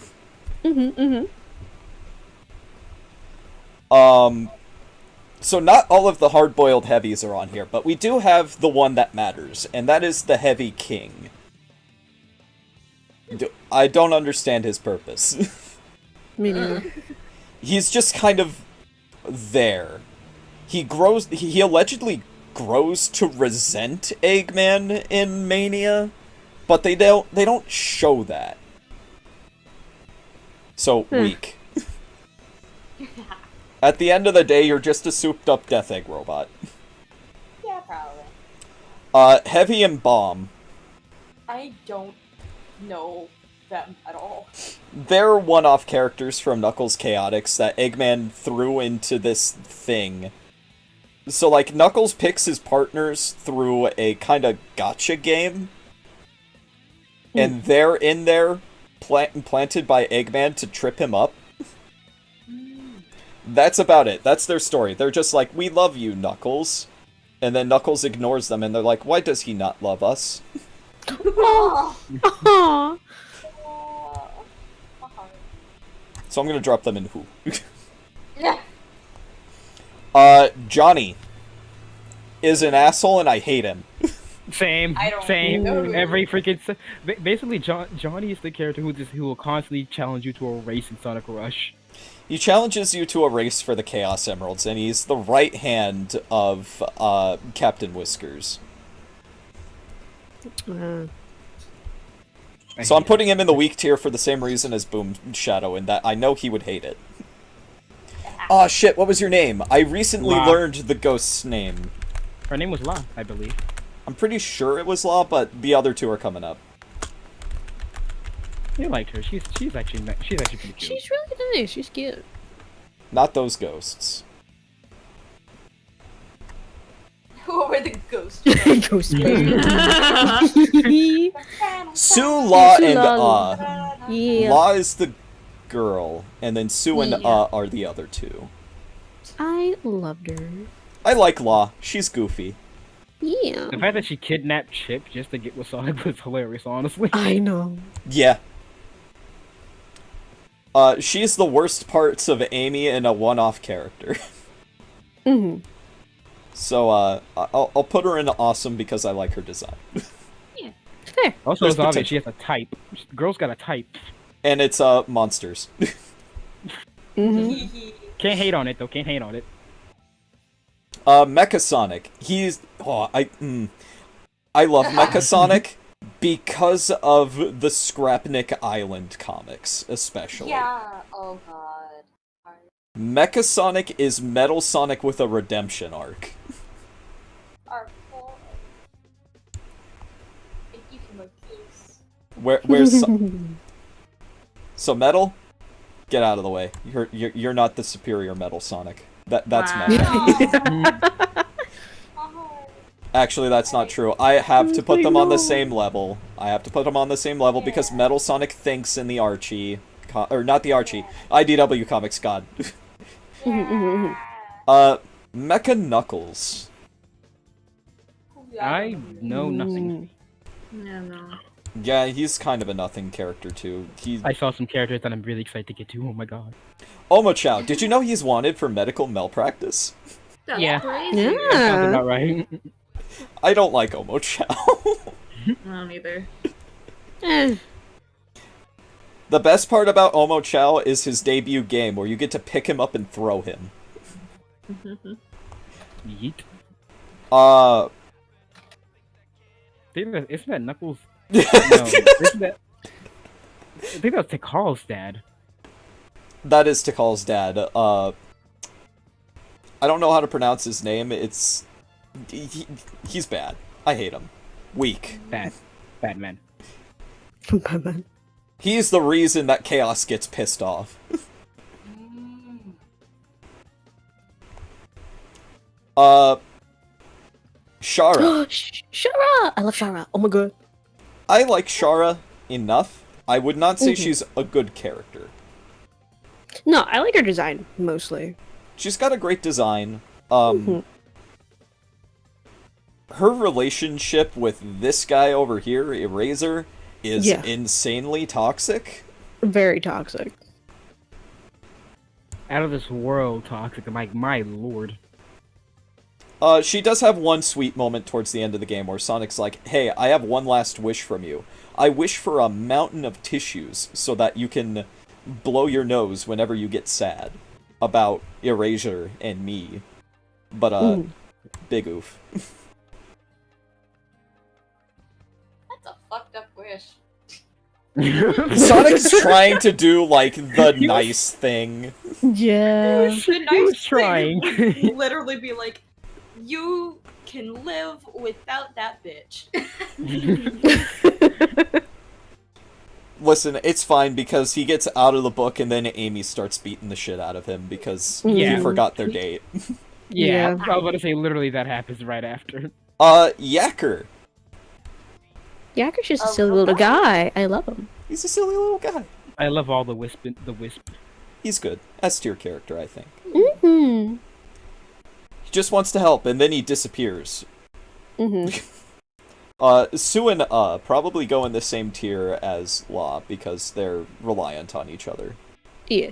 So not all of the hard-boiled heavies are on here, but we do have the one that matters, and that is the Heavy King. I don't understand his purpose. Me neither. He's just kind of there. He allegedly grows to resent Eggman in Mania, but they don't show that. So weak. At the end of the day, you're just a souped-up Death Egg robot. Yeah, probably. Heavy and Bomb. I don't know them at all. They're one-off characters from Knuckles Chaotix that Eggman threw into this thing. So, like, Knuckles picks his partners through a kind of gotcha game. And they're in there, planted by Eggman to trip him up. That's about it. That's their story. They're just like, we love you, Knuckles. And then Knuckles ignores them, and they're like, why does he not love us? Aw. So I'm gonna drop them in who. Yeah. Johnny is an asshole, and I hate him. Same, I don't same. know. Every freaking basically, Johnny is the character who will constantly challenge you to a race in Sonic Rush. He challenges you to a race for the Chaos Emeralds, and he's the right hand of Captain Whiskers. So I'm putting him in the weak tier for the same reason as Boom Shadow, in that I know he would hate it. Aw, shit, what was your name? I recently La. learned the ghost's name. Her name was La, I believe. I'm pretty sure it was Law, but the other two are coming up. You liked her. She's actually pretty cute. She's really nice. She's cute. Not those ghosts. Who were the ghosts? Ghost Sue, Law, Sue, and Law. Yeah. Law is the girl, and then Sue and Yeah. are the other two. I loved her. I like Law. She's goofy. Yeah. The fact that she kidnapped Chip just to get with Sonic was hilarious, honestly. I know. Yeah. She's the worst parts of Amy in a one-off character. Mhm. So, I'll put her in awesome because I like her design. Fair. Also, There's it's obvious potential. she has a type. Girl's got a type. And it's, monsters. Mhm. Can't hate on it though. Can't hate on it. Mecha Sonic. He's... Oh, I love Mecha Sonic because of the Scrapnik Island comics, especially. Yeah. Oh god. Mecha Sonic is Metal Sonic with a redemption arc. Our fault. Thank you for my case. Where's... So Metal? Get out of the way. You're not the superior Metal Sonic. That's Wow. Mecha. Actually, that's not true. I have to put them on the same level. Because Metal Sonic thinks in the Archie... or not the Archie. IDW Comics, God. Mecha Knuckles. I know nothing. Yeah, no. Yeah, he's kind of a nothing character, too. I saw some characters that I'm really excited to get to. Oh my god. Omochao, did you know he's wanted for medical malpractice? That's Yeah. crazy. Sounds Yeah. about right. I don't like Omochao. I don't either. Eh. The best part about Omochao is his debut game, where you get to pick him up and throw him. Yeet. Isn't that Knuckles? No, isn't that... I think that was Tikal's dad. That is Tikal's dad. I don't know how to pronounce his name. It's... he's bad. I hate him. Weak. Batman. Batman. He's the reason that Chaos gets pissed off. Shara. Shara! I love Shara. Oh my god. I like Shara enough. I would not say she's a good character. No, I like her design mostly. She's got a great design. Her relationship with this guy over here, Eraser, is insanely toxic. Very toxic. Out of this world toxic. I'm like, my lord. She does have one sweet moment towards the end of the game where Sonic's like, hey, I have one last wish from you. I wish for a mountain of tissues so that you can blow your nose whenever you get sad about Erasure and me. But, big oof. That's a fucked up wish. Sonic's trying to do, like, the nice thing. Yeah. The He was nice trying. thing would literally be like, you can live without that bitch. Listen, it's fine because he gets out of the book and then Amy starts beating the shit out of him because Yeah. he forgot their date. Yeah, Yeah. I was about to say literally that happens right after. Yacker. Yakker's just a A silly little little guy. I love him. He's a silly little guy. I love all the wisp. He's good. S tier character, I think. Mm-hmm. He just wants to help and then he disappears. Mm-hmm. Sue and probably go in the same tier as Law because they're reliant on each other. Yeah.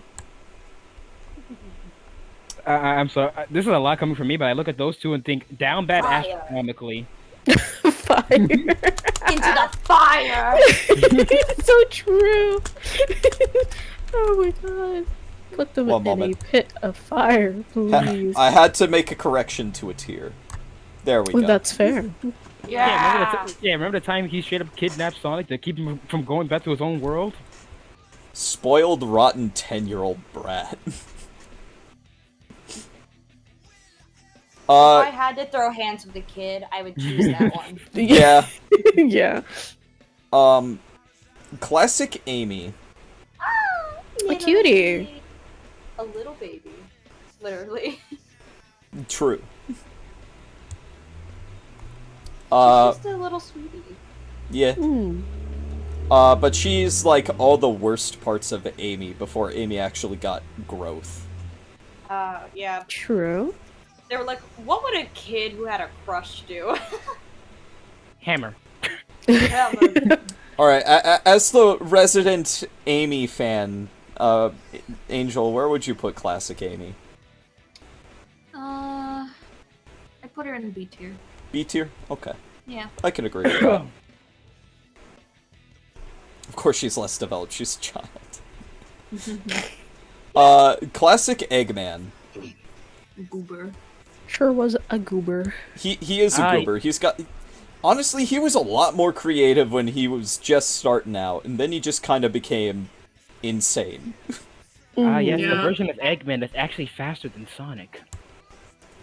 I'm sorry. This is a lot coming from me, but I look at those two and think down bad Fire. astronomically. Fire. Into the fire! It's so true. Oh my god. Put them One in a moment. pit of fire, please. I had to make a correction to a tier. There we Well, go. that's fair. Remember the time he straight up kidnapped Sonic to keep him from going back to his own world? Spoiled, rotten 10-year-old brat. If I had to throw hands with a kid, I would choose that one. Yeah. Yeah. Classic Amy. A cutie. A little baby. Literally. True. Just a little sweetie. Yeah. Mm. But she's like all the worst parts of Amy before Amy actually got growth. Yeah. True. They were like, what would a kid who had a crush do? Hammer. Alright, as the resident Amy fan, Angel, where would you put Classic Amy? I put her in B tier. B tier? Okay. Yeah. I can agree with that. Of course she's less developed, she's a child. Classic Eggman. Goober. Sure was a goober. He is a goober. He's got... Honestly, he was a lot more creative when he was just starting out, and then he just kind of became insane. Yes, the Yeah. version of Eggman that's actually faster than Sonic.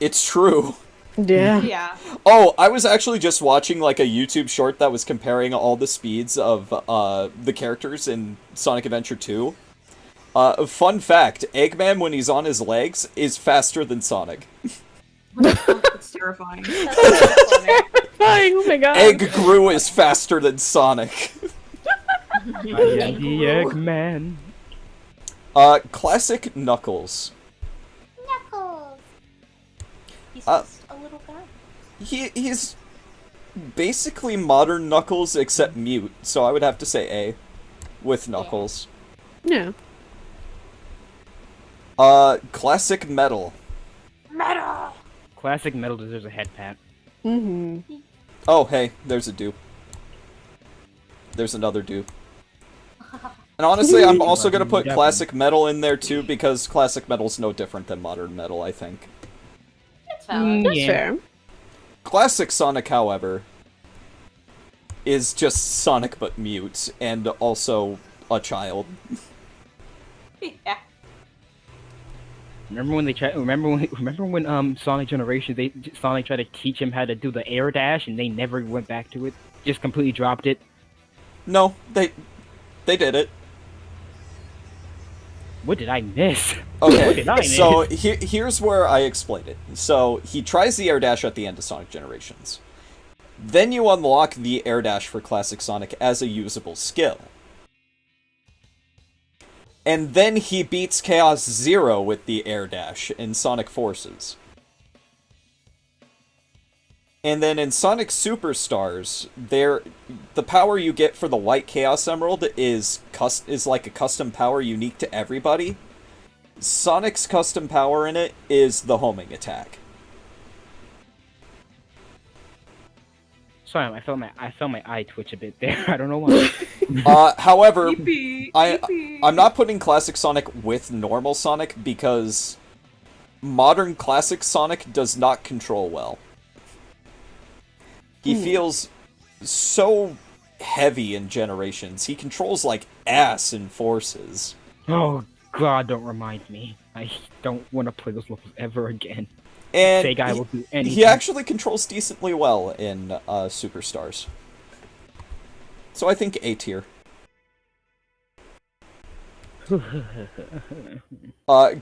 It's true. Yeah. Yeah. Oh, I was actually just watching like a YouTube short that was comparing all the speeds of the characters in Sonic Adventure 2. Fun fact, Eggman when he's on his legs is faster than Sonic. It's terrifying. That's so funny. Oh my god. Egg Gru is faster than Sonic. I am the Eggman. Classic Knuckles. Knuckles. He's Uh, just a little guy. He's basically modern Knuckles except mute, so I would have to say A with Knuckles. Yeah. Classic Metal. Metal! Classic Metal deserves a head pat. Mm-hmm. Oh, hey, there's a dupe. There's another dupe. And honestly, I'm also gonna put Classic Metal in there too, because Classic Metal's no different than Modern Metal, I think. That's valid. That's Yeah. fair. Classic Sonic, however, is just Sonic but mute, and also a child. Yeah. Remember when they tried? Remember when Sonic Generation Sonic tried to teach him how to do the air dash and they never went back to it? Just completely dropped it. No, they did it. What did I miss? Okay, What did I miss? so here's where I explained it. So he tries the air dash at the end of Sonic Generations. Then you unlock the air dash for Classic Sonic as a usable skill. And then he beats Chaos Zero with the air dash in Sonic Forces. And then in Sonic Superstars, the power you get for the White Chaos Emerald is like a custom power unique to everybody. Sonic's custom power in it is the homing attack. Sorry, I felt my eye twitch a bit there. I don't know why. However, Yippee, I'm not putting Classic Sonic with normal Sonic because modern Classic Sonic does not control well. He feels so heavy in Generations. He controls like ass in Forces. Oh God, don't remind me. I don't want to play those levels ever again. And Sega will do anything. he actually controls decently well in Superstars. So I think A tier.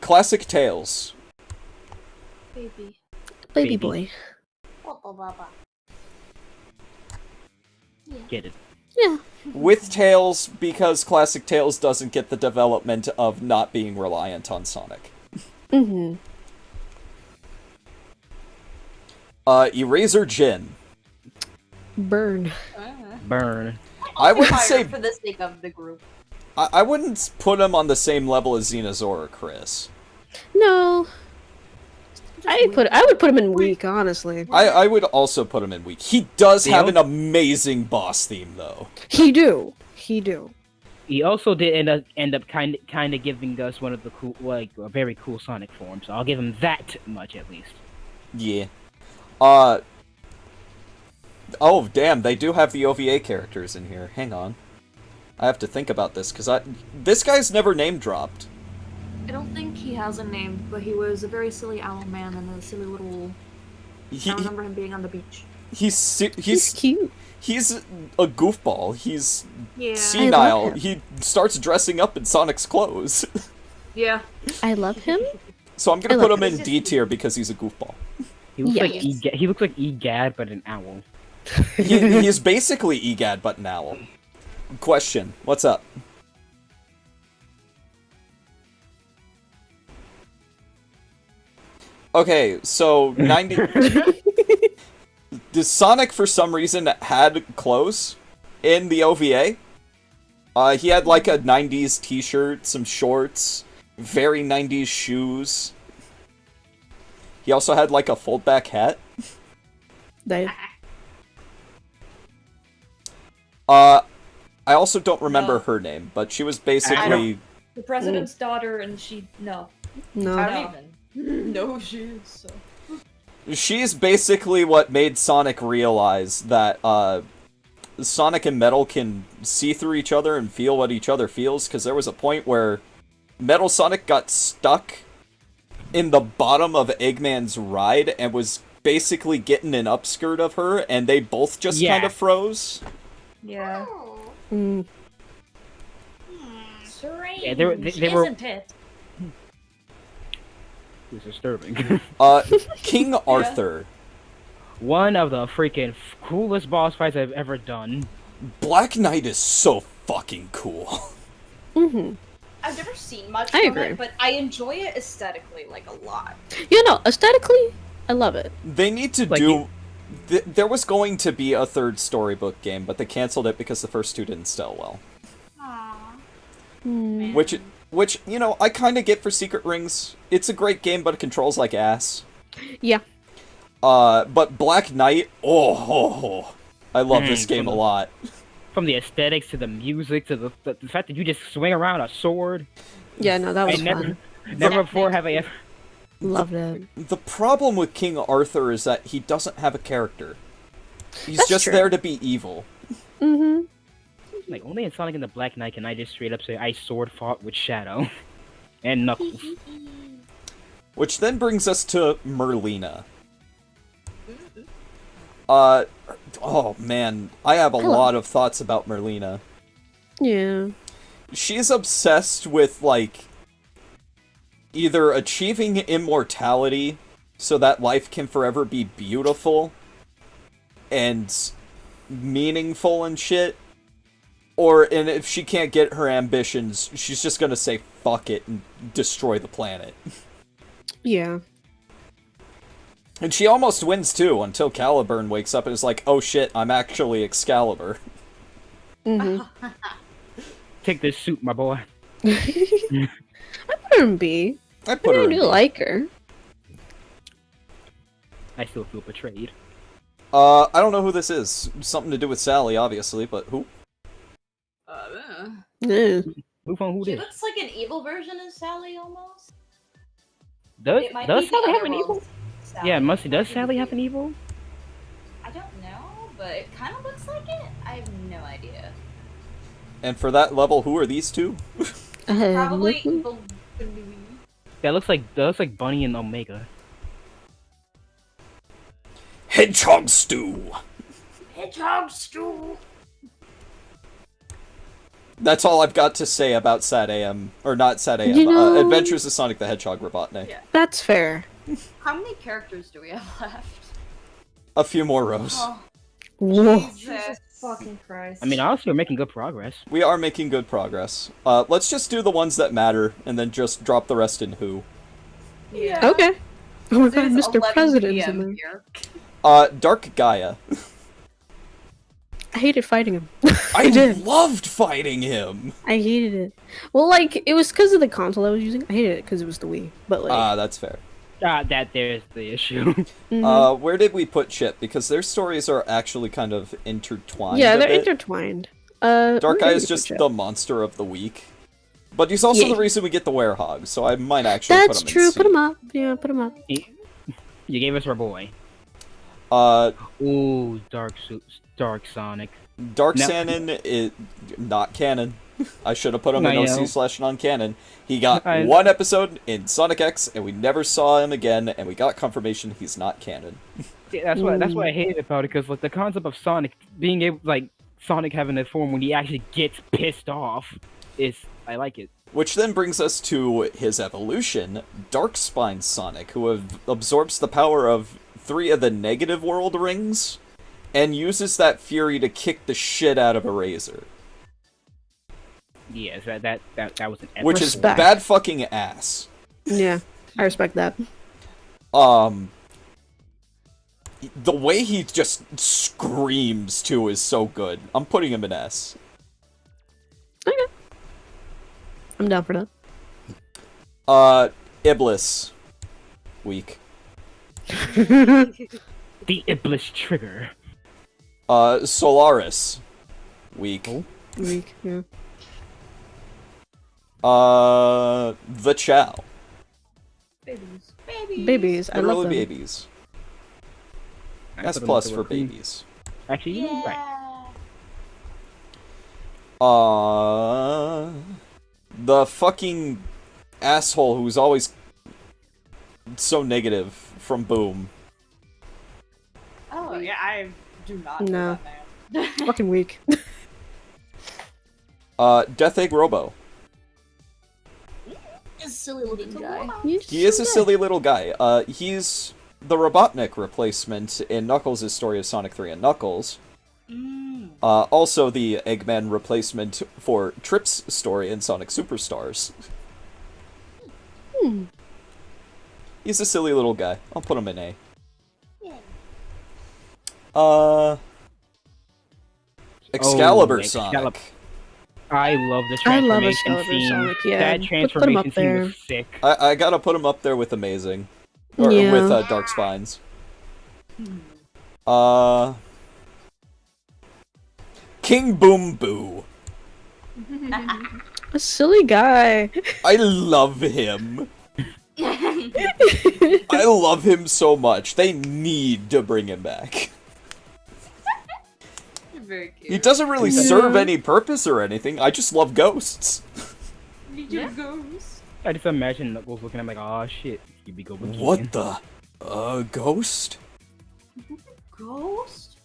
Classic Tails. Baby. Baby boy. Get it. Yeah. With Tails, because Classic Tails doesn't get the development of not being reliant on Sonic. Mm-hmm. Eraser Jin. Burn. Burn. I wouldn't Fire say... for the sake of the group. I wouldn't put him on the same level as Xenosaur or Chris. No. I would put him in weak, honestly. I would also put him in weak. He does have Deal? an amazing boss theme, though. He do. He also did end up kind of giving us one of the cool, like a very cool Sonic forms. So I'll give him that much at least. Yeah. Oh, damn, they do have the OVA characters in here. Hang on. I have to think about this, because this guy's never name-dropped. I don't think he has a name, but he was a very silly owl man and a silly little... I remember him being on the beach. He's cute. He's a goofball. He's Yeah. senile. him. He starts dressing up in Sonic's clothes. Yeah. I love him. So I'm gonna I put love him in D tier because he's a goofball. He looks like Yes. he looks like Egad, but an owl. He's basically Egad but an owl. Question: what's up? Okay, so 90. Does Sonic for some reason had clothes in the OVA? He had like a 90s t-shirt, some shorts, very 90s shoes. He also had like a fold-back hat. I also don't remember her name, but she was basically... The president's daughter, and no. No. I don't even. No, she is. So. She's basically what made Sonic realize that, Sonic and Metal can see through each other and feel what each other feels, because there was a point where Metal Sonic got stuck in the bottom of Eggman's ride and was basically getting an upskirt of her, and they both just kind of froze. Yeah. Mm. Strange. Yeah, they were. Isn't it? It's disturbing. King Arthur. One of the freaking coolest boss fights I've ever done. Black Knight is so fucking cool. Mm-hmm. I've never seen much I from agree. it, but I enjoy it aesthetically, like, a lot. You know, aesthetically, I love it. They need to Like do... there was going to be a third storybook game, but they canceled it because the first two didn't sell well. Mm. Which, you know, I kind of get for Secret Rings. It's a great game, but it controls like ass. Yeah. But Black Knight, I love this game a lot. From the aesthetics to the music to the fact that you just swing around a sword. Yeah, no, that was I fun. never before have I ever. Loved it. The problem with King Arthur is that he doesn't have a character. He's That's just true. there to be evil. Mm-hmm. Like, only in Sonic and the Black Knight can I just straight up say I sword fought with Shadow. And Knuckles. Which then brings us to Merlina. Oh man, I have a lot of thoughts about Merlina. Yeah. She's obsessed with, like, either achieving immortality so that life can forever be beautiful and meaningful and shit, and if she can't get her ambitions, she's just gonna say fuck it and destroy the planet. Yeah. And she almost wins too, until Caliburn wakes up and is like, oh shit, I'm actually Excalibur. Mm-hmm. Take this suit, my boy. I put her in B. I put her I in do B. like her. I still feel betrayed. I don't know who this is. Something to do with Sally, obviously, but who? Yeah. Who found who She this? looks like an evil version of Sally almost. Does It might does be the Sally have an Otherworld evil? Sally. Yeah, Musty, does Sally have an evil? I don't know, but it kind of looks like it. I have no idea. And for that level, who are these two? Probably Mhm. Baloo. That looks like Bunny and Omega. Hedgehog Stew! Hedgehog stew. That's all I've got to say about Sad AM. Or not Sad AM, You know- Adventures of Sonic the Hedgehog Robotnik. Yeah. That's fair. How many characters do we have left? A few more rows. Oh, Whoa. Jesus fucking Christ. I mean, honestly, we're making good progress. We are making good progress. Let's just do the ones that matter, and then just drop the rest in Who. yeah. Okay. Oh my god, There's Mr. 11 President's PM in there. here. Dark Gaia. I hated fighting him. I did. loved fighting him! I hated it. Well, like, it was because of the console I was using. I hated it because it was the Wii. But, like, That's fair. That there's the issue. mhm. Where did we put Chip? Because their stories are actually kind of intertwined. yeah, a they're bit. intertwined. Dark where Gaia did is we just put the Chip? monster of the week. But he's also Yeah. the reason we get the Werehog, so I might actually That's put him true. in C. Put him up. Yeah, put him up. You gave us our boy. Ooh, Dark Sonic. Dark No. Sanon is not canon. I should have put him I in know. OC/non-canon. He got I- one episode in Sonic X, and we never saw him again, and we got confirmation he's not canon. Yeah, that's what I hated about it, because like the concept of Sonic being able, like Sonic having a form when he actually gets pissed off, I like it. Which then brings us to his evolution, Darkspine Sonic, who absorbs the power of 3 of the negative world rings, and uses that fury to kick the shit out of a Razor. Yes, that was an epic. Which is Respect. bad fucking ass. Yeah, I respect that. The way he just screams, too, is so good. I'm putting him in S. I'm down for that. Iblis. Weak. the Iblis trigger. Solaris. Weak. Oh. Weak, yeah. The Chow. Babies. Babies, I love Literally them. babies. I S put him plus into for a B. babies. Actually, you know, Yeah. right. The fucking asshole who's always so negative from Boom. Oh yeah, I do not No. know that man. Fucking weak. Death Egg Robo. A silly looking guy. He is a silly little guy. He's the Robotnik replacement in Knuckles' story of Sonic 3 and Knuckles. Also the Eggman replacement for Trip's story in Sonic Superstars. He's a silly little guy. I'll put him in A. Excalibur Oh, Sonic. Excalibur. I love the I love transformation Excalibur scene. Sonic, yeah. That Put 'em up transformation scene there. was sick. I gotta put him up there with Amazing. Or Yeah. with Dark Spines. King Boom Boo. A silly guy. I love him. I love him so much. They need to bring him back. Very cute. He doesn't really serve any purpose or anything. I just love ghosts. Your ghost. I just imagine Knuckles looking at him like, oh shit, you be go again. What the? Ghost? Ghost?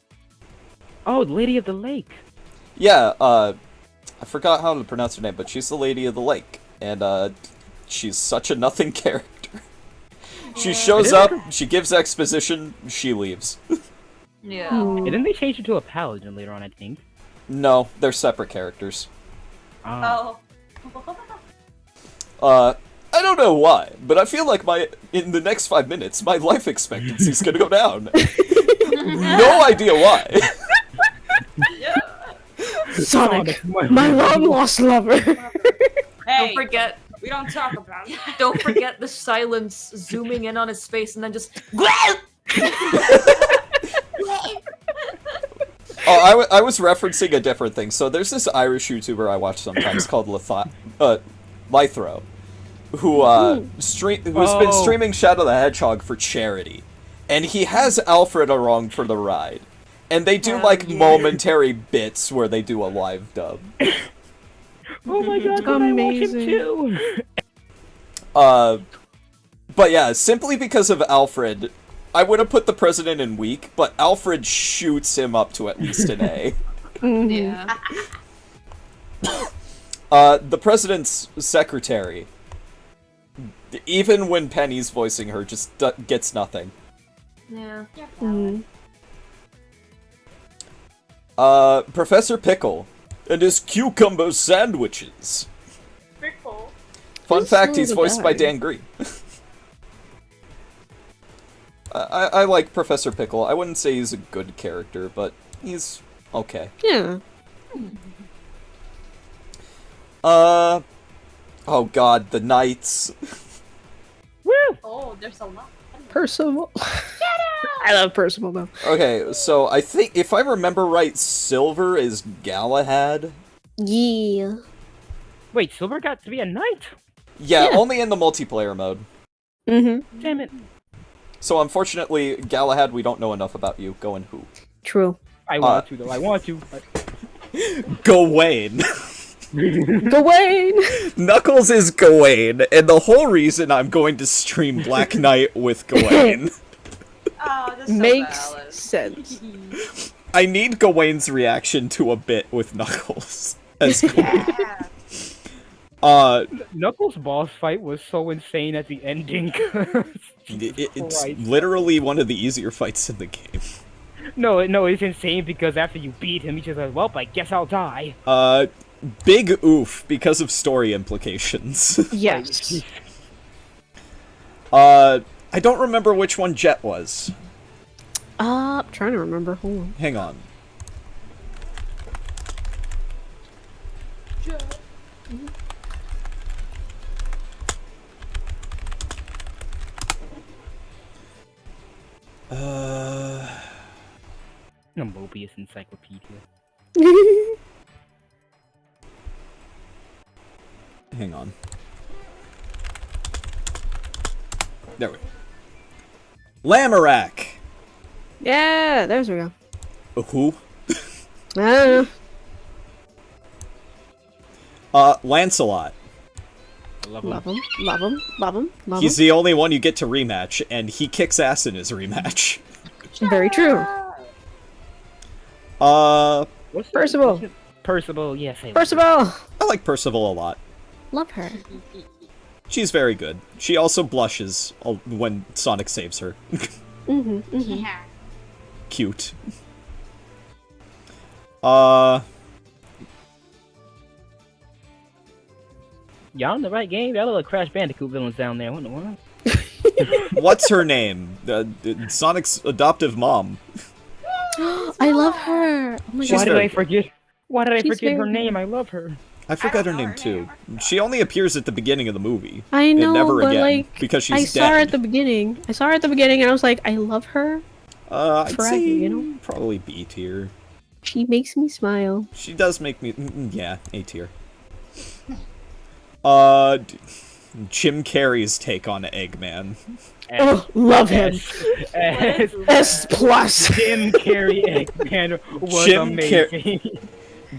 Oh, the Lady of the Lake. Yeah, I forgot how to pronounce her name, but she's the Lady of the Lake. And, she's such a nothing character. She shows up, she gives exposition, she leaves. Yeah. Hmm. And then they changed her to a paladin later on, I think. No, they're separate characters. Ah. Oh. I don't know why, but I feel like in the next 5 minutes, my life expectancy is gonna go down. No idea why. Sonic, my long lost lover. Hey, Don't forget. we don't talk about it. Don't forget the silence zooming in on his face and then just. Oh, I was referencing a different thing. So there's this Irish YouTuber I watch sometimes called Lythro, who's been streaming Shadow the Hedgehog for charity, and he has Alfred along for the ride, and they do momentary bits where they do a live dub. Oh my god, can I watch him too? But yeah, simply because of Alfred, I would have put the president in weak, but Alfred shoots him up to at least an A. Yeah. The president's secretary, even when Penny's voicing her, just gets nothing. Yeah. Professor Pickle and his cucumber sandwiches. Pickle. Fun Who's fact, he's the voiced by guy? Dan Green. I like Professor Pickle. I wouldn't say he's a good character, but he's okay. Yeah. Oh god, the Knights. Woo! Oh, there's a lot. Percival. I love Percival though. Okay, so I think, if I remember right, Silver is Galahad. Yeah. Wait, Silver got to be a knight? Yeah, Yeah. only in the multiplayer mode. Mm-hmm. Damn it. So unfortunately, Galahad, we don't know enough about you. Go and who? True. I want to, though. I want to. Gawain. Gawain! Knuckles is Gawain, and the whole reason I'm going to stream Black Knight with Gawain. Oh, that's so Makes valid. sense. I need Gawain's reaction to a bit with Knuckles as Gawain. Yeah. Knuckles' boss fight was so insane at the ending. It's Christ. literally one of the easier fights in the game. No, it's insane because after you beat him, he's just like, well, I guess I'll die. Big oof because of story implications. Yes. I don't remember which one Jet was. I'm trying to remember. Hold on. Hang on. No Mobius encyclopedia. Hang on. There we go. Lamorak! Yeah, there's we go. Who? I don't know. Lancelot. Love him. Love him. Love him. Love him. Love He's the only one you get to rematch, and he kicks ass in his rematch. him. Very true. What's Percival. Percival, yes. I Percival! I like Percival a lot. Love her. She's very good. She also blushes when Sonic saves her. Mm-hmm. Mm-hmm. Yeah. Cute. Y'all in the right game? That little Crash Bandicoot villain's down there. What in the world? What's her name? Sonic's adoptive mom. I love her. Oh my She's Why god. did very I forget? Why did I She's forget her very name? I love her. I forgot her know name her too. name. She only appears at the beginning of the movie. I know, and never but again like, because she's I dead. saw her at the beginning. I saw her at the beginning, and I was like, I love her. I'd forever, say you know? probably B tier. She makes me smile. She does make me, yeah, A tier. Jim Carrey's take on Eggman. Oh, love him. S. S plus. Jim Carrey Eggman was Jim amazing.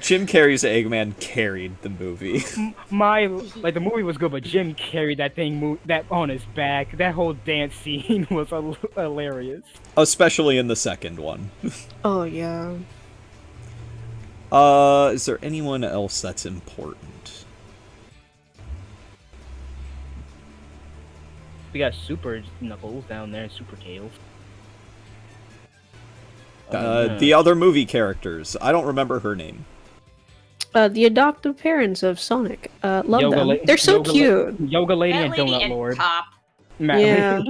Jim Carrey's Eggman carried the movie. The movie was good, but Jim carried that thing that on his back. That whole dance scene was hilarious. Especially in the second one. Oh yeah. Is there anyone else that's important? We got Super Knuckles down there, and Super Tails. The other movie characters. I don't remember her name. The adoptive parents of Sonic. Love Yoga them. La- They're so Yoga La- cute. Yoga Lady That and lady Donut and Lord. Pop. Yeah.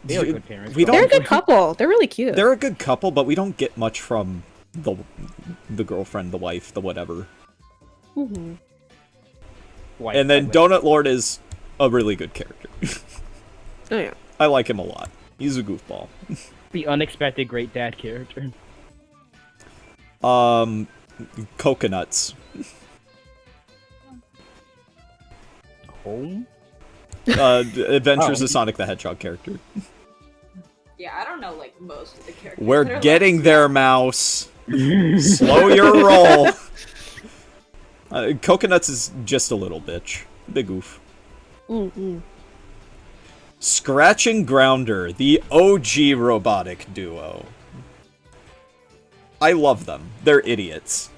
They are good parents. We They're a don't. good couple. They're really cute. They're a good couple, but we don't get much from the girlfriend, the wife, the whatever. hmm White And then chocolate. Donut Lord is a really good character. Oh yeah. I like him a lot. He's a goofball. The unexpected great dad character. Coconuts. Home? Adventures Oh. of Sonic the Hedgehog character. Yeah, I don't know like most of the characters. We're They're, like, getting there, Mouse. Slow your roll. Coconuts is just a little bitch. Big oof. Mm-mm. Scratch and Grounder, the OG robotic duo. I love them. They're idiots.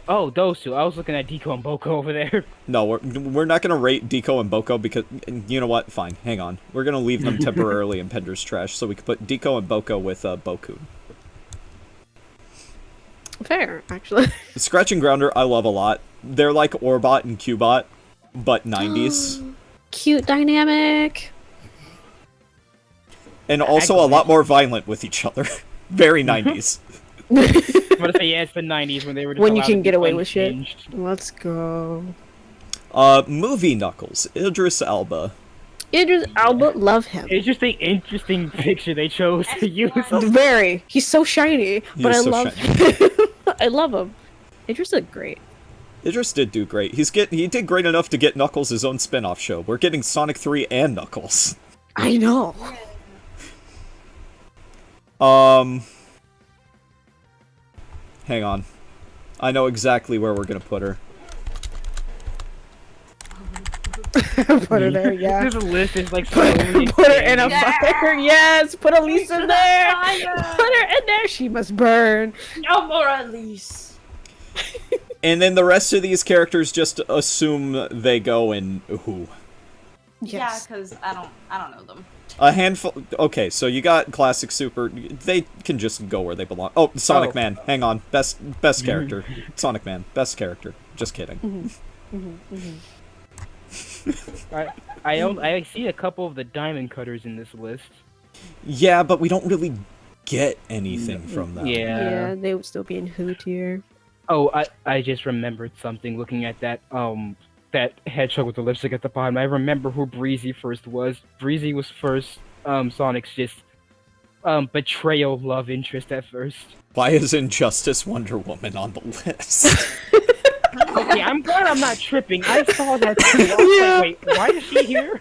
Oh, those two. I was looking at Deco and Boko over there. No, we're not gonna rate Deco and Boko because you know what? Fine, hang on. We're gonna leave them temporarily in Pender's trash so we can put Deco and Boko with Boku. Fair, actually. Scratch and Grounder, I love a lot. They're like Orbot and Cubot, but 90s. Cute dynamic. And also a lot more violent with each other. Very 90s. I'm gonna say, yeah, it's the 90s when they were just When you allowed can to get be away with shit. unhinged. Let's go. Movie Knuckles, Idris Elba. Idris Elba, love him. It's just an interesting picture they chose to use. Very. He's so shiny, but is I so love shiny. him. I love him. Idris looked great. Idris did do great. He did great enough to get Knuckles his own spin-off show. We're getting Sonic 3 and Knuckles. I know. Hang on. I know exactly where we're gonna put her. Put her there, yeah. This list is like Put slowly her in a expanding. fire. Yes, put Elise in there. Put her in there. She must burn. No more Elise. And then the rest of these characters just assume they go in who? Yeah, Yes. because I don't know them. A handful. Okay, so you got Classic Super. They can just go where they belong. Oh, Sonic Oh. Man. Hang on. Best character. Sonic Man. Best character. Just kidding. I see a couple of the diamond cutters in this list. Yeah, but we don't really get anything from them. Yeah, they would still be in Who tier. Oh, I just remembered something looking at that that hedgehog with the lipstick at the bottom. I remember who Breezy first was. Breezy was first Sonic's just betrayal love interest at first. Why is Injustice Wonder Woman on the list? Okay, I'm glad I'm not tripping. I saw that too. I was like, wait, why is she here?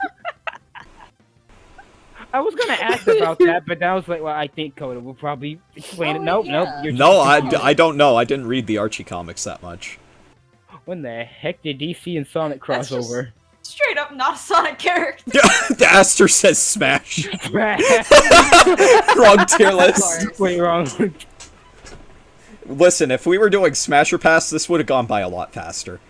I was gonna ask about that, but I was like, well, I think Coda will probably explain it. Nope, nope. You're No, just- I don't know. I didn't read the Archie comics that much. When the heck did DC and Sonic That's just- crossover? Straight up not a Sonic character. The Aster says Smash. Wrong Wrong tier list. Wait, wrong. Listen, if we were doing Smash or Pass, this would have gone by a lot faster.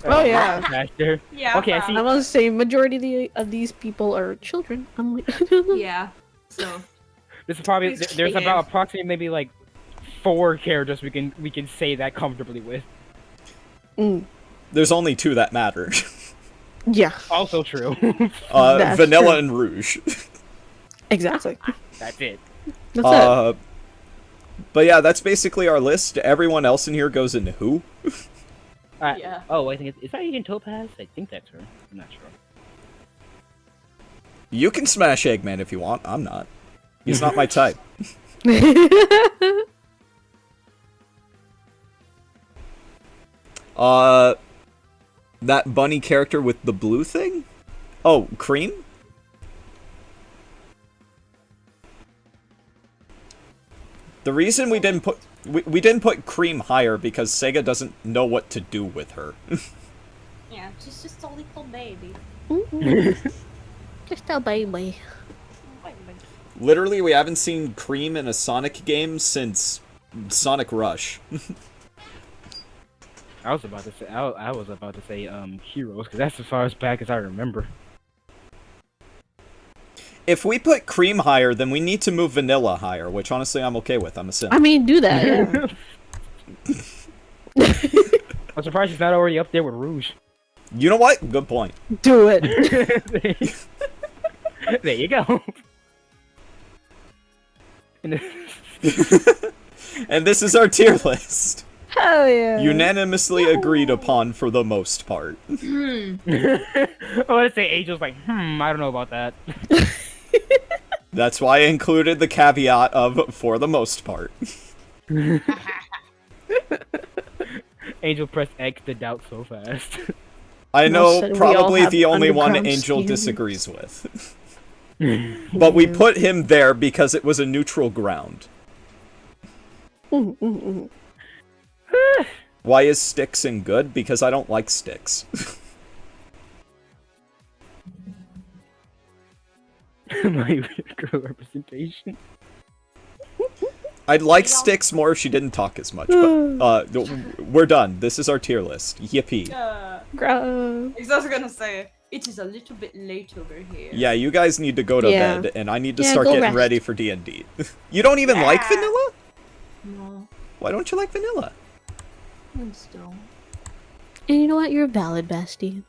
Oh, yeah. Faster. Yeah. Okay, I see. I want to say majority of these people are children. I'm like, Yeah. So This is probably Please there's behave. about approximately maybe like 4 characters we can say that comfortably with. There's only 2 that matter. yeah, Also true. That's Vanilla true. and Rouge. exactly. That's it. That's it. But yeah, that's basically our list. Everyone else in here goes in who? Yeah. Oh, I think is that Agent Topaz? I think that's her. I'm not sure. You can smash Eggman if you want. I'm not. He's not my type. That bunny character with the blue thing? Oh, Cream? The reason we didn't put Cream higher because Sega doesn't know what to do with her. Yeah, she's just a little baby. Just a baby. Literally, we haven't seen Cream in a Sonic game since Sonic Rush. I was about to say heroes because that's as far as back as I remember. If we put cream higher, then we need to move vanilla higher, which honestly I'm okay with. I'm a simp. I mean, do that. Yeah. I'm surprised she's not already up there with Rouge. You know what? Good point. Do it. There you go. And And this is our tier list. Hell yeah. Unanimously agreed upon for the most part. Hmm. oh, let's say Angel's like, I don't know about that. That's why I included the caveat of for the most part. Angel pressed X to doubt so fast. I know said we all probably have the only one underground Angel schemes. disagrees with. But we put him there because it was a neutral ground. Why is Stixon good? Because I don't like Styx. My weird girl representation. I'd like Styx more if she didn't talk as much, but we're done. This is our tier list. Yippee. Gross. I was also gonna say, it is a little bit late over here. Yeah, you guys need to go to Yeah. bed, and I need to Yeah, start go getting rest. ready for D&D. You don't even like Yeah. vanilla? No, Why don't you like vanilla? I'm still. And you know what? You're valid, Basti.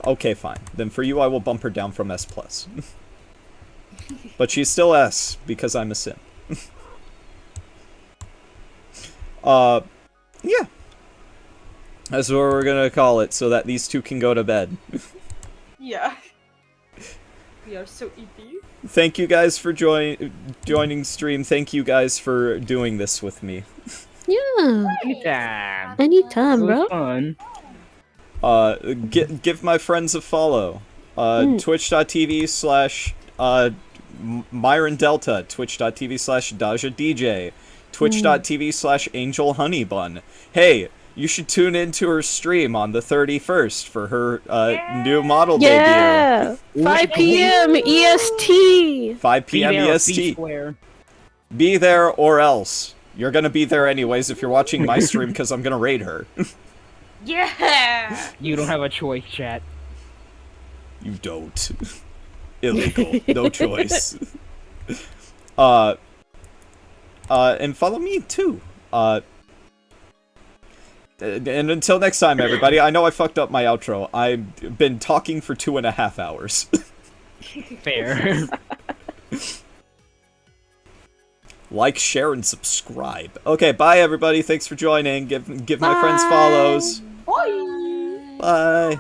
Okay, fine. Then for you, I will bump her down from S+. But she's still S, because I'm a simp. Yeah. That's what we're gonna call it, so that these two can go to bed. Yeah. We are so easy. Thank you guys for joining stream. Thank you guys for doing this with me. Yeah. Anytime. Anytime, It bro. was fun. Give my friends a follow. Twitch.tv/ Myron Delta, twitch.tv/ Daja DJ, twitch.tv/ Angel Honeybun. Hey, you should tune into her stream on the 31st for her new model debut. Yeah. 5 p.m. EST. 5 Be p.m. there or be EST. square. Be there or else. You're gonna be there anyways if you're watching my stream because I'm gonna raid her. Yeah. You don't have a choice, chat. You don't. Illegal. No choice. And follow me too. And until next time, everybody. I know I fucked up my outro. I've been talking for 2.5 hours. Fair. Like, share, and subscribe. Okay, bye everybody. Thanks for joining. Give my friends follows. Bye. Bye.